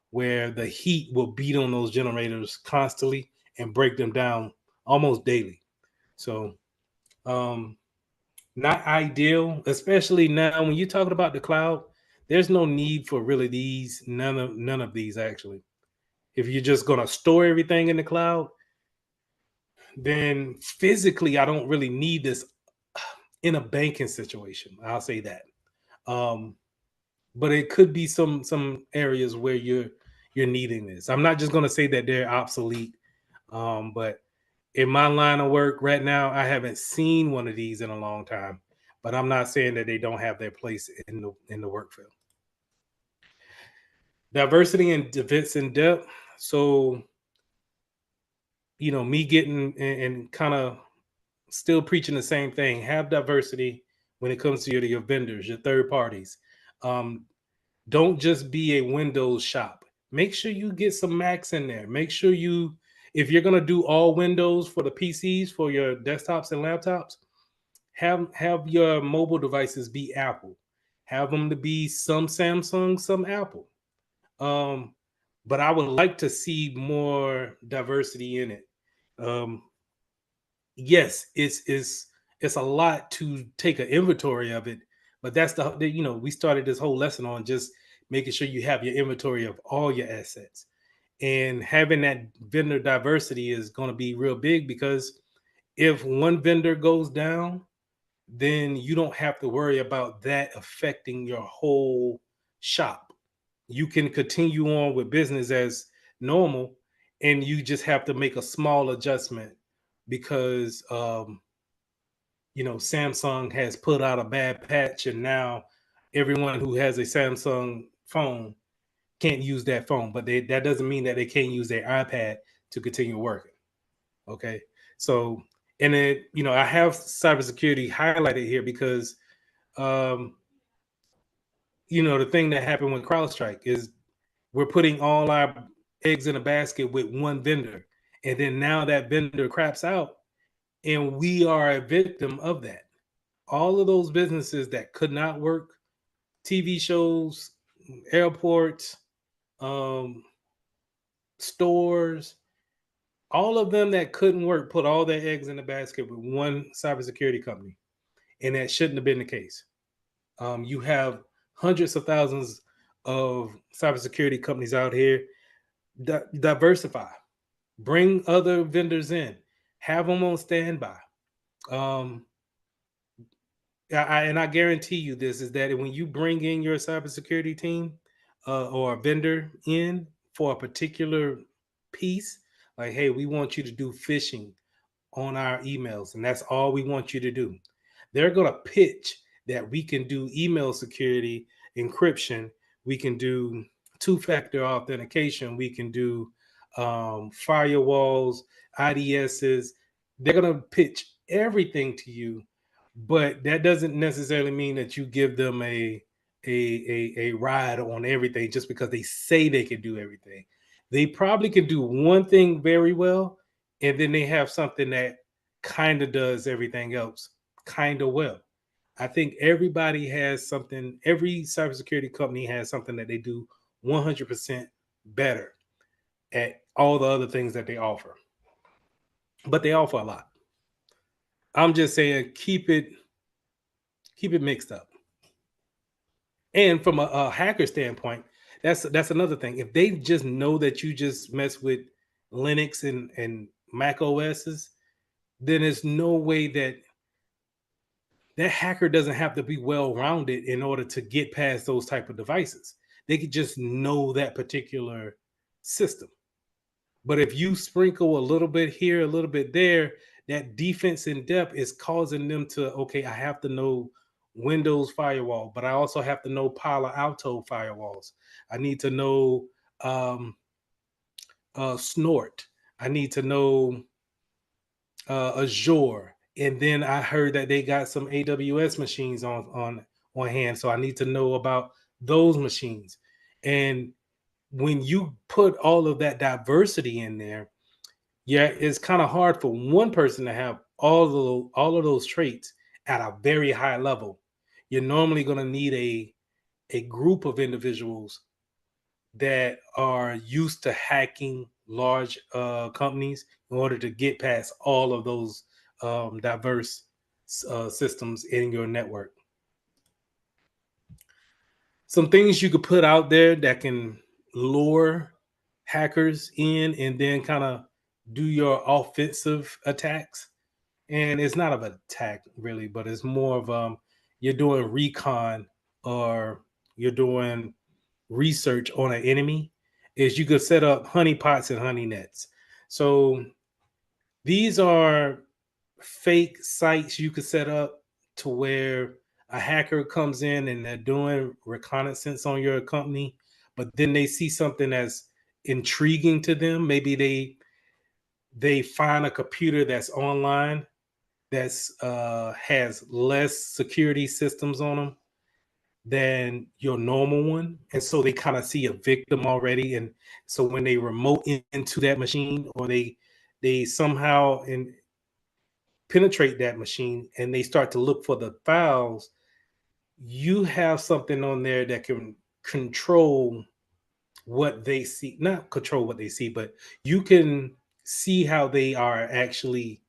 where the heat will beat on those generators constantly and break them down almost daily. So, um, not ideal, especially now when you're talking about the cloud. There's no need for really none of these actually. If you're just gonna store everything in the cloud, then physically I don't really need this in a banking situation. I'll say that. Um, but it could be some areas where you're needing this. I'm not just gonna say that they're obsolete, but in my line of work right now, I haven't seen one of these in a long time. But I'm not saying that they don't have their place in the work field. Diversity and defense in depth. So me getting and kind of still preaching the same thing. Have diversity when it comes to your vendors, your third parties. Um, don't just be a Windows shop. Make sure you get some Macs in there. Make sure if you're gonna do all Windows for the PCs for your desktops and laptops, have your mobile devices be Apple. Have them to be some Samsung, some Apple. Um, but I would like to see more diversity in it. Um, yes, it's a lot to take an inventory of it, but that's we started this whole lesson on just making sure you have your inventory of all your assets, and having that vendor diversity is going to be real big because if one vendor goes down, then you don't have to worry about that affecting your whole shop. You can continue on with business as normal, and you just have to make a small adjustment because Samsung has put out a bad patch, and now everyone who has a Samsung phone can't use that phone. But that doesn't mean that they can't use their iPad to continue working. Okay, so and then I have cybersecurity highlighted here because um, the thing that happened with CrowdStrike is we're putting all our eggs in a basket with one vendor, and then now that vendor craps out, and we are a victim of that. All of those businesses that could not work, TV shows, airports, um, stores, all of them that couldn't work, put all their eggs in the basket with one cybersecurity company, and that shouldn't have been the case. You have hundreds of thousands of cybersecurity companies out here. Diversify, bring other vendors in, have them on standby. Um, and I guarantee you this is that when you bring in your cybersecurity team or a vendor in for a particular piece, like, hey, we want you to do phishing on our emails, and that's all we want you to do. They're going to pitch that we can do email security encryption, we can do two-factor authentication, we can do firewalls, IDSs. They're going to pitch everything to you, but that doesn't necessarily mean that you give them a ride on everything just because they say they can do everything. They probably can do one thing very well, and then they have something that kind of does everything else kind of well. I think everybody has something, every cybersecurity company has something that they do 100% better at all the other things that they offer. But they offer a lot. I'm just saying keep it mixed up. And from a hacker standpoint, that's another thing. If they just know that you just mess with Linux and Mac OSs, then there's no way that hacker doesn't have to be well rounded in order to get past those type of devices. They could just know that particular system. But if you sprinkle a little bit here, a little bit there, that defense in depth is causing them to, okay, I have to know Windows firewall, but I also have to know Palo Alto firewalls. I need to know Snort. I need to know Azure, and then I heard that they got some AWS machines on hand, so I need to know about those machines. And when you put all of that diversity in there, yeah, it's kind of hard for one person to have all of those traits at a very high level. You're normally going to need a group of individuals that are used to hacking large companies in order to get past all of those diverse systems in your network. Some things you could put out there that can lure hackers in and then kind of do your offensive attacks. And it's not of an attack really, but it's more of you're doing recon or you're doing research on an enemy. Is you could set up honeypots and honey nets. So these are fake sites you could set up to where a hacker comes in and they're doing reconnaissance on your company, but then they see something that's intriguing to them. Maybe they find a computer that's online that's has less security systems on them than your normal one, and so they kind of see a victim already, and so when they remote into that machine, or they somehow penetrate that machine and they start to look for the files, you have something on there that can control what they see, not control what they see, but you can see how they are actually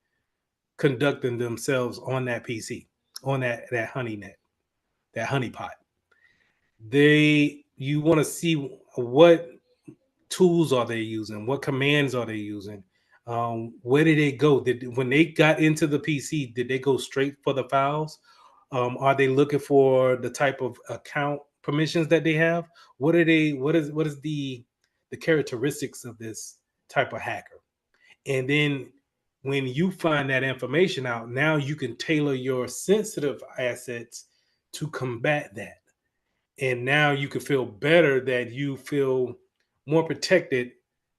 conducting themselves on that PC, on that honey net, that honeypot. They You want to see what tools are they using, what commands are they using, where did they go? Did when they got into the PC, did they go straight for the files? Are they looking for the type of account permissions that they have? What are they? What is the characteristics of this type of hacker? And then when you find that information out, now you can tailor your sensitive assets to combat that. And now you can feel better, that you feel more protected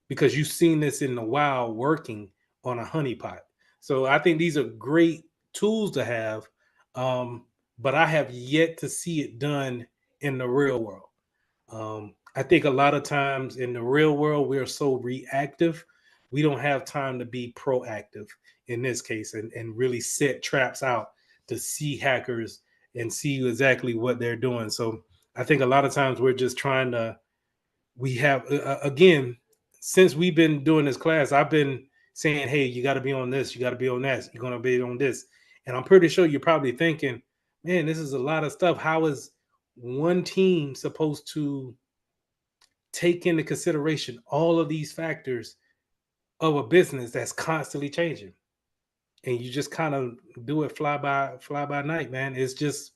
because you've seen this in the wild working on a honeypot. So I think these are great tools to have, but I have yet to see it done in the real world. I think a lot of times in the real world, we are so reactive. We don't have time to be proactive in this case, and really set traps out to see hackers and see exactly what they're doing. So I think a lot of times we're just trying to, we have, again, since we've been doing this class, I've been saying, hey, you got to be on this, you got to be on that, you're going to be on this. And I'm pretty sure you're probably thinking, man, this is a lot of stuff. How is one team supposed to take into consideration all of these factors of a business that's constantly changing? And you just kind of do it fly by night, man. It's just,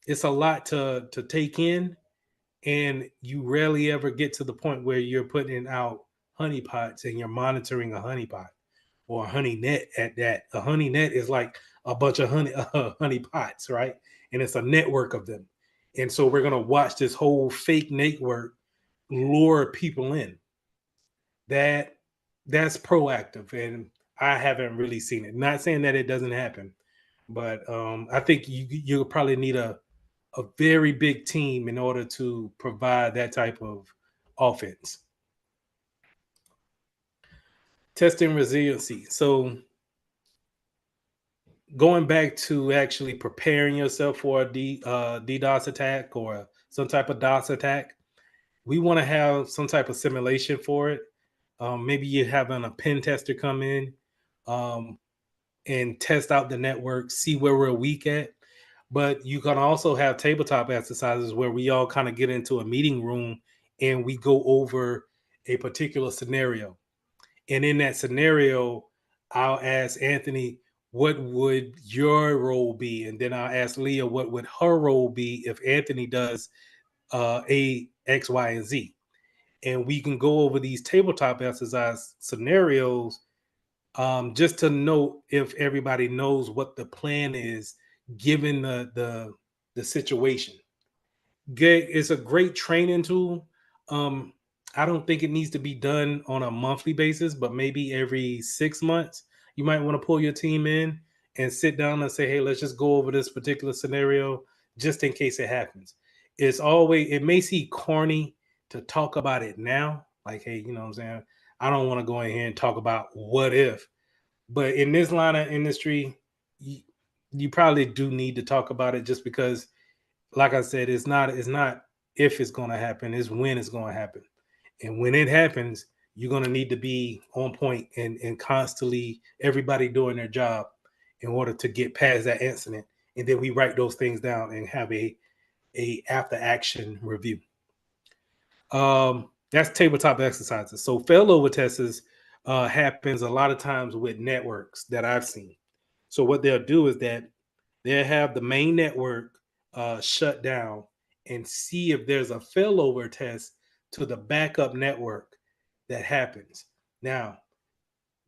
it's a lot to take in, and you rarely ever get to the point where you're putting out honeypots and you're monitoring a honeypot or a honey net. At that, a honey net is like a bunch of honey pots, right? And it's a network of them. And so we're gonna watch this whole fake network lure people in. That that's proactive, and I haven't really seen it. Not saying that it doesn't happen, but I think you probably need a very big team in order to provide that type of offense. Testing resiliency. So going back to actually preparing yourself for a DDoS attack or some type of DOS attack, we want to have some type of simulation for it. Maybe you're having a pen tester come in, um, and test out the network, see where we're weak at. But you can also have tabletop exercises where we all kind of get into a meeting room and we go over a particular scenario. And in that scenario, I'll ask Anthony, what would your role be? And then I'll ask Leah, what would her role be if Anthony does A, X, Y, and Z? And we can go over these tabletop exercise scenarios, just to know if everybody knows what the plan is given the situation. It's a great training tool. I don't think it needs to be done on a monthly basis, but maybe every 6 months, you might want to pull your team in and sit down and say, hey, let's just go over this particular scenario just in case it happens. It may seem corny to talk about it now. Like, hey, you know what I'm saying? I don't want to go in here and talk about what if. But in this line of industry, you probably do need to talk about it just because, like I said, it's not if it's going to happen, it's when it's going to happen. And when it happens, you're going to need to be on point and constantly everybody doing their job in order to get past that incident. And then we write those things down and have a after action review. That's tabletop exercises. So failover tests happens a lot of times with networks that I've seen. So what they'll do is that they'll have the main network shut down and see if there's a failover test to the backup network that happens. Now,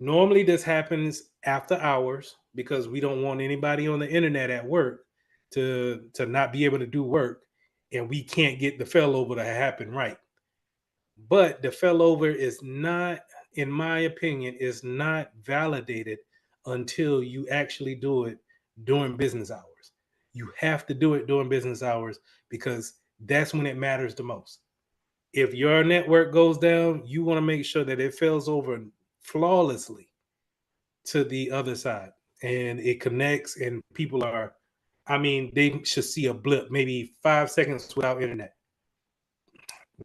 normally this happens after hours because we don't want anybody on the internet at work to not be able to do work, and we can't get the failover to happen right. But the failover is not, in my opinion, is not validated until you actually do it during business hours. You have to do it during business hours because that's when it matters the most. If your network goes down, you want to make sure that it fails over flawlessly to the other side and it connects and people are, I mean, they should see a blip, maybe 5 seconds without internet.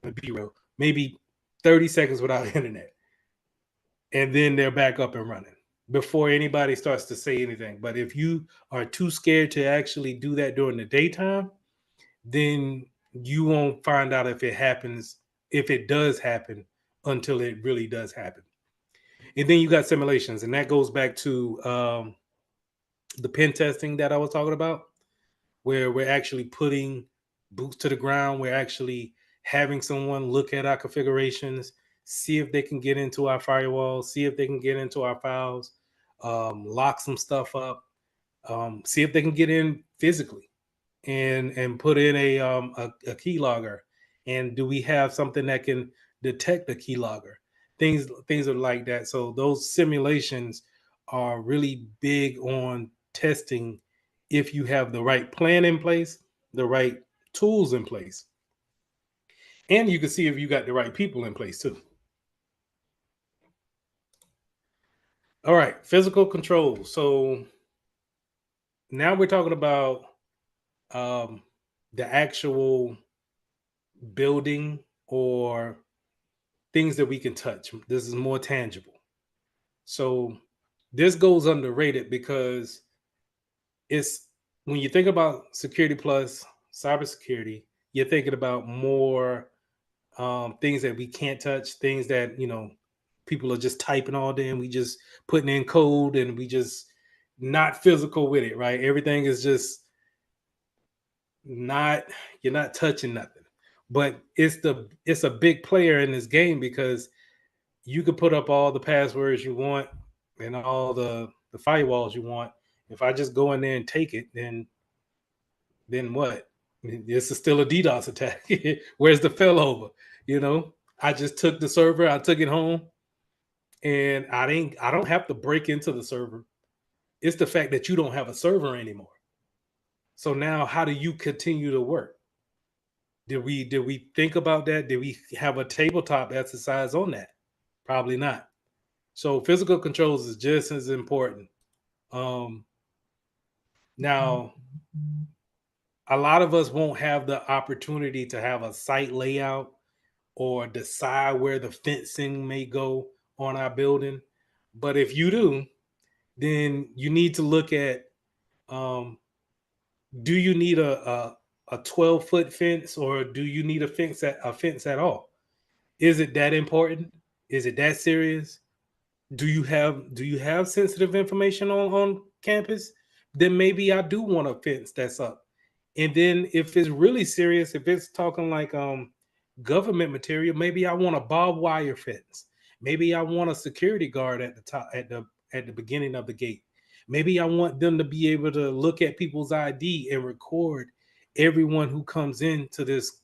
Be real, maybe 30 seconds without internet, and then they're back up and running before anybody starts to say anything. But if you are too scared to actually do that during the daytime, then you won't find out if it happens, if it does happen, until it really does happen. And then you got simulations, and that goes back to the pen testing that I was talking about, where we're actually putting boots to the ground. We're actually having someone look at our configurations, see if they can get into our firewall, see if they can get into our files, lock some stuff up, see if they can get in physically, and put in a keylogger. And do we have something that can detect the keylogger? Things are like that. So those simulations are really big on testing if you have the right plan in place, the right tools in place, and you can see if you got the right people in place too. All right, physical control. So now we're talking about um, the actual building or things that we can touch. This is more tangible. So this goes underrated because it's, when you think about security plus cybersecurity, you're thinking about more things that we can't touch, things that, people are just typing all day and we just putting in code and we just not physical with it, right? Everything is just not, you're not touching nothing. But it's a big player in this game because you could put up all the passwords you want and all the firewalls you want. If I just go in there and take it, then what? This is still a DDoS attack. Where's the failover? I just took the server, I took it home, and I don't have to break into the server. It's the fact that you don't have a server anymore. So now how do you continue to work? Did we think about that? Did we have a tabletop exercise on that? Probably not. So physical controls is just as important. Um, Now, a lot of us won't have the opportunity to have a site layout or decide where the fencing may go on our building. But if you do, then you need to look at, um, do you need a 12-foot fence or do you need a fence at all? Is it that important? Is it that serious? Do you have sensitive information on campus? Then maybe I do want a fence that's up. And then if it's really serious, if it's talking like government material, maybe I want a barbed wire fence. Maybe I want a security guard at the top, at the beginning of the gate. Maybe I want them to be able to look at people's ID and record everyone who comes into this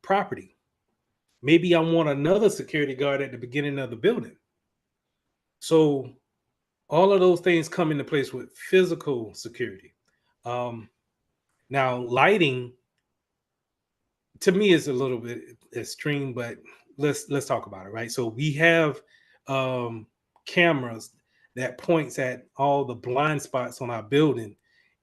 property. Maybe I want another security guard at the beginning of the building. So all of those things come into place with physical security. Um, Now, lighting to me is a little bit extreme, but let's talk about it, right? So we have um, cameras that points at all the blind spots on our building.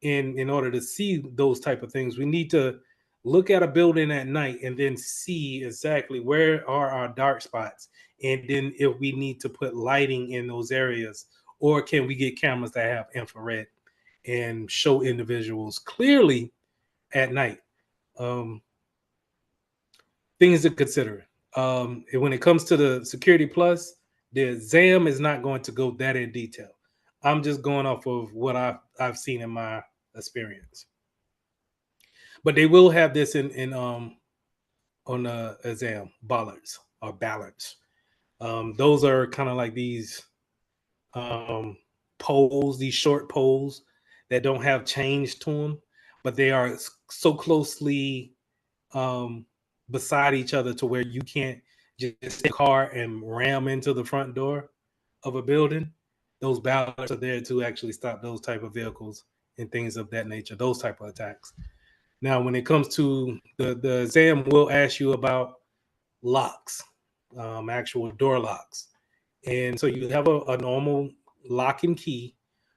In order to see those type of things, we need to look at a building at night and then see exactly where are our dark spots, and then if we need to put lighting in those areas, or can we get cameras that have infrared and show individuals clearly at night. Um, Things to consider. When it comes to the Security Plus, the exam is not going to go that in detail. I'm just going off of what I've seen in my experience. But they will have this in on the exam bollards or ballards. Those are kind of like these um, poles, these short poles that don't have chains to them, but they are so closely um, beside each other to where you can't just take a car and ram into the front door of a building. Those ballards are there to actually stop those type of vehicles and things of that nature, those type of attacks. Now, when it comes to the exam, will ask you about locks, actual door locks. And so you have a normal lock and key,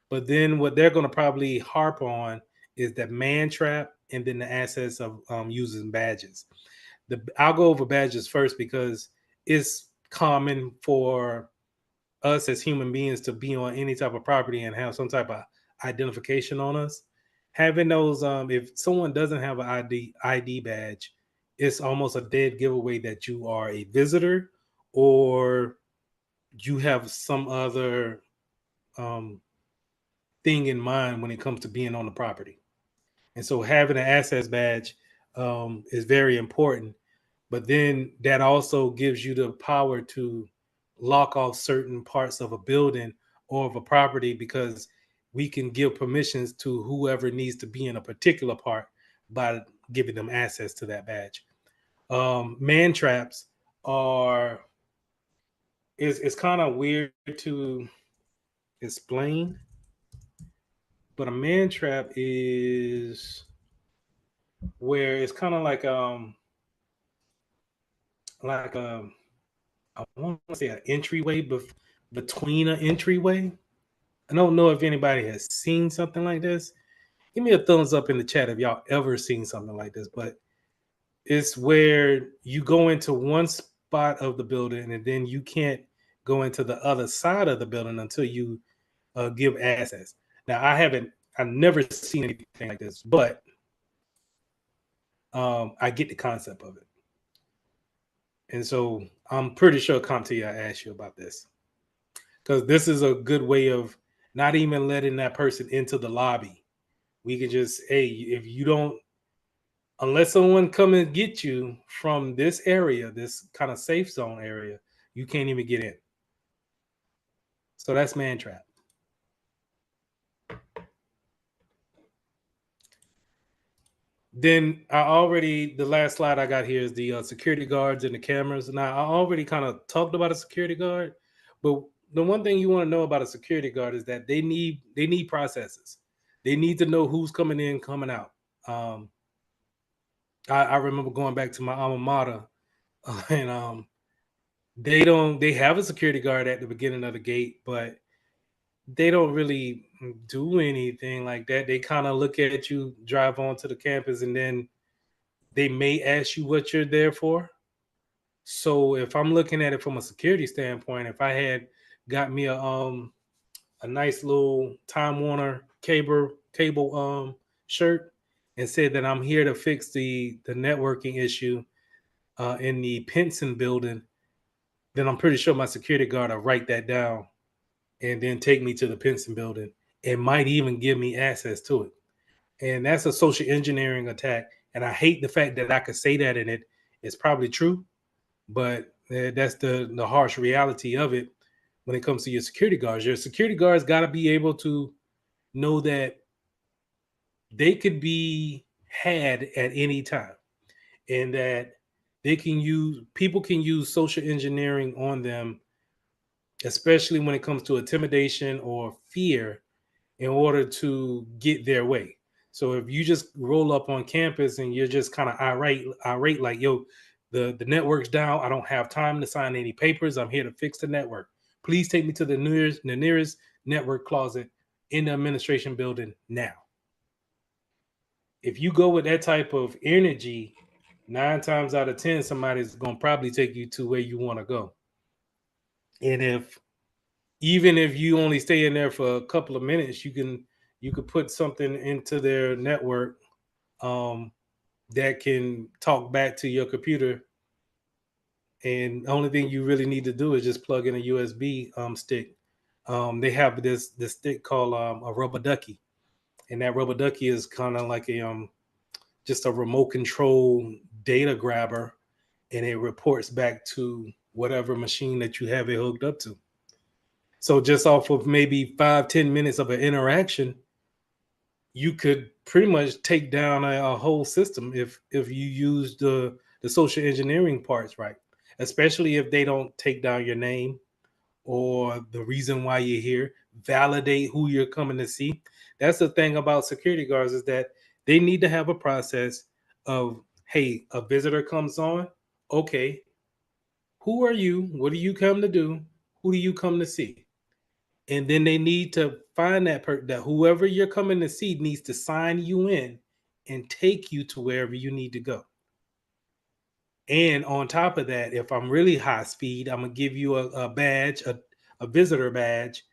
but then what they're going to probably harp on is that man trap and then the access of using badges. I'll go over badges first because it's common for us as human beings to be on any type of property and have some type of identification on us. Having those, if someone doesn't have an ID badge, it's almost a dead giveaway that you are a visitor or you have some other um, thing in mind when it comes to being on the property. And so having an access badge is very important. But then that also gives you the power to lock off certain parts of a building or of a property because we can give permissions to whoever needs to be in a particular part by giving them access to that badge. Man traps are it's kind of weird to explain, but a man trap is where it's kind of like I want to say an entryway between an entryway. I don't know if anybody has seen something like this. Give me a thumbs up in the chat if y'all ever seen something like this. But it's where you go into one spot of the building and then you can't go into the other side of the building until you give access. Now I've never seen anything like this, but I get the concept of it. And so I'm pretty sure CompTIA asked you about this because this is a good way of not even letting that person into the lobby. We can just, hey, if you don't, unless someone come and get you from this area, this kind of safe zone area, you can't even get in. So that's man trap. Then the last slide I got here is the security guards and the cameras. Now I already kind of talked about a security guard, but the one thing you want to know about a security guard is that they need processes. They need to know who's coming in, coming out. Um, I remember going back to my alma mater, and they have a security guard at the beginning of the gate, but they don't really do anything like that. They kind of look at you, drive onto the campus, and then they may ask you what you're there for. So if I'm looking at it from a security standpoint, if I had got me a nice little Time Warner cable shirt and said that I'm here to fix the networking issue in the Pinson building, then I'm pretty sure my security guard will write that down and then take me to the Pinson building and might even give me access to it. And that's a social engineering attack. And I hate the fact that I could say that and it's probably true, but that's the harsh reality of it when it comes to your security guards. Your security guards got to be able to know that they could be had at any time and that People can use social engineering on them, especially when it comes to intimidation or fear, in order to get their way. So if you just roll up on campus and you're just kind of irate, like, yo, the network's down. I don't have time to sign any papers. I'm here to fix the network. Please take me to the nearest network closet in the administration building now. If you go with that type of energy, 9 times out of 10, somebody's gonna probably take you to where you want to go. And if even if you only stay in there for a couple of minutes, you could put something into their network um, that can talk back to your computer. And the only thing you really need to do is just plug in a USB stick. They have this stick called a rubber ducky, and that rubber ducky is kind of like a just a remote control data grabber, and it reports back to whatever machine that you have it hooked up to. So just off of maybe 5-10 minutes of an interaction, you could pretty much take down a whole system if you use the social engineering parts right. Especially if they don't take down your name or the reason why you're here, validate who you're coming to see. That's the thing about security guards, is that they need to have a process of, hey, a visitor comes on, okay, who are you? What do you come to do? Who do you come to see? And then they need to find that whoever you're coming to see needs to sign you in and take you to wherever you need to go. And on top of that, if I'm really high speed, I'm gonna give you a badge, a visitor badge,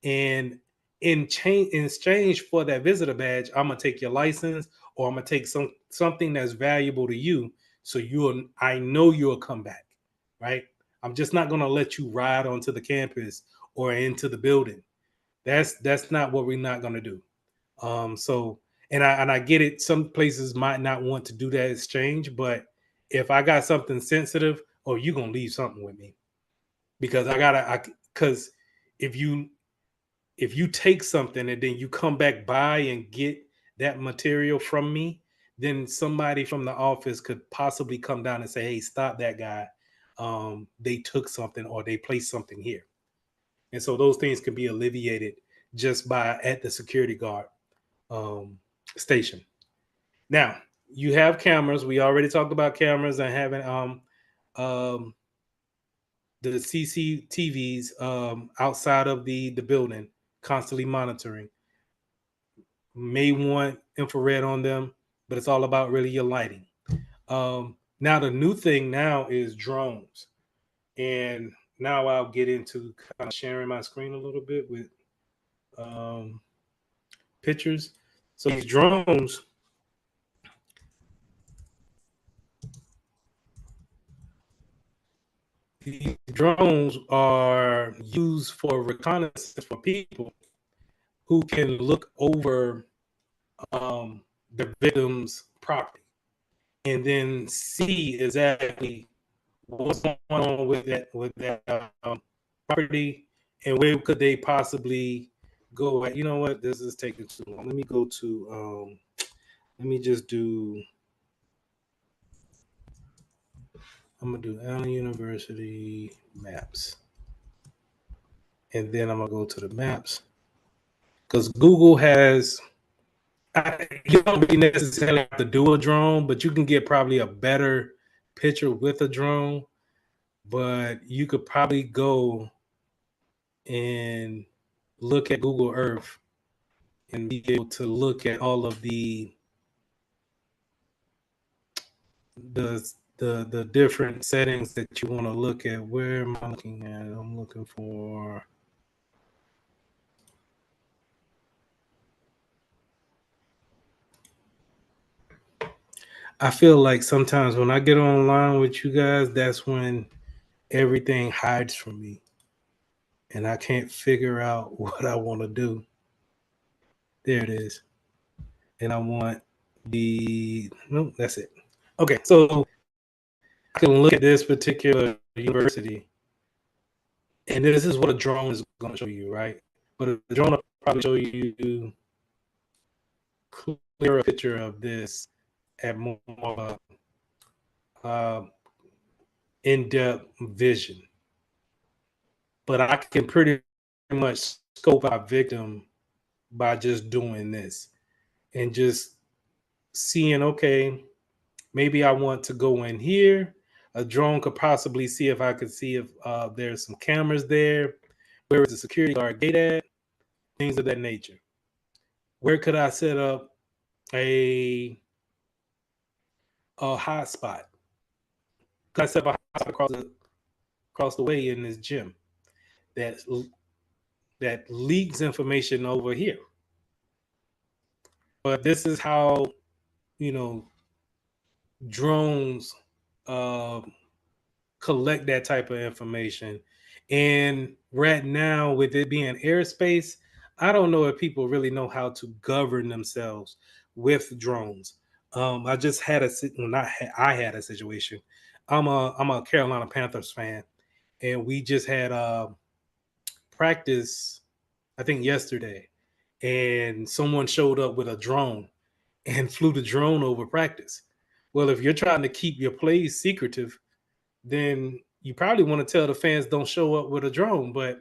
and in exchange for that visitor badge, I'm gonna take your license, or I'm gonna take something that's valuable to you, so I know you'll come back, right? I'm just not gonna let you ride onto the campus or into the building. That's not what we're not gonna do. So and I get it. Some places might not want to do that exchange, but if I got something sensitive, oh, you gonna leave something with me, because because if you if you take something and then you come back by and get that material from me, then somebody from the office could possibly come down and say, hey, stop that guy. They took something or they placed something here. And so those things can be alleviated just by at the security guard um, station. Now, you have cameras. We already talked about cameras and having um, the CCTVs outside of the building, constantly monitoring. May want infrared on them, but it's all about really your lighting. Now, the new thing now is drones. And now I'll get into kind of sharing my screen a little bit with um, pictures. So these drones are used for reconnaissance for people who can look over the victim's property and then see exactly what's going on with that property, and where could they possibly go at. You know what? This is taking too long. Let me go to let me just do. I'm gonna do Allen University maps, and then I'm gonna go to the maps because Google has. You don't really necessarily have to do a drone, but you can get probably a better picture with a drone. But you could probably go and look at Google Earth and be able to look at all of the different settings that you want to look at. Where am I looking at? I'm looking for. I feel like sometimes when I get online with you guys, that's when everything hides from me and I can't figure out what I want to do. There it is. And I want no, that's it. Okay, so I can look at this particular university, and this is what a drone is going to show you, right? But a drone will probably show you clearer picture of this at more in-depth vision, but I can pretty much scope out victim by just doing this and just seeing, okay, maybe I want to go in here. A drone could possibly see if I could see if there's some cameras there. Where is the security guard gate at? Things of that nature. Where could I set up a a hotspot? Could I set up a hotspot across the way in this gym that that leaks information over here? But this is how, you know, drones uh, collect that type of information. And right now, with it being airspace, I don't know if people really know how to govern themselves with drones. I just had well, not I had a situation. I'm a Carolina Panthers fan, and we just had practice, I think yesterday, and someone showed up with a drone and flew the drone over practice. Well, if you're trying to keep your plays secretive, then you probably want to tell the fans don't show up with a drone. But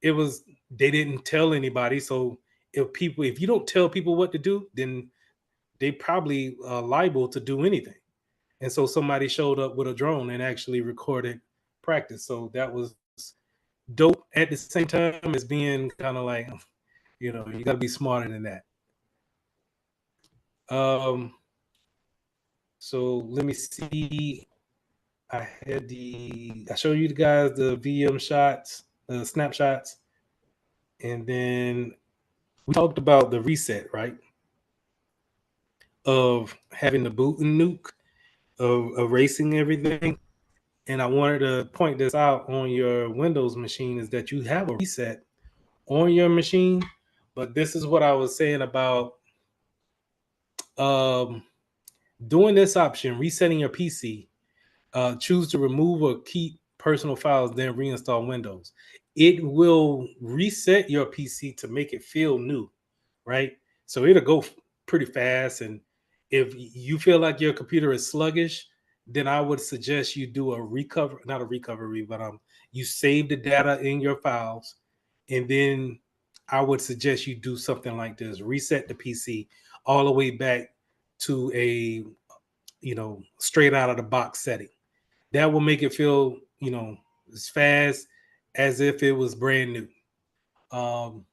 it was they didn't tell anybody. So if you don't tell people what to do, then they probably liable to do anything. And so somebody showed up with a drone and actually recorded practice. So that was dope at the same time as being kind of like, you got to be smarter than that. Um, so let me see. I showed you guys the VM shots, the snapshots, and then we talked about the reset, right? Of having the boot and nuke, of erasing everything. And I wanted to point this out on your Windows machine is that you have a reset on your machine. But this is what I was saying about um, doing this option, resetting your PC. Choose to remove or keep personal files, then reinstall Windows. It will reset your PC to make it feel new, right? So it'll go pretty fast. And if you feel like your computer is sluggish, then I would suggest you do a recover, not a recovery, but you save the data in your files, and then I would suggest you do something like this: reset the PC all the way back to a straight out of the box setting. That will make it feel as fast as if it was brand new. Um,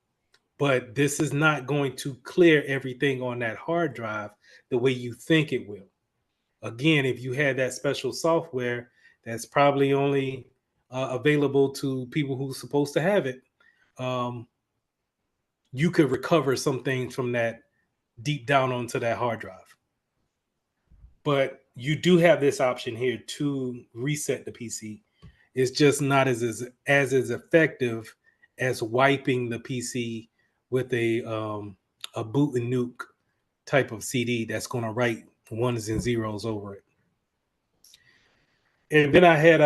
but this is not going to clear everything on that hard drive the way you think it will. Again, if you had that special software that's probably only available to people who's supposed to have it, um, you could recover some things from that deep down onto that hard drive. But you do have this option here to reset the PC. It's just not as effective as wiping the PC with a boot and nuke type of CD that's going to write ones and zeros over it. And then I had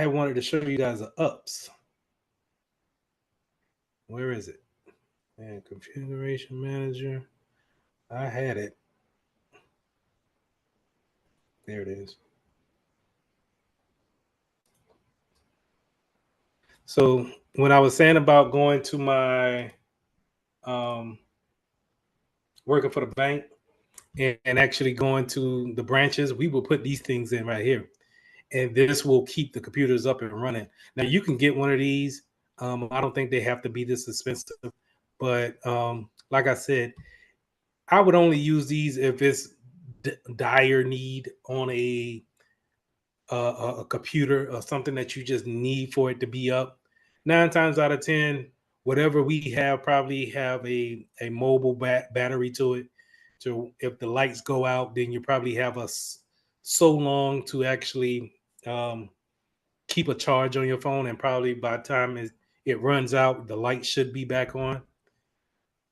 wanted to show you guys the ups. Where is it? And configuration manager. I had it. There it is. So when I was saying about going to my um, working for the bank and actually going to the branches, we will put these things in right here, and this will keep the computers up and running. Now you can get one of these. I don't think they have to be this expensive, but like I said, I would only use these if it's dire need on a computer or something that you just need for it to be up. 9 times out of 10, whatever we have probably have a mobile battery to it. So if the lights go out, then you probably have so long to actually um, keep a charge on your phone, and probably by the time it runs out, the light should be back on.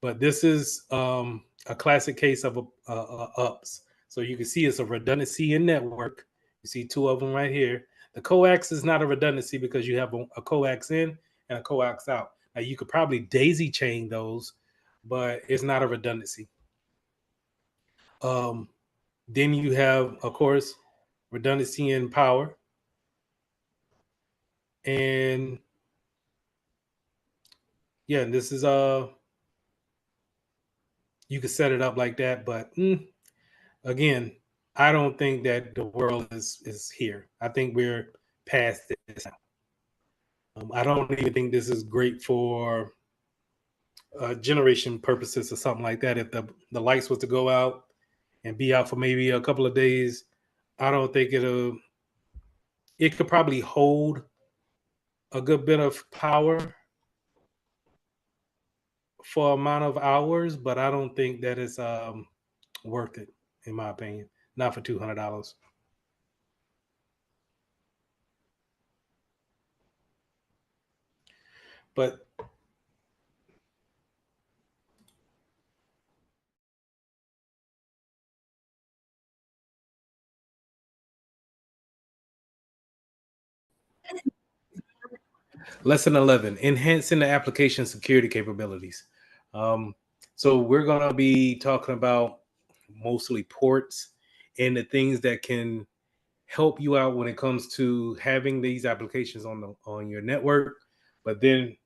But this is a classic case of ups. So you can see it's a redundancy in network. You see two of them right here. The coax is not a redundancy because you have a coax in and a coax out. Now you could probably daisy chain those, but it's not a redundancy. Um, Then you have, of course, redundancy in power. And yeah, this is you can set it up like that, but again, I don't think that the world is here. I think we're past this now. I don't even think this is great for generation purposes or something like that. If the lights was to go out and be out for maybe a couple of days, I don't think it could probably hold a good bit of power for amount of hours, but I don't think that is worth it, in my opinion. Not for $200. But lesson 11: enhancing the application security capabilities. Um, so we're gonna be talking about mostly ports and the things that can help you out when it comes to having these applications on your network. But then,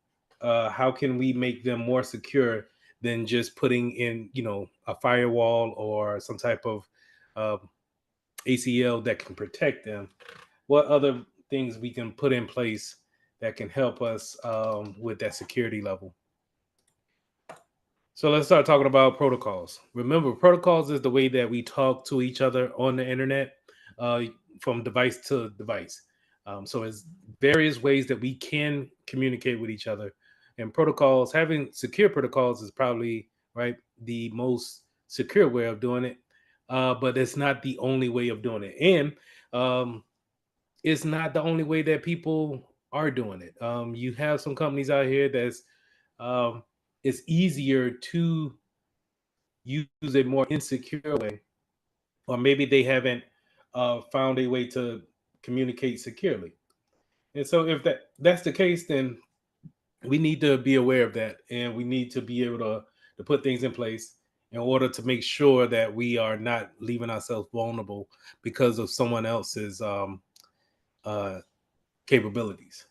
how can we make them more secure than just putting in, a firewall or some type of uh, ACL that can protect them? What other things we can put in place that can help us with that security level? So let's start talking about protocols. Remember, protocols is the way that we talk to each other on the internet, uh, from device to device. So it's various ways that we can communicate with each other. And protocols, having secure protocols is probably right the most secure way of doing it. But it's not the only way of doing it, and um, it's not the only way that people are doing it. You have some companies out here that's um, it's easier to use a more insecure way, or maybe they haven't found a way to communicate securely. And so, if that's the case, then we need to be aware of that, and we need to be able to put things in place in order to make sure that we are not leaving ourselves vulnerable because of someone else's uh, capabilities.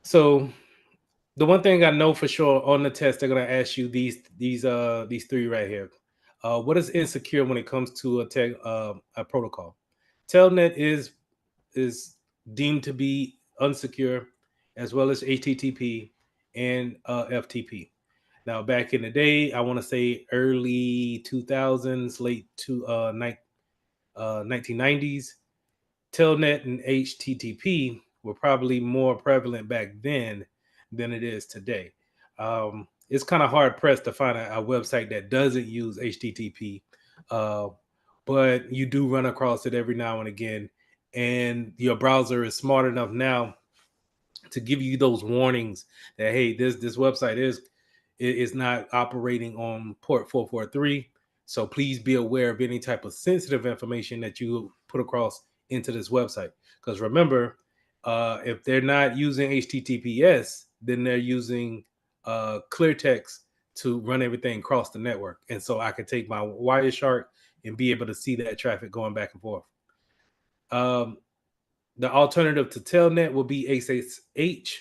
So the one thing I know for sure on the test, they're gonna ask you these three right here. What is insecure when it comes to a protocol? Telnet is deemed to be unsecure, as well as HTTP and FTP. Now, back in the day, I want to say early 2000s, late to 1990s, Telnet and HTTP were probably more prevalent back then than it is today. It's kind of hard pressed to find a website that doesn't use HTTP, uh, but you do run across it every now and again. And your browser is smart enough now to give you those warnings that, hey, this website is not operating on port 443. So please be aware of any type of sensitive information that you put across into this website. Because remember, if they're not using HTTPS, then they're using clear text to run everything across the network. And so I can take my Wireshark and be able to see that traffic going back and forth. Um, the alternative to Telnet will be SSH,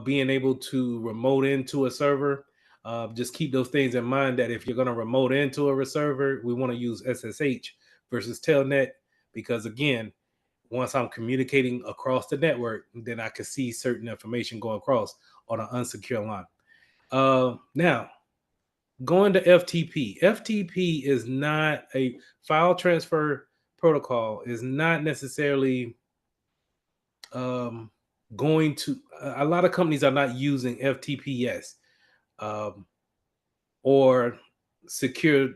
being able to remote into a server. Just keep those things in mind that if you're going to remote into a server, we want to use SSH versus Telnet because, again, once I'm communicating across the network, then I can see certain information go across on an unsecure line. Now, going to FTP. FTP is not a file transfer protocol, is not necessarily um, going to a lot of companies are not using FTPS um, or secure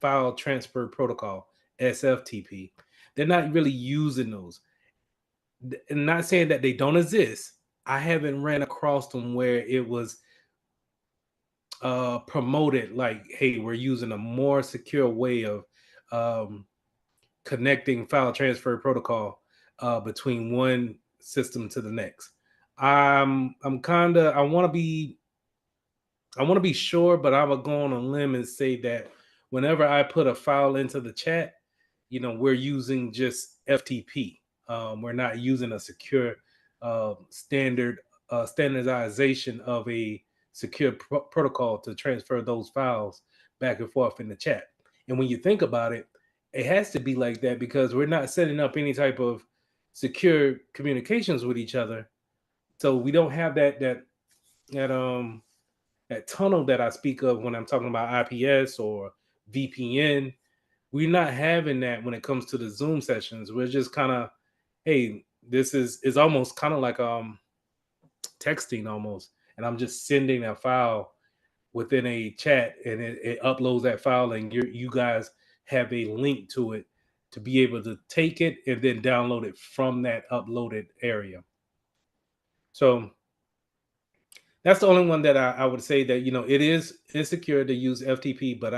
file transfer protocol SFTP. They're not really using those. And not saying that they don't exist. I haven't ran across them where it was promoted like, hey, we're using a more secure way of um, connecting file transfer protocol between one system to the next. I'm kind of I want to be sure, but I would go on a limb and say that whenever I put a file into the chat, we're using just FTP. We're not using a secure standardization of a secure protocol to transfer those files back and forth in the chat. And when you think about it, it has to be like that because we're not setting up any type of secure communications with each other. So we don't have that that tunnel that I speak of when I'm talking about IPS or VPN. We're not having that when it comes to the Zoom sessions. We're just kind of, hey, this is almost kind of like texting almost, and I'm just sending a file within a chat, and it uploads that file, and you guys have a link to it to be able to take it and then download it from that uploaded area. So that's the only one that I would say that it is insecure to use FTP, but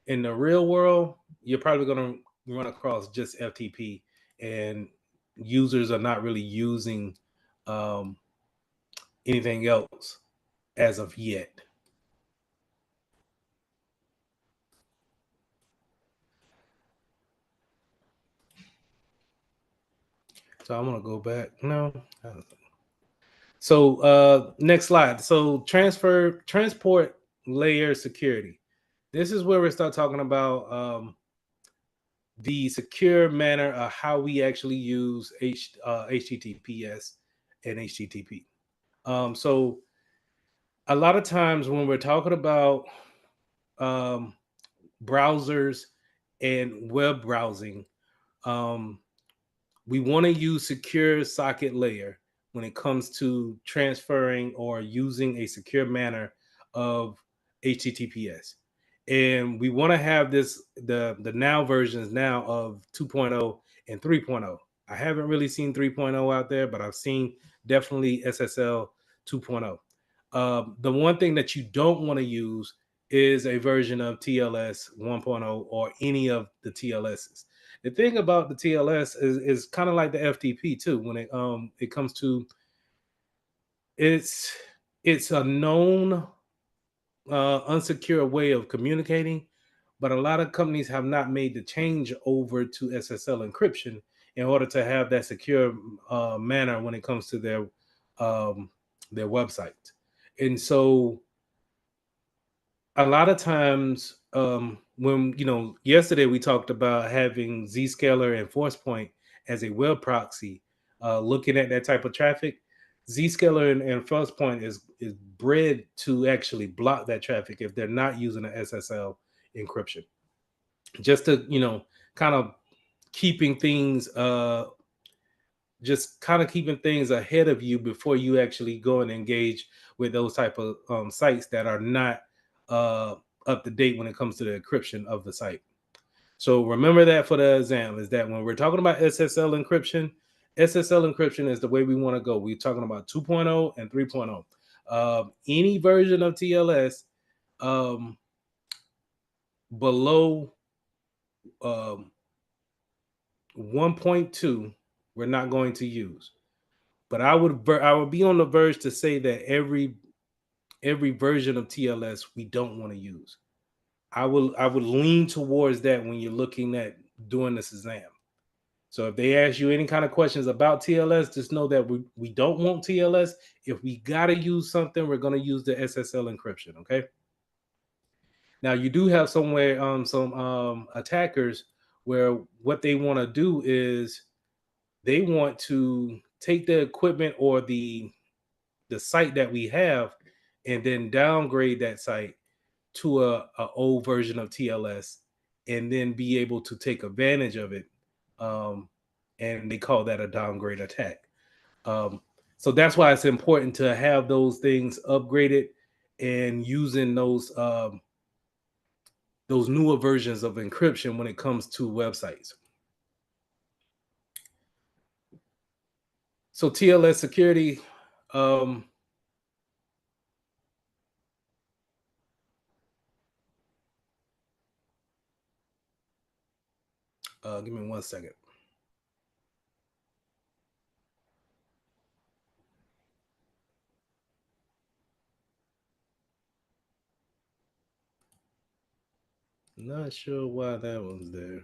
in the real world, you're probably going to run across just FTP, and users are not really using um, anything else as of yet. So I'm going to go back. No. So next slide. So transport layer security. This is where we start talking about the secure manner of how we actually use HTTPS and HTTP. So a lot of times when we're talking about um, browsers and web browsing, um, we want to use secure socket layer when it comes to transferring or using a secure manner of HTTPS. And we want to have the now versions now of 2.0 and 3.0. I haven't really seen 3.0 out there, but I've seen definitely SSL 2.0. The one thing that you don't want to use is a version of TLS 1.0 or any of the TLSs. The thing about the TLS is kind of like the FTP too. When it comes to it's it's a known unsecure way of communicating, but a lot of companies have not made the change over to SSL encryption in order to have that secure manner when it comes to their website. And so a lot of times when yesterday we talked about having Zscaler and ForcePoint as a web proxy, looking at that type of traffic. Zscaler and ForcePoint is bred to actually block that traffic if they're not using an SSL encryption, just to kind of keeping things just kind of keeping things ahead of you before you actually go and engage with those type of sites that are not uh, up to date when it comes to the encryption of the site. So remember that for the exam is that when we're talking about SSL encryption is the way we want to go. We're talking about 2.0 and 3.0. Any version of TLS below um, 1.2, we're not going to use. But I would be on the verge to say that every version of TLS we don't want to use. I would lean towards that when you're looking at doing this exam. So if they ask you any kind of questions about TLS, just know that we don't want TLS. If we gotta use something, we're gonna use the SSL encryption. Okay. Now you do have some attackers where what they want to do is they want to take the equipment or the site that we have and then downgrade that site to a old version of TLS and then be able to take advantage of it. And they call that a downgrade attack. Um, so that's why it's important to have those things upgraded and using those newer versions of encryption when it comes to websites. So TLS security, um, give me 1 second. Not sure why that was there.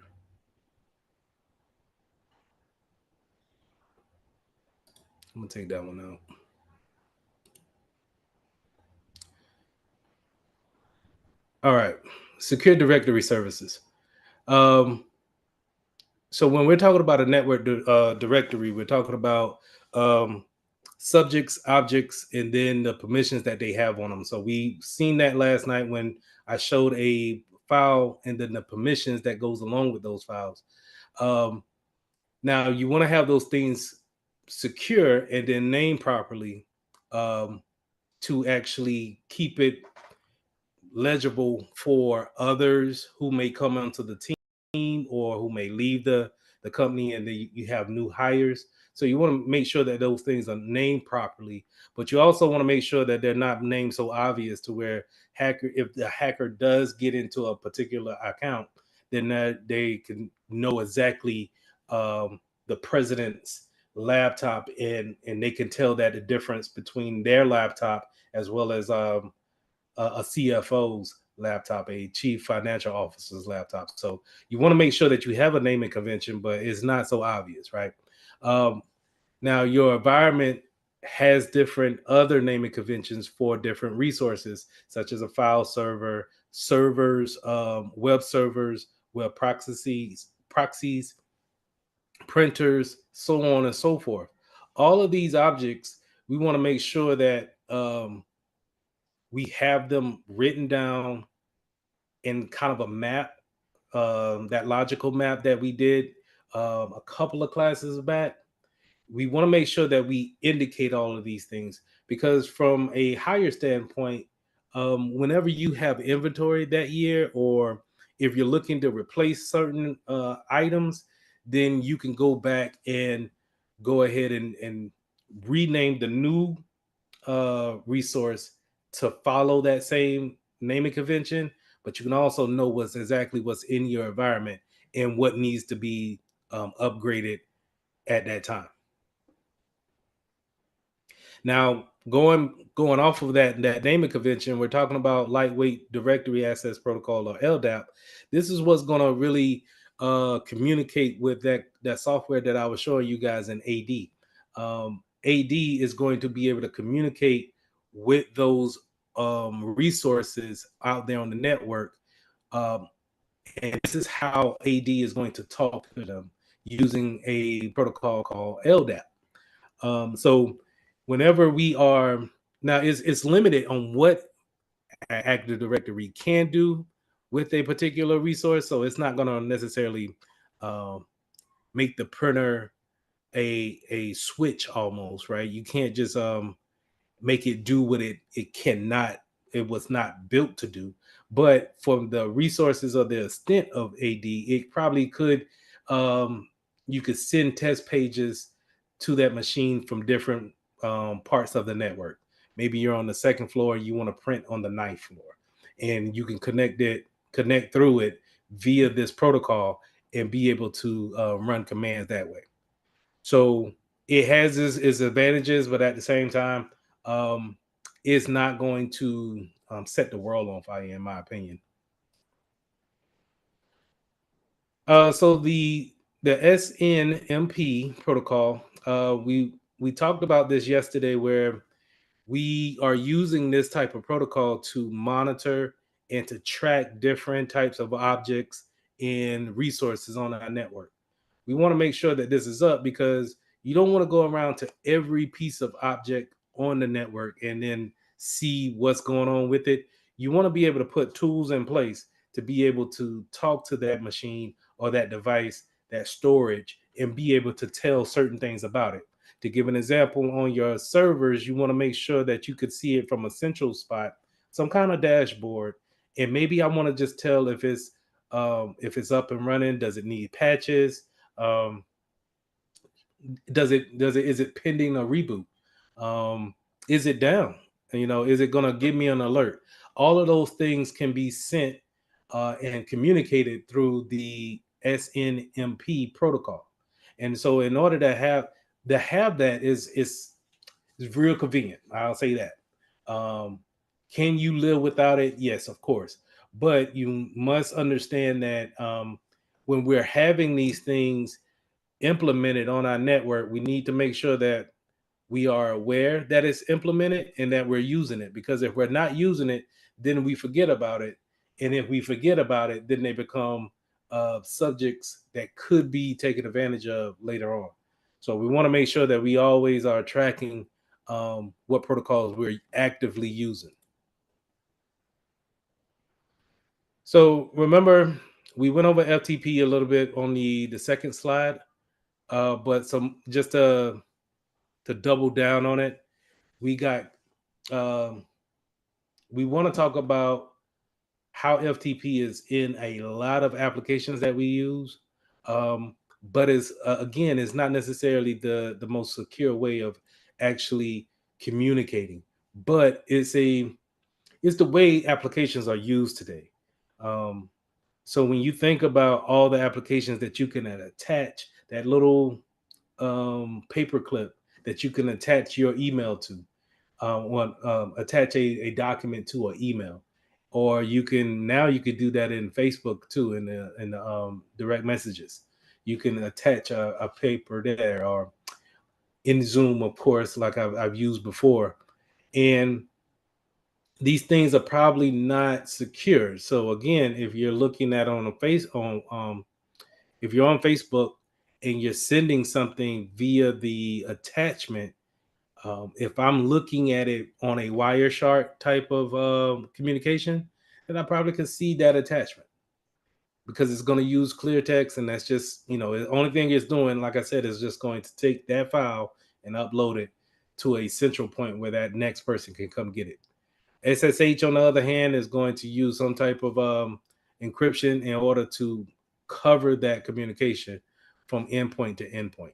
I'm gonna take that one out. All right. Secure directory services. Um, so when we're talking about a network directory, we're talking about um, subjects, objects, and then the permissions that they have on them. So we seen that last night when I showed a file and then the permissions that goes along with those files. Um, Now you want to have those things secure and then named properly um, to actually keep it legible for others who may come onto the team or who may leave the company, and then you have new hires. So you want to make sure that those things are named properly, but you also want to make sure that they're not named so obvious to where if the hacker does get into a particular account, then that they can know exactly the president's laptop, and they can tell that the difference between their laptop as well as a CFO's laptop, a chief financial officer's laptop. So you want to make sure that you have a naming convention, but it's not so obvious, right? Um, Now your environment has different other naming conventions for different resources, such as a file server, servers, web servers, web proxies, printers, so on and so forth. All of these objects, we want to make sure that we have them written down in kind of a map, that logical map that we did a couple of classes back. We want to make sure that we indicate all of these things because, from a higher standpoint, whenever you have inventory that year, or if you're looking to replace certain items, then you can go back and go ahead and rename the new resource to follow that same naming convention, but you can also know what's in your environment and what needs to be upgraded at that time. Now, going off of that naming convention, we're talking about lightweight directory access protocol, or LDAP. This is what's going to really communicate with that software that I was showing you guys in AD. AD is going to be able to communicate with those resources out there on the network, um, and this is how AD is going to talk to them using a protocol called LDAP. So whenever we are now, it's limited on what Active Directory can do with a particular resource. So it's not going to necessarily um, make the printer a switch almost, right? You can't just make it do what it was not built to do. But from the resources or the extent of AD, it probably could you could send test pages to that machine from different parts of the network. Maybe you're on the second floor and you want to print on the ninth floor, and you can connect through it via this protocol and be able to run commands that way. So it has its advantages, but at the same time, um, it's not going to set the world on fire, in my opinion. So the SNMP protocol, we talked about this yesterday, where we are using this type of protocol to monitor and to track different types of objects and resources on our network. We want to make sure that this is up because you don't want to go around to every piece of object on the network and then see what's going on with it. You want to be able to put tools in place to be able to talk to that machine or that device, that storage, and be able to tell certain things about it. To give an example, on your servers, you want to make sure that you could see it from a central spot, some kind of dashboard, and maybe I want to just tell if it's up and running. Does it need patches? Um, does it is it pending a reboot? Is it down? Is it going to give me an alert? All of those things can be sent and communicated through the SNMP protocol. And so in order to have that is real convenient. I'll say that. um, can you live without it? Yes, of course. But you must understand that when we're having these things implemented on our network, we need to make sure that we are aware that it's implemented and that we're using it. Because if we're not using it, then we forget about it. And if we forget about it, then they become subjects that could be taken advantage of later on. So we want to make sure that we always are tracking what protocols we're actively using. So remember, we went over FTP a little bit on the second slide, but some just to double down on it, we got um, we want to talk about how FTP is in a lot of applications that we use, but is again, it's not necessarily the most secure way of actually communicating, but it's the way applications are used today. Um, so when you think about all the applications that you can attach, that little paper clip that you can attach your email to, attach a document to an email, or you could do that in Facebook too, in the direct messages. You can attach a paper there, or in Zoom, of course, like I've used before. And these things are probably not secure. So again, if you're looking at on a face on if you're on Facebook and you're sending something via the attachment, if I'm looking at it on a Wireshark type of communication, then I probably can see that attachment because it's going to use clear text, and that's just the only thing it's doing, like I said, is just going to take that file and upload it to a central point where that next person can come get it. SSH, on the other hand, is going to use some type of encryption in order to cover that communication from endpoint to endpoint.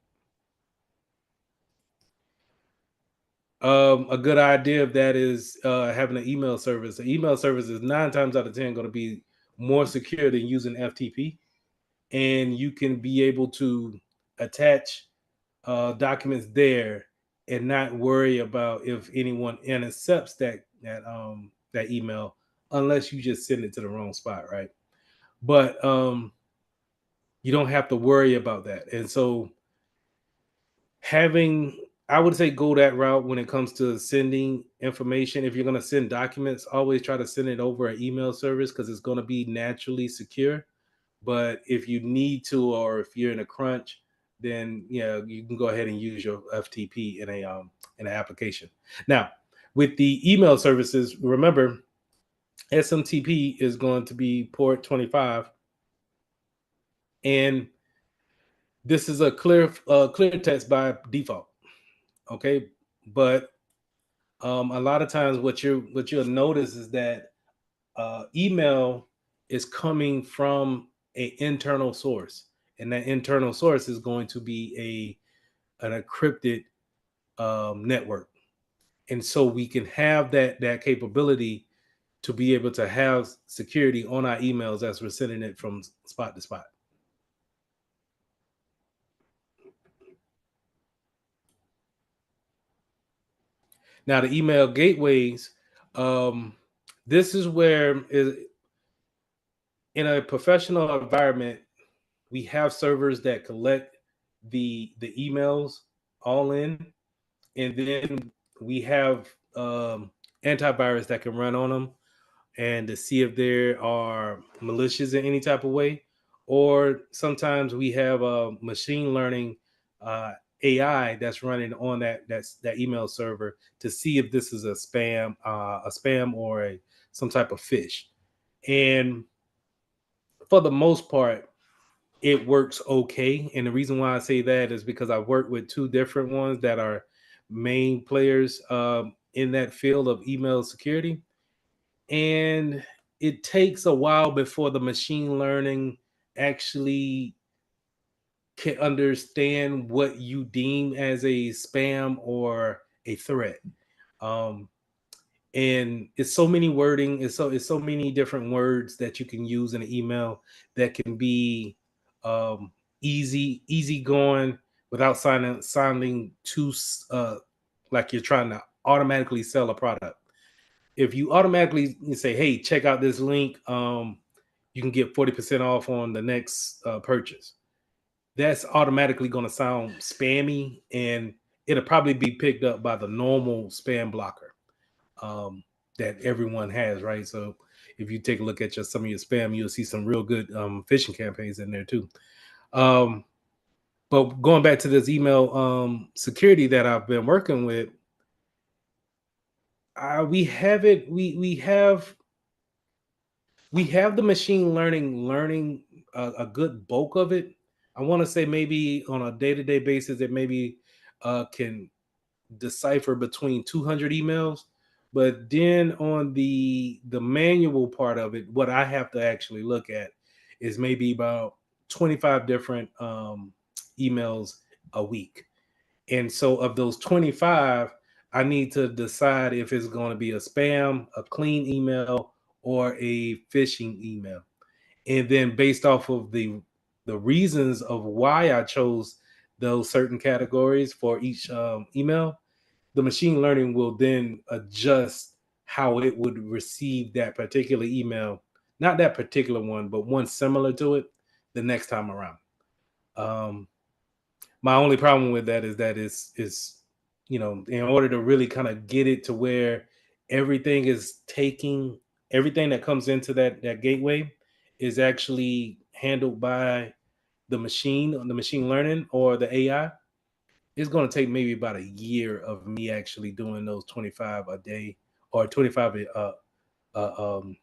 A good idea of that is having an email service. The email service is 9 times out of 10 going to be more secure than using FTP, and you can be able to attach documents there and not worry about if anyone intercepts that email, unless you just send it to the wrong spot, right? But you don't have to worry about that. And so having I would say go that route when it comes to sending information. If you're going to send documents, always try to send it over an email service because it's going to be naturally secure. But if you need to, or if you're in a crunch, then yeah, you can go ahead and use your FTP in an application. Now, with the email services, remember SMTP is going to be port 25, and this is a clear text by default. Okay, but a lot of times what you'll notice is that email is coming from an internal source, and that internal source is going to be an encrypted network. And so we can have that capability to be able to have security on our emails as we're sending it from spot to spot. Now the email gateways, um, this is where in a professional environment, we have servers that collect the emails all in, and then we have antivirus that can run on them and to see if there are malicious in any type of way. Or sometimes we have a machine learning uh, AI that's running on that email server to see if this is a spam or some type of phish. And for the most part, it works okay. And the reason why I say that is because I've worked with two different ones that are main players in that field of email security. And it takes a while before the machine learning actually can understand what you deem as a spam or a threat. Um, and it's so many wording, it's so many different words that you can use in an email that can be um, easy going without sounding too like you're trying to automatically sell a product. if you automatically say, hey, check out this link, you can get 40% off on the next purchase. That's automatically going to sound spammy, and it'll probably be picked up by the normal spam blocker that everyone has, right? So if you take a look at some of your spam, you'll see some real good phishing campaigns in there too. But going back to this email security that I've been working with, we have it. We have the machine learning a good bulk of it. I want to say maybe on a day-to-day basis, it maybe can decipher between 200 emails. But then on the manual part of it, what I have to actually look at is maybe about 25 different emails a week. And so of those 25, I need to decide if it's going to be a spam, a clean email, or a phishing email. And then based off of the reasons of why I chose those certain categories for each email, the machine learning will then adjust how it would receive that particular email, not that particular one, but one similar to it the next time around. Um, my only problem with that is that it's in order to really kind of get it to where everything is taking everything that comes into that gateway is actually handled by the machine learning or the AI. It's going to take maybe about a year of me actually doing those 25 a day or 25 um,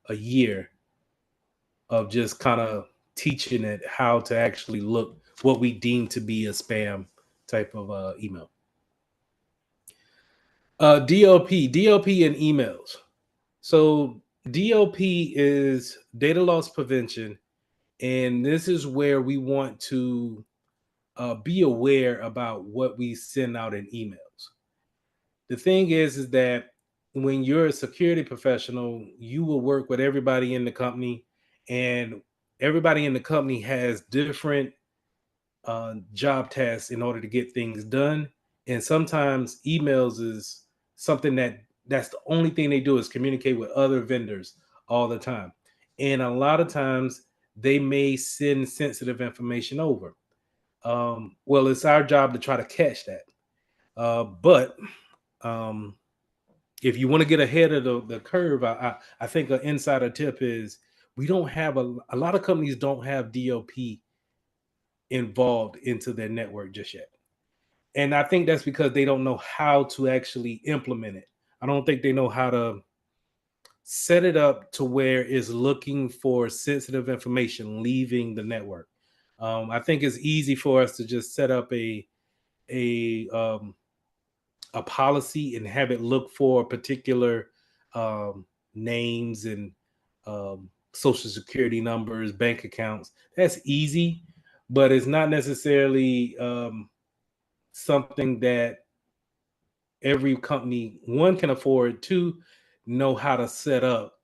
a year of just kind of teaching it how to actually look what we deem to be a spam type of email. DLP and emails. So DLP is data loss prevention, and this is where we want to be aware about what we send out in emails. The thing is that when you're a security professional, you will work with everybody in the company, and everybody in the company has different job tasks in order to get things done. And sometimes emails is something that's the only thing they do is communicate with other vendors all the time. And a lot of times they may send sensitive information over. Well, it's our job to try to catch that. But um, if you want to get ahead of the curve, I think an insider tip is we don't have a lot of companies don't have DLP involved into their network just yet. And I think that's because they don't know how to actually implement it. I don't think they know how to set it up to where it's looking for sensitive information leaving the network. I think it's easy for us to just set up a um, a policy and have it look for particular names and social security numbers, bank accounts. That's easy, but it's not necessarily something that every company one can afford to know how to set up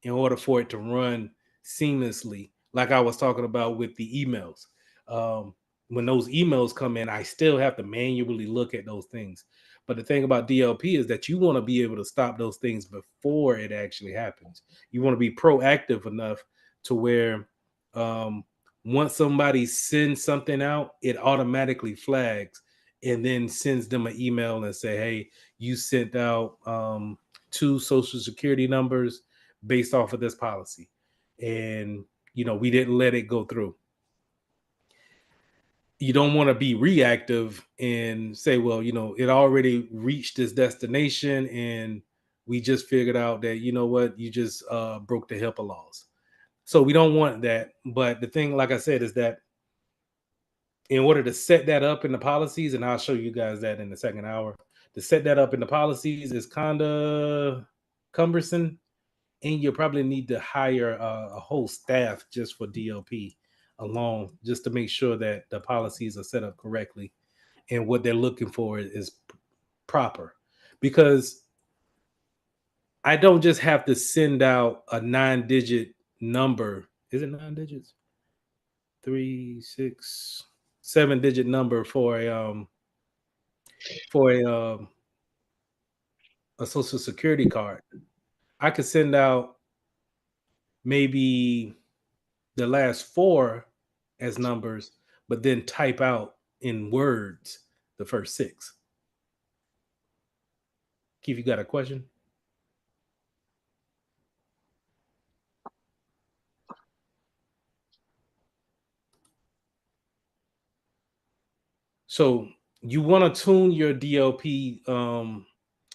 in order for it to run seamlessly. Like I was talking about with the emails. Um, when those emails come in, I still have to manually look at those things. But the thing about DLP is that you want to be able to stop those things before it actually happens. You want to be proactive enough to where um, once somebody sends something out, it automatically flags and then sends them an email and say, hey, you sent out two social security numbers based off of this policy. And, we didn't let it go through. You don't want to be reactive and say, well, it already reached its destination and we just figured out that, what, you just broke the HIPAA laws. So we don't want that. But the thing, like I said, is that in order to set that up in the policies, and I'll show you guys that in the second hour, to set that up in the policies is kind of cumbersome, and you'll probably need to hire a whole staff just for DLP alone, just to make sure that the policies are set up correctly and what they're looking for is proper. Because I don't just have to send out a 9-digit number. Is it 9 digits? 3, 6, 7-digit number for a a social security card. I could send out maybe the last four as numbers, but then type out in words the first six. Keith, you got a question? So you want to tune your DLP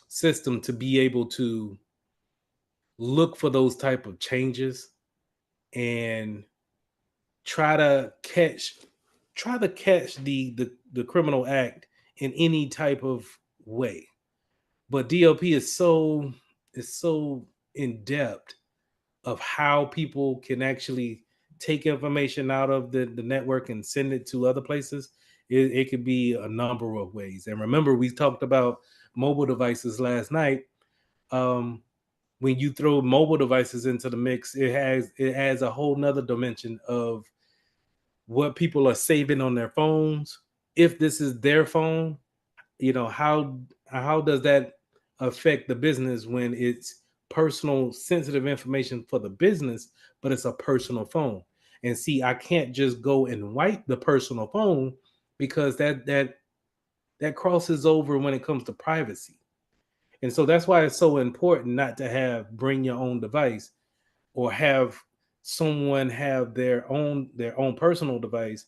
system to be able to look for those type of changes and try to catch the criminal act in any type of way. But DLP is so in depth of how people can actually take information out of the network and send it to other places. It could be a number of ways. And remember, we talked about mobile devices last night. Um, when you throw mobile devices into the mix, it adds a whole nother dimension of what people are saving on their phones. If this is their phone, how does that affect the business when it's personal sensitive information for the business, but it's a personal phone? And see, I can't just go and wipe the personal phone because that crosses over when it comes to privacy. And so that's why it's so important not to have bring your own device or have someone have their own personal device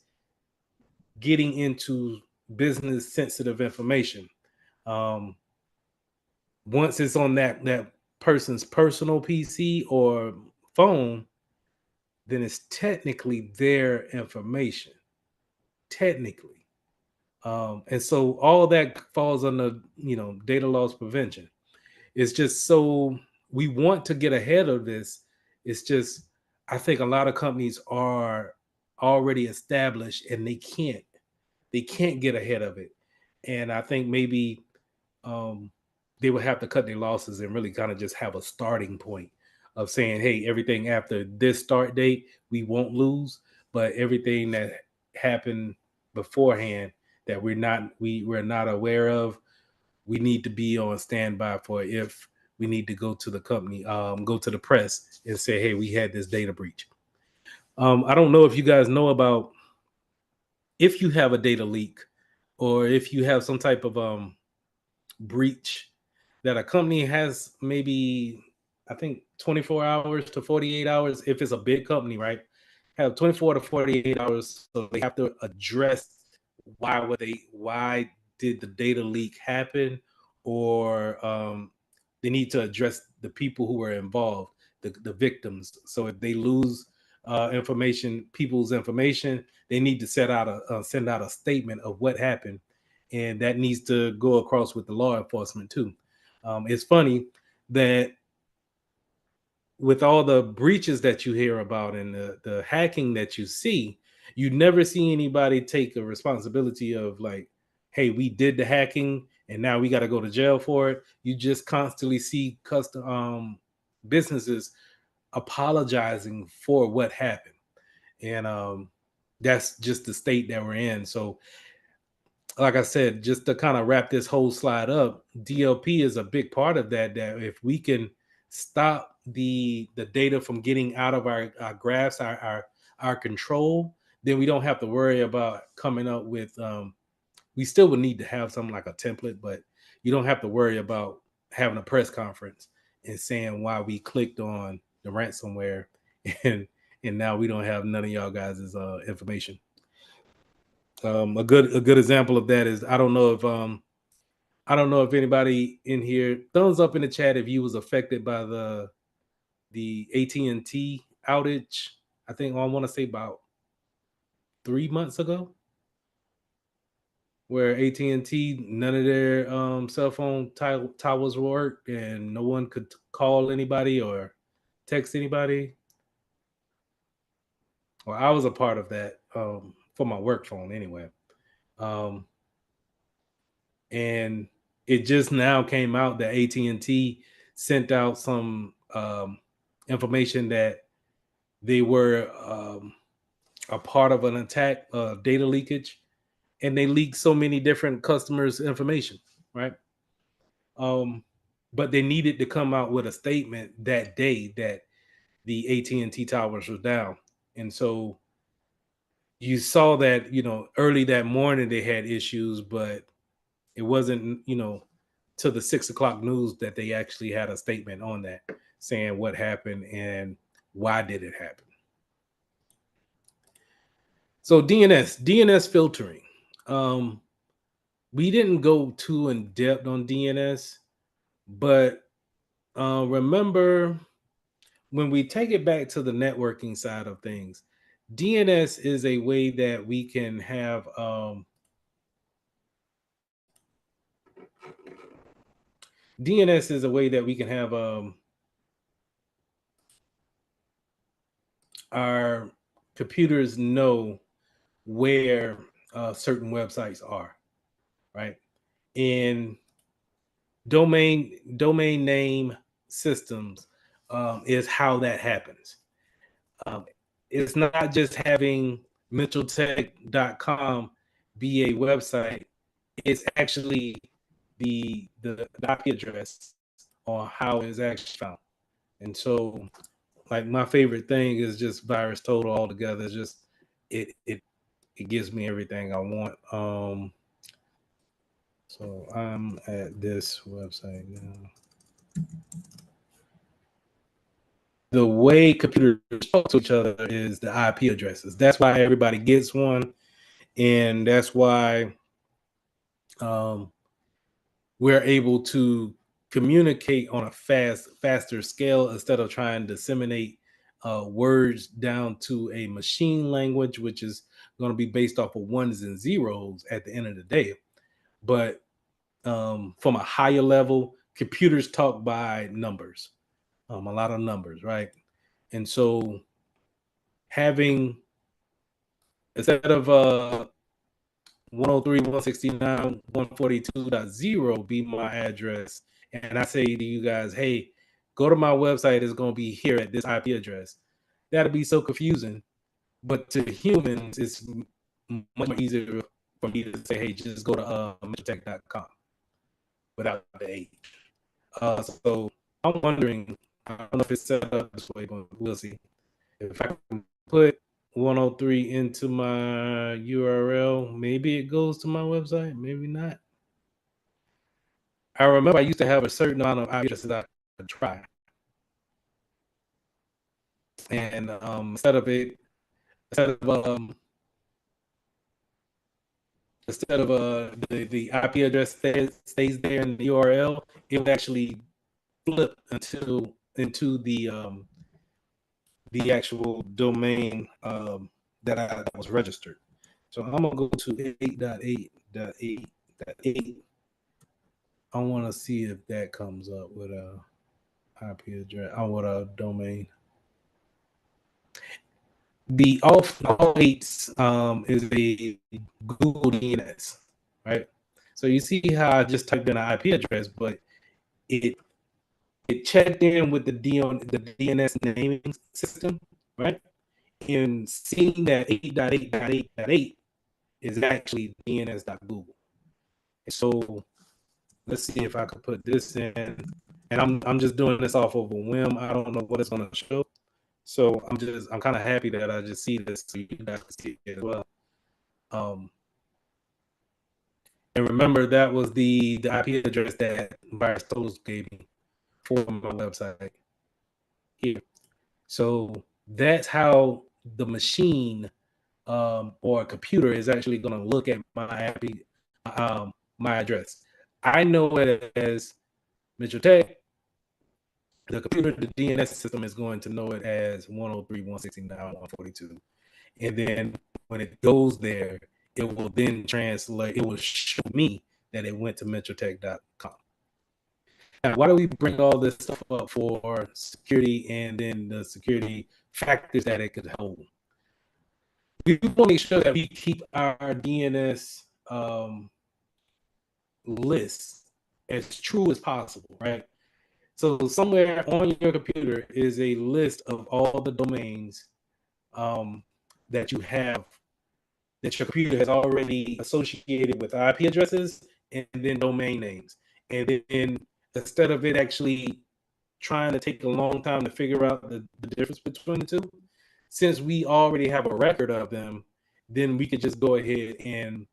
getting into business sensitive information. Um, Once it's on that person's personal PC or phone, then it's technically their information. Technically. And so all that falls under, data loss prevention. It's just so we want to get ahead of this. It's just I think a lot of companies are already established and they can't get ahead of it. And I think maybe um, they would have to cut their losses and really kind of just have a starting point of saying, hey, everything after this start date, we won't lose, but everything that happened beforehand that we're not aware of, we need to be on standby for if we need to go to the company, go to the press and say, hey, we had this data breach. I don't know if you guys know about if you have a data leak or if you have some type of breach that a company has maybe I think 24 hours to 48 hours if it's a big company, right? Have 24 to 48 hours so they have to address why did the data leak happen or they need to address the people who were involved, the victims. So if they lose people's information, they need to send out a statement of what happened, and that needs to go across with the law enforcement too. It's funny that with all the breaches that you hear about and the hacking that you see, you never see anybody take a responsibility of like, hey, we did the hacking and now we got to go to jail for it. You just constantly see custom businesses apologizing for what happened. And that's just the state that we're in. So like I said, just to kind of wrap this whole slide up, DLP is a big part of that. That if we can stop the data from getting out of our grasp, our control, then we don't have to worry about coming up with. We still would need to have something like a template, but you don't have to worry about having a press conference and saying why we clicked on the ransomware, and and now we don't have none of y'all guys' information. A good example of that is I don't know if anybody in here, thumbs up in the chat if you was affected by the AT&T outage. I think I want to say about 3 months ago, where AT&T none of their cell phone towers worked and no one could call anybody or text anybody. Well, I was a part of that for my work phone anyway. Um, and it just now came out that AT&T sent out some information that they were a part of an attack, data leakage, and they leaked so many different customers' information, right? Um, but they needed to come out with a statement that day that the AT&T towers were down. And so you saw that, early that morning they had issues, but it wasn't, to the 6 o'clock news that they actually had a statement on that saying what happened and why did it happen. So DNS filtering. We didn't go too in depth on DNS, but remember when we take it back to the networking side of things, DNS is a way that we can have DNS is a way that we can have our computers know where certain websites are, right? In domain name systems is how that happens. Um, it's not just having mentaltech.com be a website. It's actually the IP address on how it's actually found. And so, like, my favorite thing is just virus total altogether. It's just it gives me everything I want. So I'm at this website now. The way computers talk to each other is the IP addresses. That's why everybody gets one, and that's why we're able to communicate on a faster scale instead of trying to disseminate words down to a machine language, which is going to be based off of ones and zeros at the end of the day. But from a higher level, computers talk by numbers, a lot of numbers, right? And so having, instead of 103.169.142.0 be my address, and I say to you guys, hey, go to my website, it's going to be here at this IP address. That'll be so confusing. But to humans, it's much more easier for me to say, hey, just go to mentaltech.com without the H. So I'm wondering, I don't know if it's set up this way, but we'll see. If I can put 103 into my URL, maybe it goes to my website, maybe not. I remember I used to have a certain amount of IP addresses I could try. And instead of the IP address stays there in the URL, it would actually flip into the actual domain that was registered. So I'm gonna go to 8.8.8.8. I want to see if that comes up with a IP address with a domain. The all eights is a Google DNS, right? So you see how I just typed in an IP address, but it checked in with the DNS naming system, right? And seeing that 8.8.8.8 is actually DNS.google. So let's see if I could put this in. And I'm just doing this off of a whim. I don't know what it's gonna show. So I'm kind of happy that I just see this so you guys can see it as well. And remember, that was the IP address that Virus Totals gave me for my website here. So that's how the machine or a computer is actually going to look at my address. I know it as Mitchell Tech. The computer, the DNS system is going to know it as 103.169.142. And then when it goes there, it will then translate, it will show me that it went to mentaltech.com. Now, why do we bring all this stuff up for security and then the security factors that it could hold? We want to make sure that we keep our DNS list as true as possible, right? So somewhere on your computer is a list of all the domains that you have, that your computer has already associated with IP addresses and then domain names. And then instead of it actually trying to take a long time to figure out the difference between the two, since we already have a record of them, then we could just go ahead and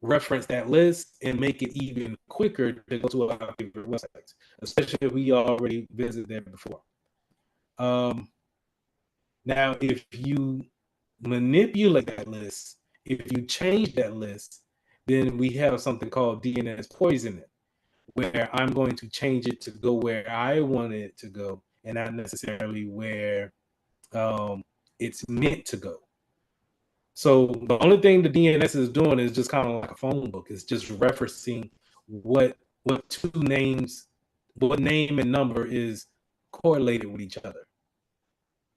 reference that list and make it even quicker to go to our favorite websites, especially if we already visited there before. Now, if you manipulate that list, if you change that list, then we have something called DNS poisoning, where I'm going to change it to go where I want it to go and not necessarily where it's meant to go. So the only thing the DNS is doing is just kind of like a phone book. It's just referencing what two names, what name and number is correlated with each other.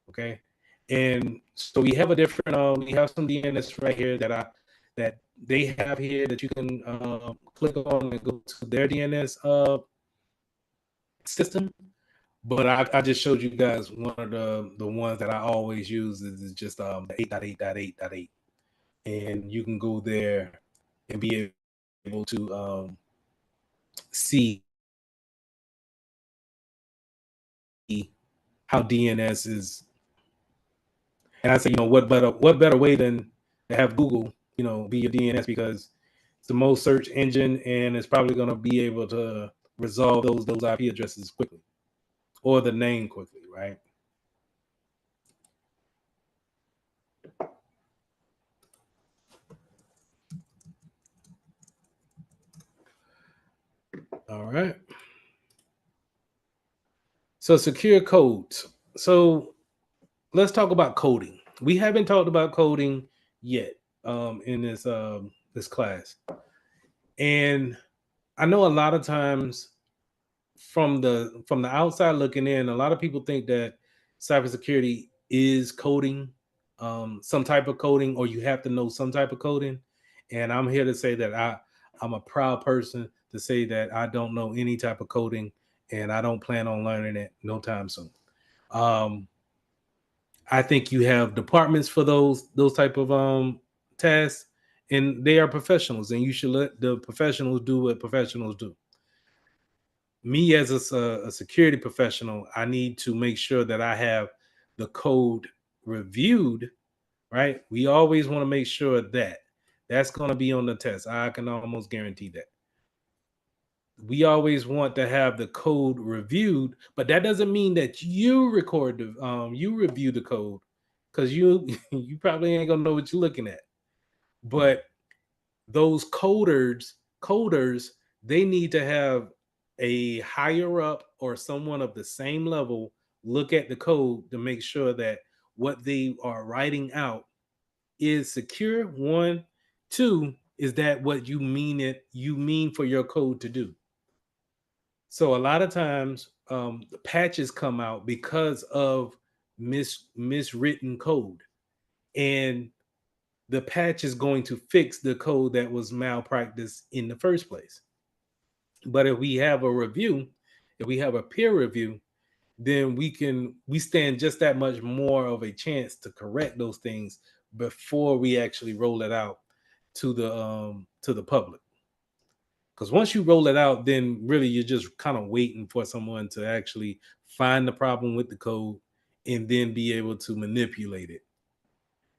Okay. And so we have a different we have some DNS right here that they have here that you can click on and go to their DNS system. But I just showed you guys one of the ones that I always use is just the 8.8.8.8. And you can go there and be able to see how DNS is. And I say, what better way than to have Google, be your DNS, because it's the most search engine and it's probably going to be able to resolve those IP addresses quickly or the name quickly, right? All right. So secure codes. So let's talk about coding. We haven't talked about coding yet in this class. And I know a lot of times from the outside looking in, a lot of people think that cybersecurity is coding, some type of coding, or you have to know some type of coding. And I'm here to say that I'm a proud person to say that I don't know any type of coding, and I don't plan on learning it no time soon. I think you have departments for those type of tasks, and they are professionals, and you should let the professionals do what professionals do. Me as a security professional, I need to make sure that I have the code reviewed, right? We always want to make sure that that's going to be on the test. I can almost guarantee that. We always want to have the code reviewed, but that doesn't mean that you you review the code, because you you probably ain't gonna know what you're looking at. But those coders, they need to have a higher up or someone of the same level look at the code to make sure that what they are writing out is secure. One, two, is that what you mean for your code to do. So a lot of times the patches come out because of miswritten code, and the patch is going to fix the code that was malpracticed in the first place. But if we have a review, if we have a peer review, then we stand just that much more of a chance to correct those things before we actually roll it out to the public. Because once you roll it out, then really you're just kind of waiting for someone to actually find the problem with the code and then be able to manipulate it.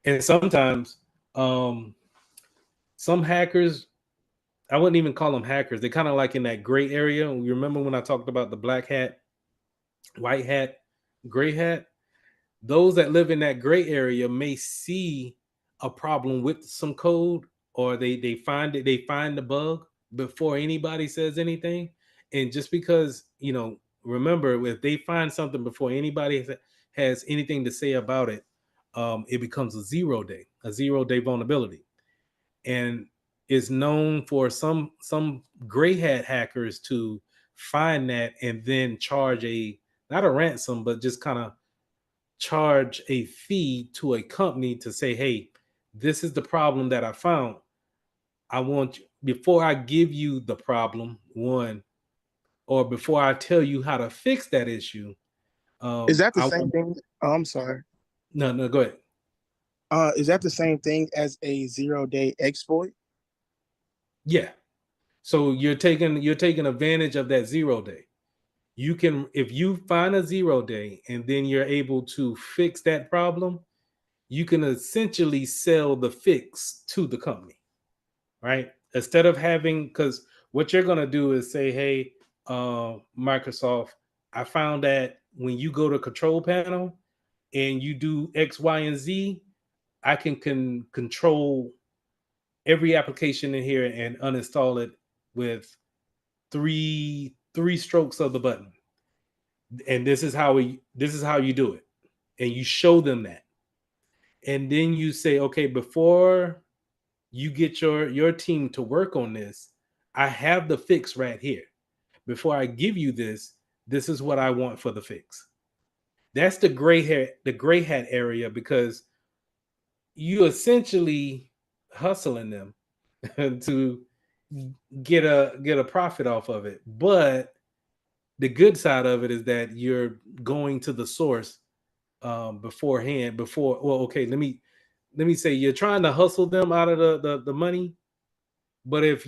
And sometimes some hackers, I wouldn't even call them hackers. They're kind of like in that gray area. You remember when I talked about the black hat, white hat, gray hat? Those that live in that gray area may see a problem with some code, or they find it, they find the bug before anybody says anything. And just because, remember, if they find something before anybody has anything to say about it, it becomes a 0 day vulnerability. And is known for some gray hat hackers to find that and then charge not a ransom, but just kind of charge a fee to a company to say, hey, this is the problem that I found. I want you, before I give you the problem, one, or before I tell you how to fix that issue. Is that the I same want, thing? Oh, I'm sorry. no, go ahead. Is that the same thing as a 0 day exploit? Yeah. So you're taking advantage of that 0 day. You can, if you find a 0 day and then you're able to fix that problem, you can essentially sell the fix to the company, right? Instead of having, because what you're gonna do is say, hey, Microsoft, I found that when you go to control panel and you do X, Y, and Z, I can control every application in here and uninstall it with three strokes of the button. And this is how you do it. And you show them that. And then you say, okay, before you get your team to work on this, I have the fix right here. Before I give you this, this is what I want for the fix. That's the gray hat area, because you essentially hustling them to get a profit off of it. But the good side of it is that you're going to the source beforehand. Okay, let me say, you're trying to hustle them out of the money. But if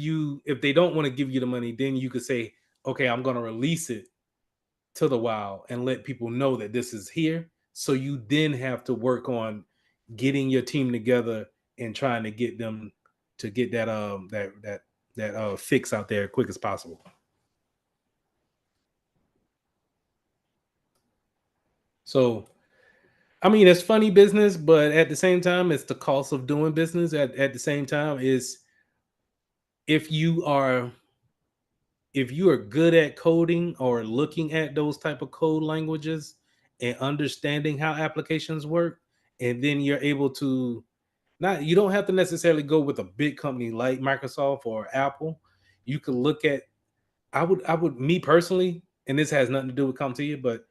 they don't want to give you the money, then you could say, okay, I'm going to release it to the wild and let people know that this is here. So you then have to work on getting your team together and trying to get them to get that fix out there as quick as possible. So, I mean, it's funny business, but at the same time, it's the cost of doing business. At the same time, is if you are good at coding or looking at those type of code languages and understanding how applications work, and then you're able to, not, you don't have to necessarily go with a big company like Microsoft or Apple. You could look at, I would me personally, and this has nothing to do with CompTIA, but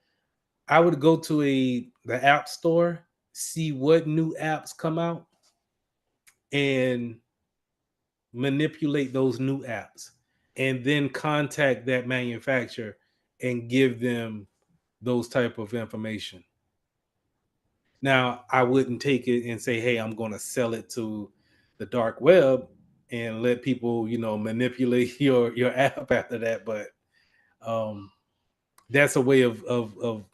I would go to the app store, see what new apps come out, and manipulate those new apps, and then contact that manufacturer and give them those type of information. Now, I wouldn't take it and say, hey, I'm going to sell it to the dark web and let people, manipulate your app after that. But that's a way of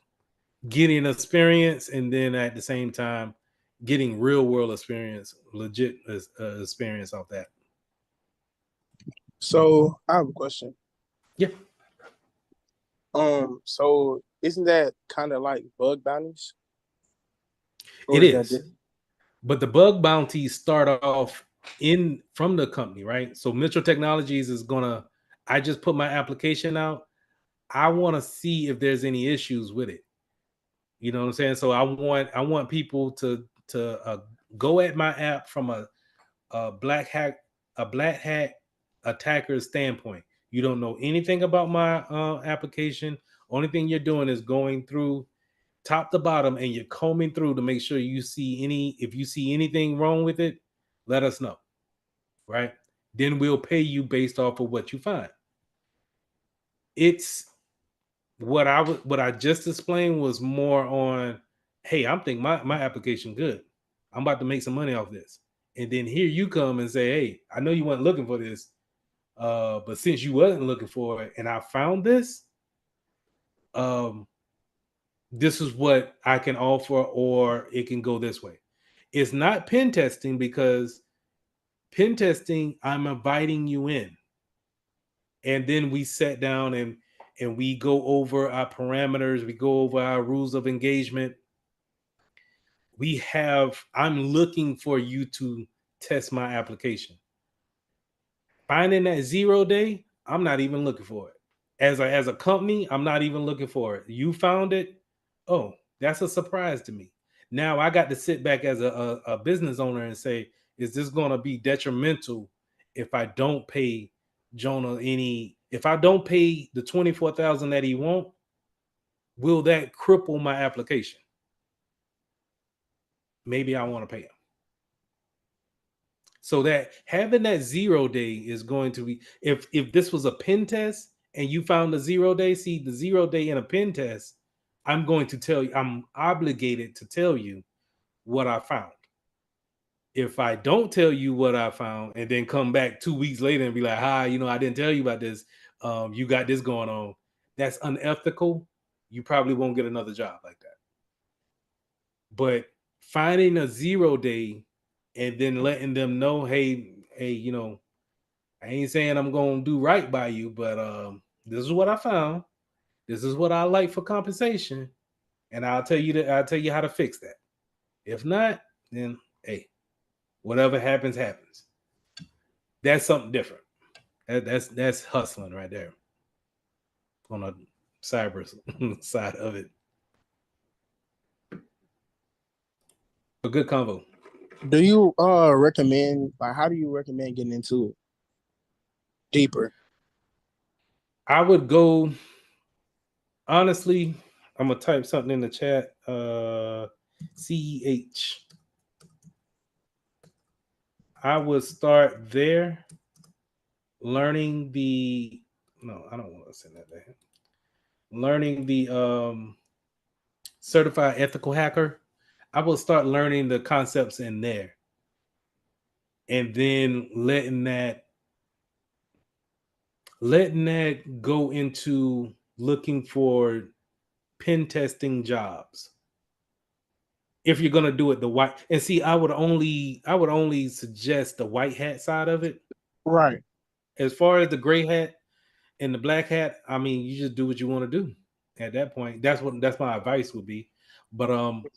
getting experience, and then at the same time getting real world experience, legit experience off that. So I have a question. Yeah. So isn't that kind of like bug bounties? It is. But the bug bounties start off from the company, right? So Mitchell Technologies is gonna, I just put my application out. I want to see if there's any issues with it. You know what I'm saying? So I want people to go at my app from a black hat attacker standpoint. You don't know anything about my application. Only thing you're doing is going through top to bottom, and you're combing through to make sure if you see anything wrong with it, let us know. Right? Then we'll pay you based off of what you find. It's what I just explained was more on, hey, I'm thinking my application good. I'm about to make some money off this. And then here you come and say, hey, I know you weren't looking for this, but since you wasn't looking for it and I found this, this is what I can offer, or it can go this way. It's not pen testing, because pen testing, I'm inviting you in. And then we sat down and we go over our parameters, we go over our rules of engagement. I'm looking for you to test my application. Finding that 0 day, I'm not even looking for it. As a company, I'm not even looking for it. You found it. Oh, that's a surprise to me. Now I got to sit back as a business owner and say, is this going to be detrimental if I don't pay Jonah if I don't pay the 24,000 that he wants, will that cripple my application? Maybe I want to pay him. So that having that 0 day is going to be, if this was a pen test and you found a 0 day, see the 0 day in a pen test, I'm obligated to tell you what I found. If I don't tell you what I found and then come back 2 weeks later and be like, hi, I didn't tell you about this. You got this going on. That's unethical. You probably won't get another job like that. But finding a 0 day and then letting them know, hey, I ain't saying I'm gonna do right by you, but this is what I found. This is what I like for compensation, and I'll tell you how to fix that. If not, then hey, whatever happens, happens. That's something different. That's hustling right there on a cyber side of it. A good convo. Do you recommend, like, how do you recommend getting into it deeper? I would go, honestly, I'm gonna type something in the chat. CEH. I would start there, learning the no, I don't want to send that there. Learning the certified ethical hacker. I will start learning the concepts in there. And then letting that go into looking for pen testing jobs. If you're gonna do it the white, and see, I would only suggest the white hat side of it. Right. As far as the gray hat and the black hat, I mean, you just do what you want to do at that point. That's my advice would be. But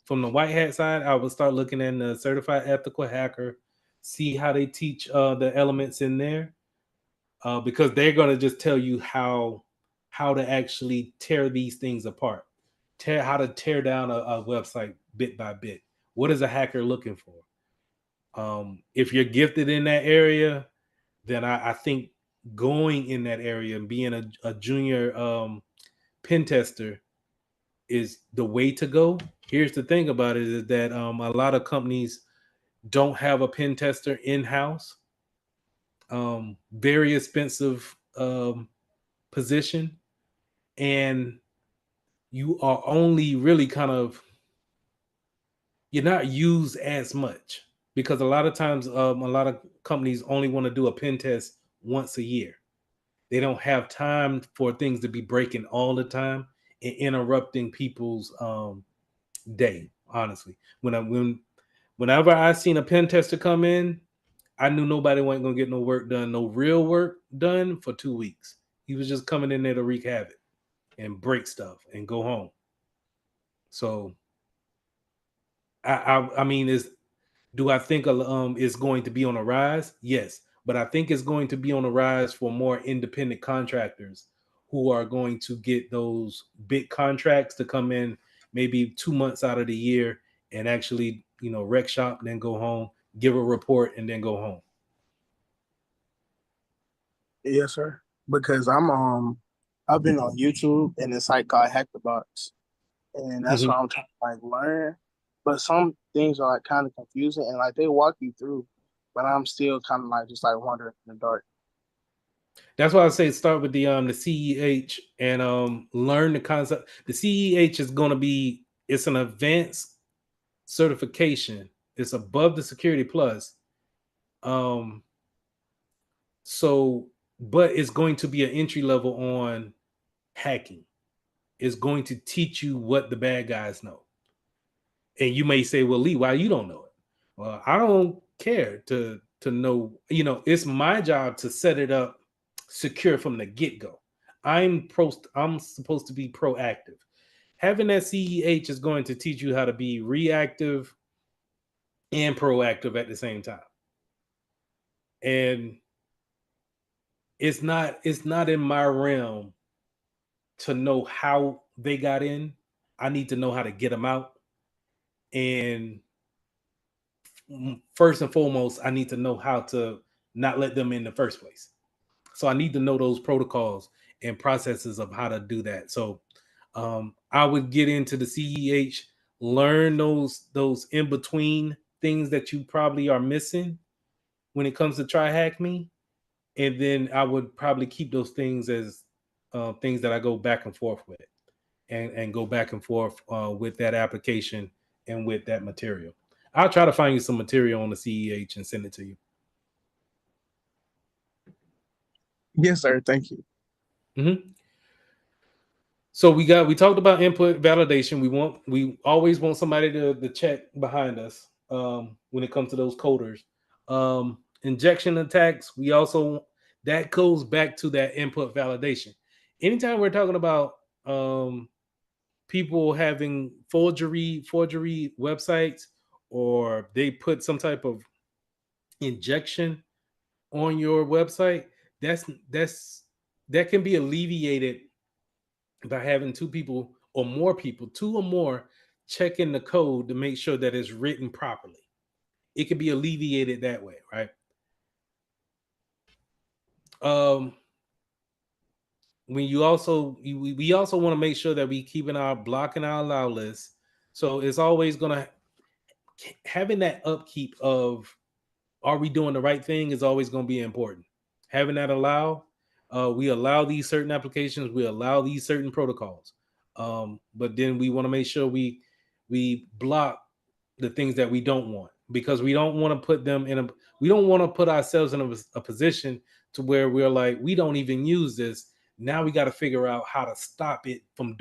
from the white hat side, I would start looking at the certified ethical hacker, see how they teach the elements in there, because they're gonna just tell you how to actually tear these things apart, how to tear down a website bit by bit. What is a hacker looking for? If you're gifted in that area, then I think going in that area and being a junior pen tester is the way to go. Here's the thing about it is that a lot of companies don't have a pen tester in-house. Very expensive position, and you are only really you're not used as much because a lot of times a lot of companies only want to do a pen test once a year. They don't have time for things to be breaking all the time and interrupting people's day. Honestly, whenever I seen a pen tester come in, I knew nobody wasn't gonna get no work done, no real work done for 2 weeks. He was just coming in there to wreak havoc and break stuff and go home. So I mean, do I think it's going to be on a rise? Yes, but I think it's going to be on a rise for more independent contractors who are going to get those big contracts to come in maybe 2 months out of the year and actually, wreck shop and then go home, give a report and then go home. Yes, sir. Because I've been on YouTube and it's like called Hack the Box, and that's what I'm trying to like learn. But some things are like kind of confusing and like they walk you through, but I'm still kind of like just like wandering in the dark. That's why I say start with the CEH and learn the concept. The CEH is going to be, it's an advanced certification. It's above the Security Plus. So, but it's going to be an entry level on hacking. It's going to teach you what the bad guys know. And you may say, well, Lee, why you don't know it? Well, I don't care to know, it's my job to set it up secure from the get-go. I'm supposed to be proactive. Having that CEH is going to teach you how to be reactive and proactive at the same time. And it's not in my realm to know how they got in. I need to know how to get them out. And first and foremost, I need to know how to not let them in the first place. So I need to know those protocols and processes of how to do that. So I would get into the CEH, learn those in between things that you probably are missing when it comes to try hack me, and then I would probably keep those things as things that I go back and forth with, and go back and forth with that application and with that material. I'll try to find you some material on the CEH and send it to you. Yes, sir. Thank you. Mm-hmm. So we talked about input validation. We always want somebody to check behind us when it comes to those coders. Injection attacks, we also, that goes back to that input validation. Anytime we're talking about people having forgery websites, or they put some type of injection on your website, that's that can be alleviated by having two or more, checking the code to make sure that it's written properly. It can be alleviated that way, right? When you also we also want to make sure that we keeping our blocking our allow list. So it's always gonna, having that upkeep of, are we doing the right thing, is always going to be important. Having that allow, we allow these certain applications, we allow these certain protocols, but then we want to make sure we block the things that we don't want, because we don't want to put them in a, we don't want to put ourselves in a position to where we're like, we don't even use this. Now we got to figure out how to stop it from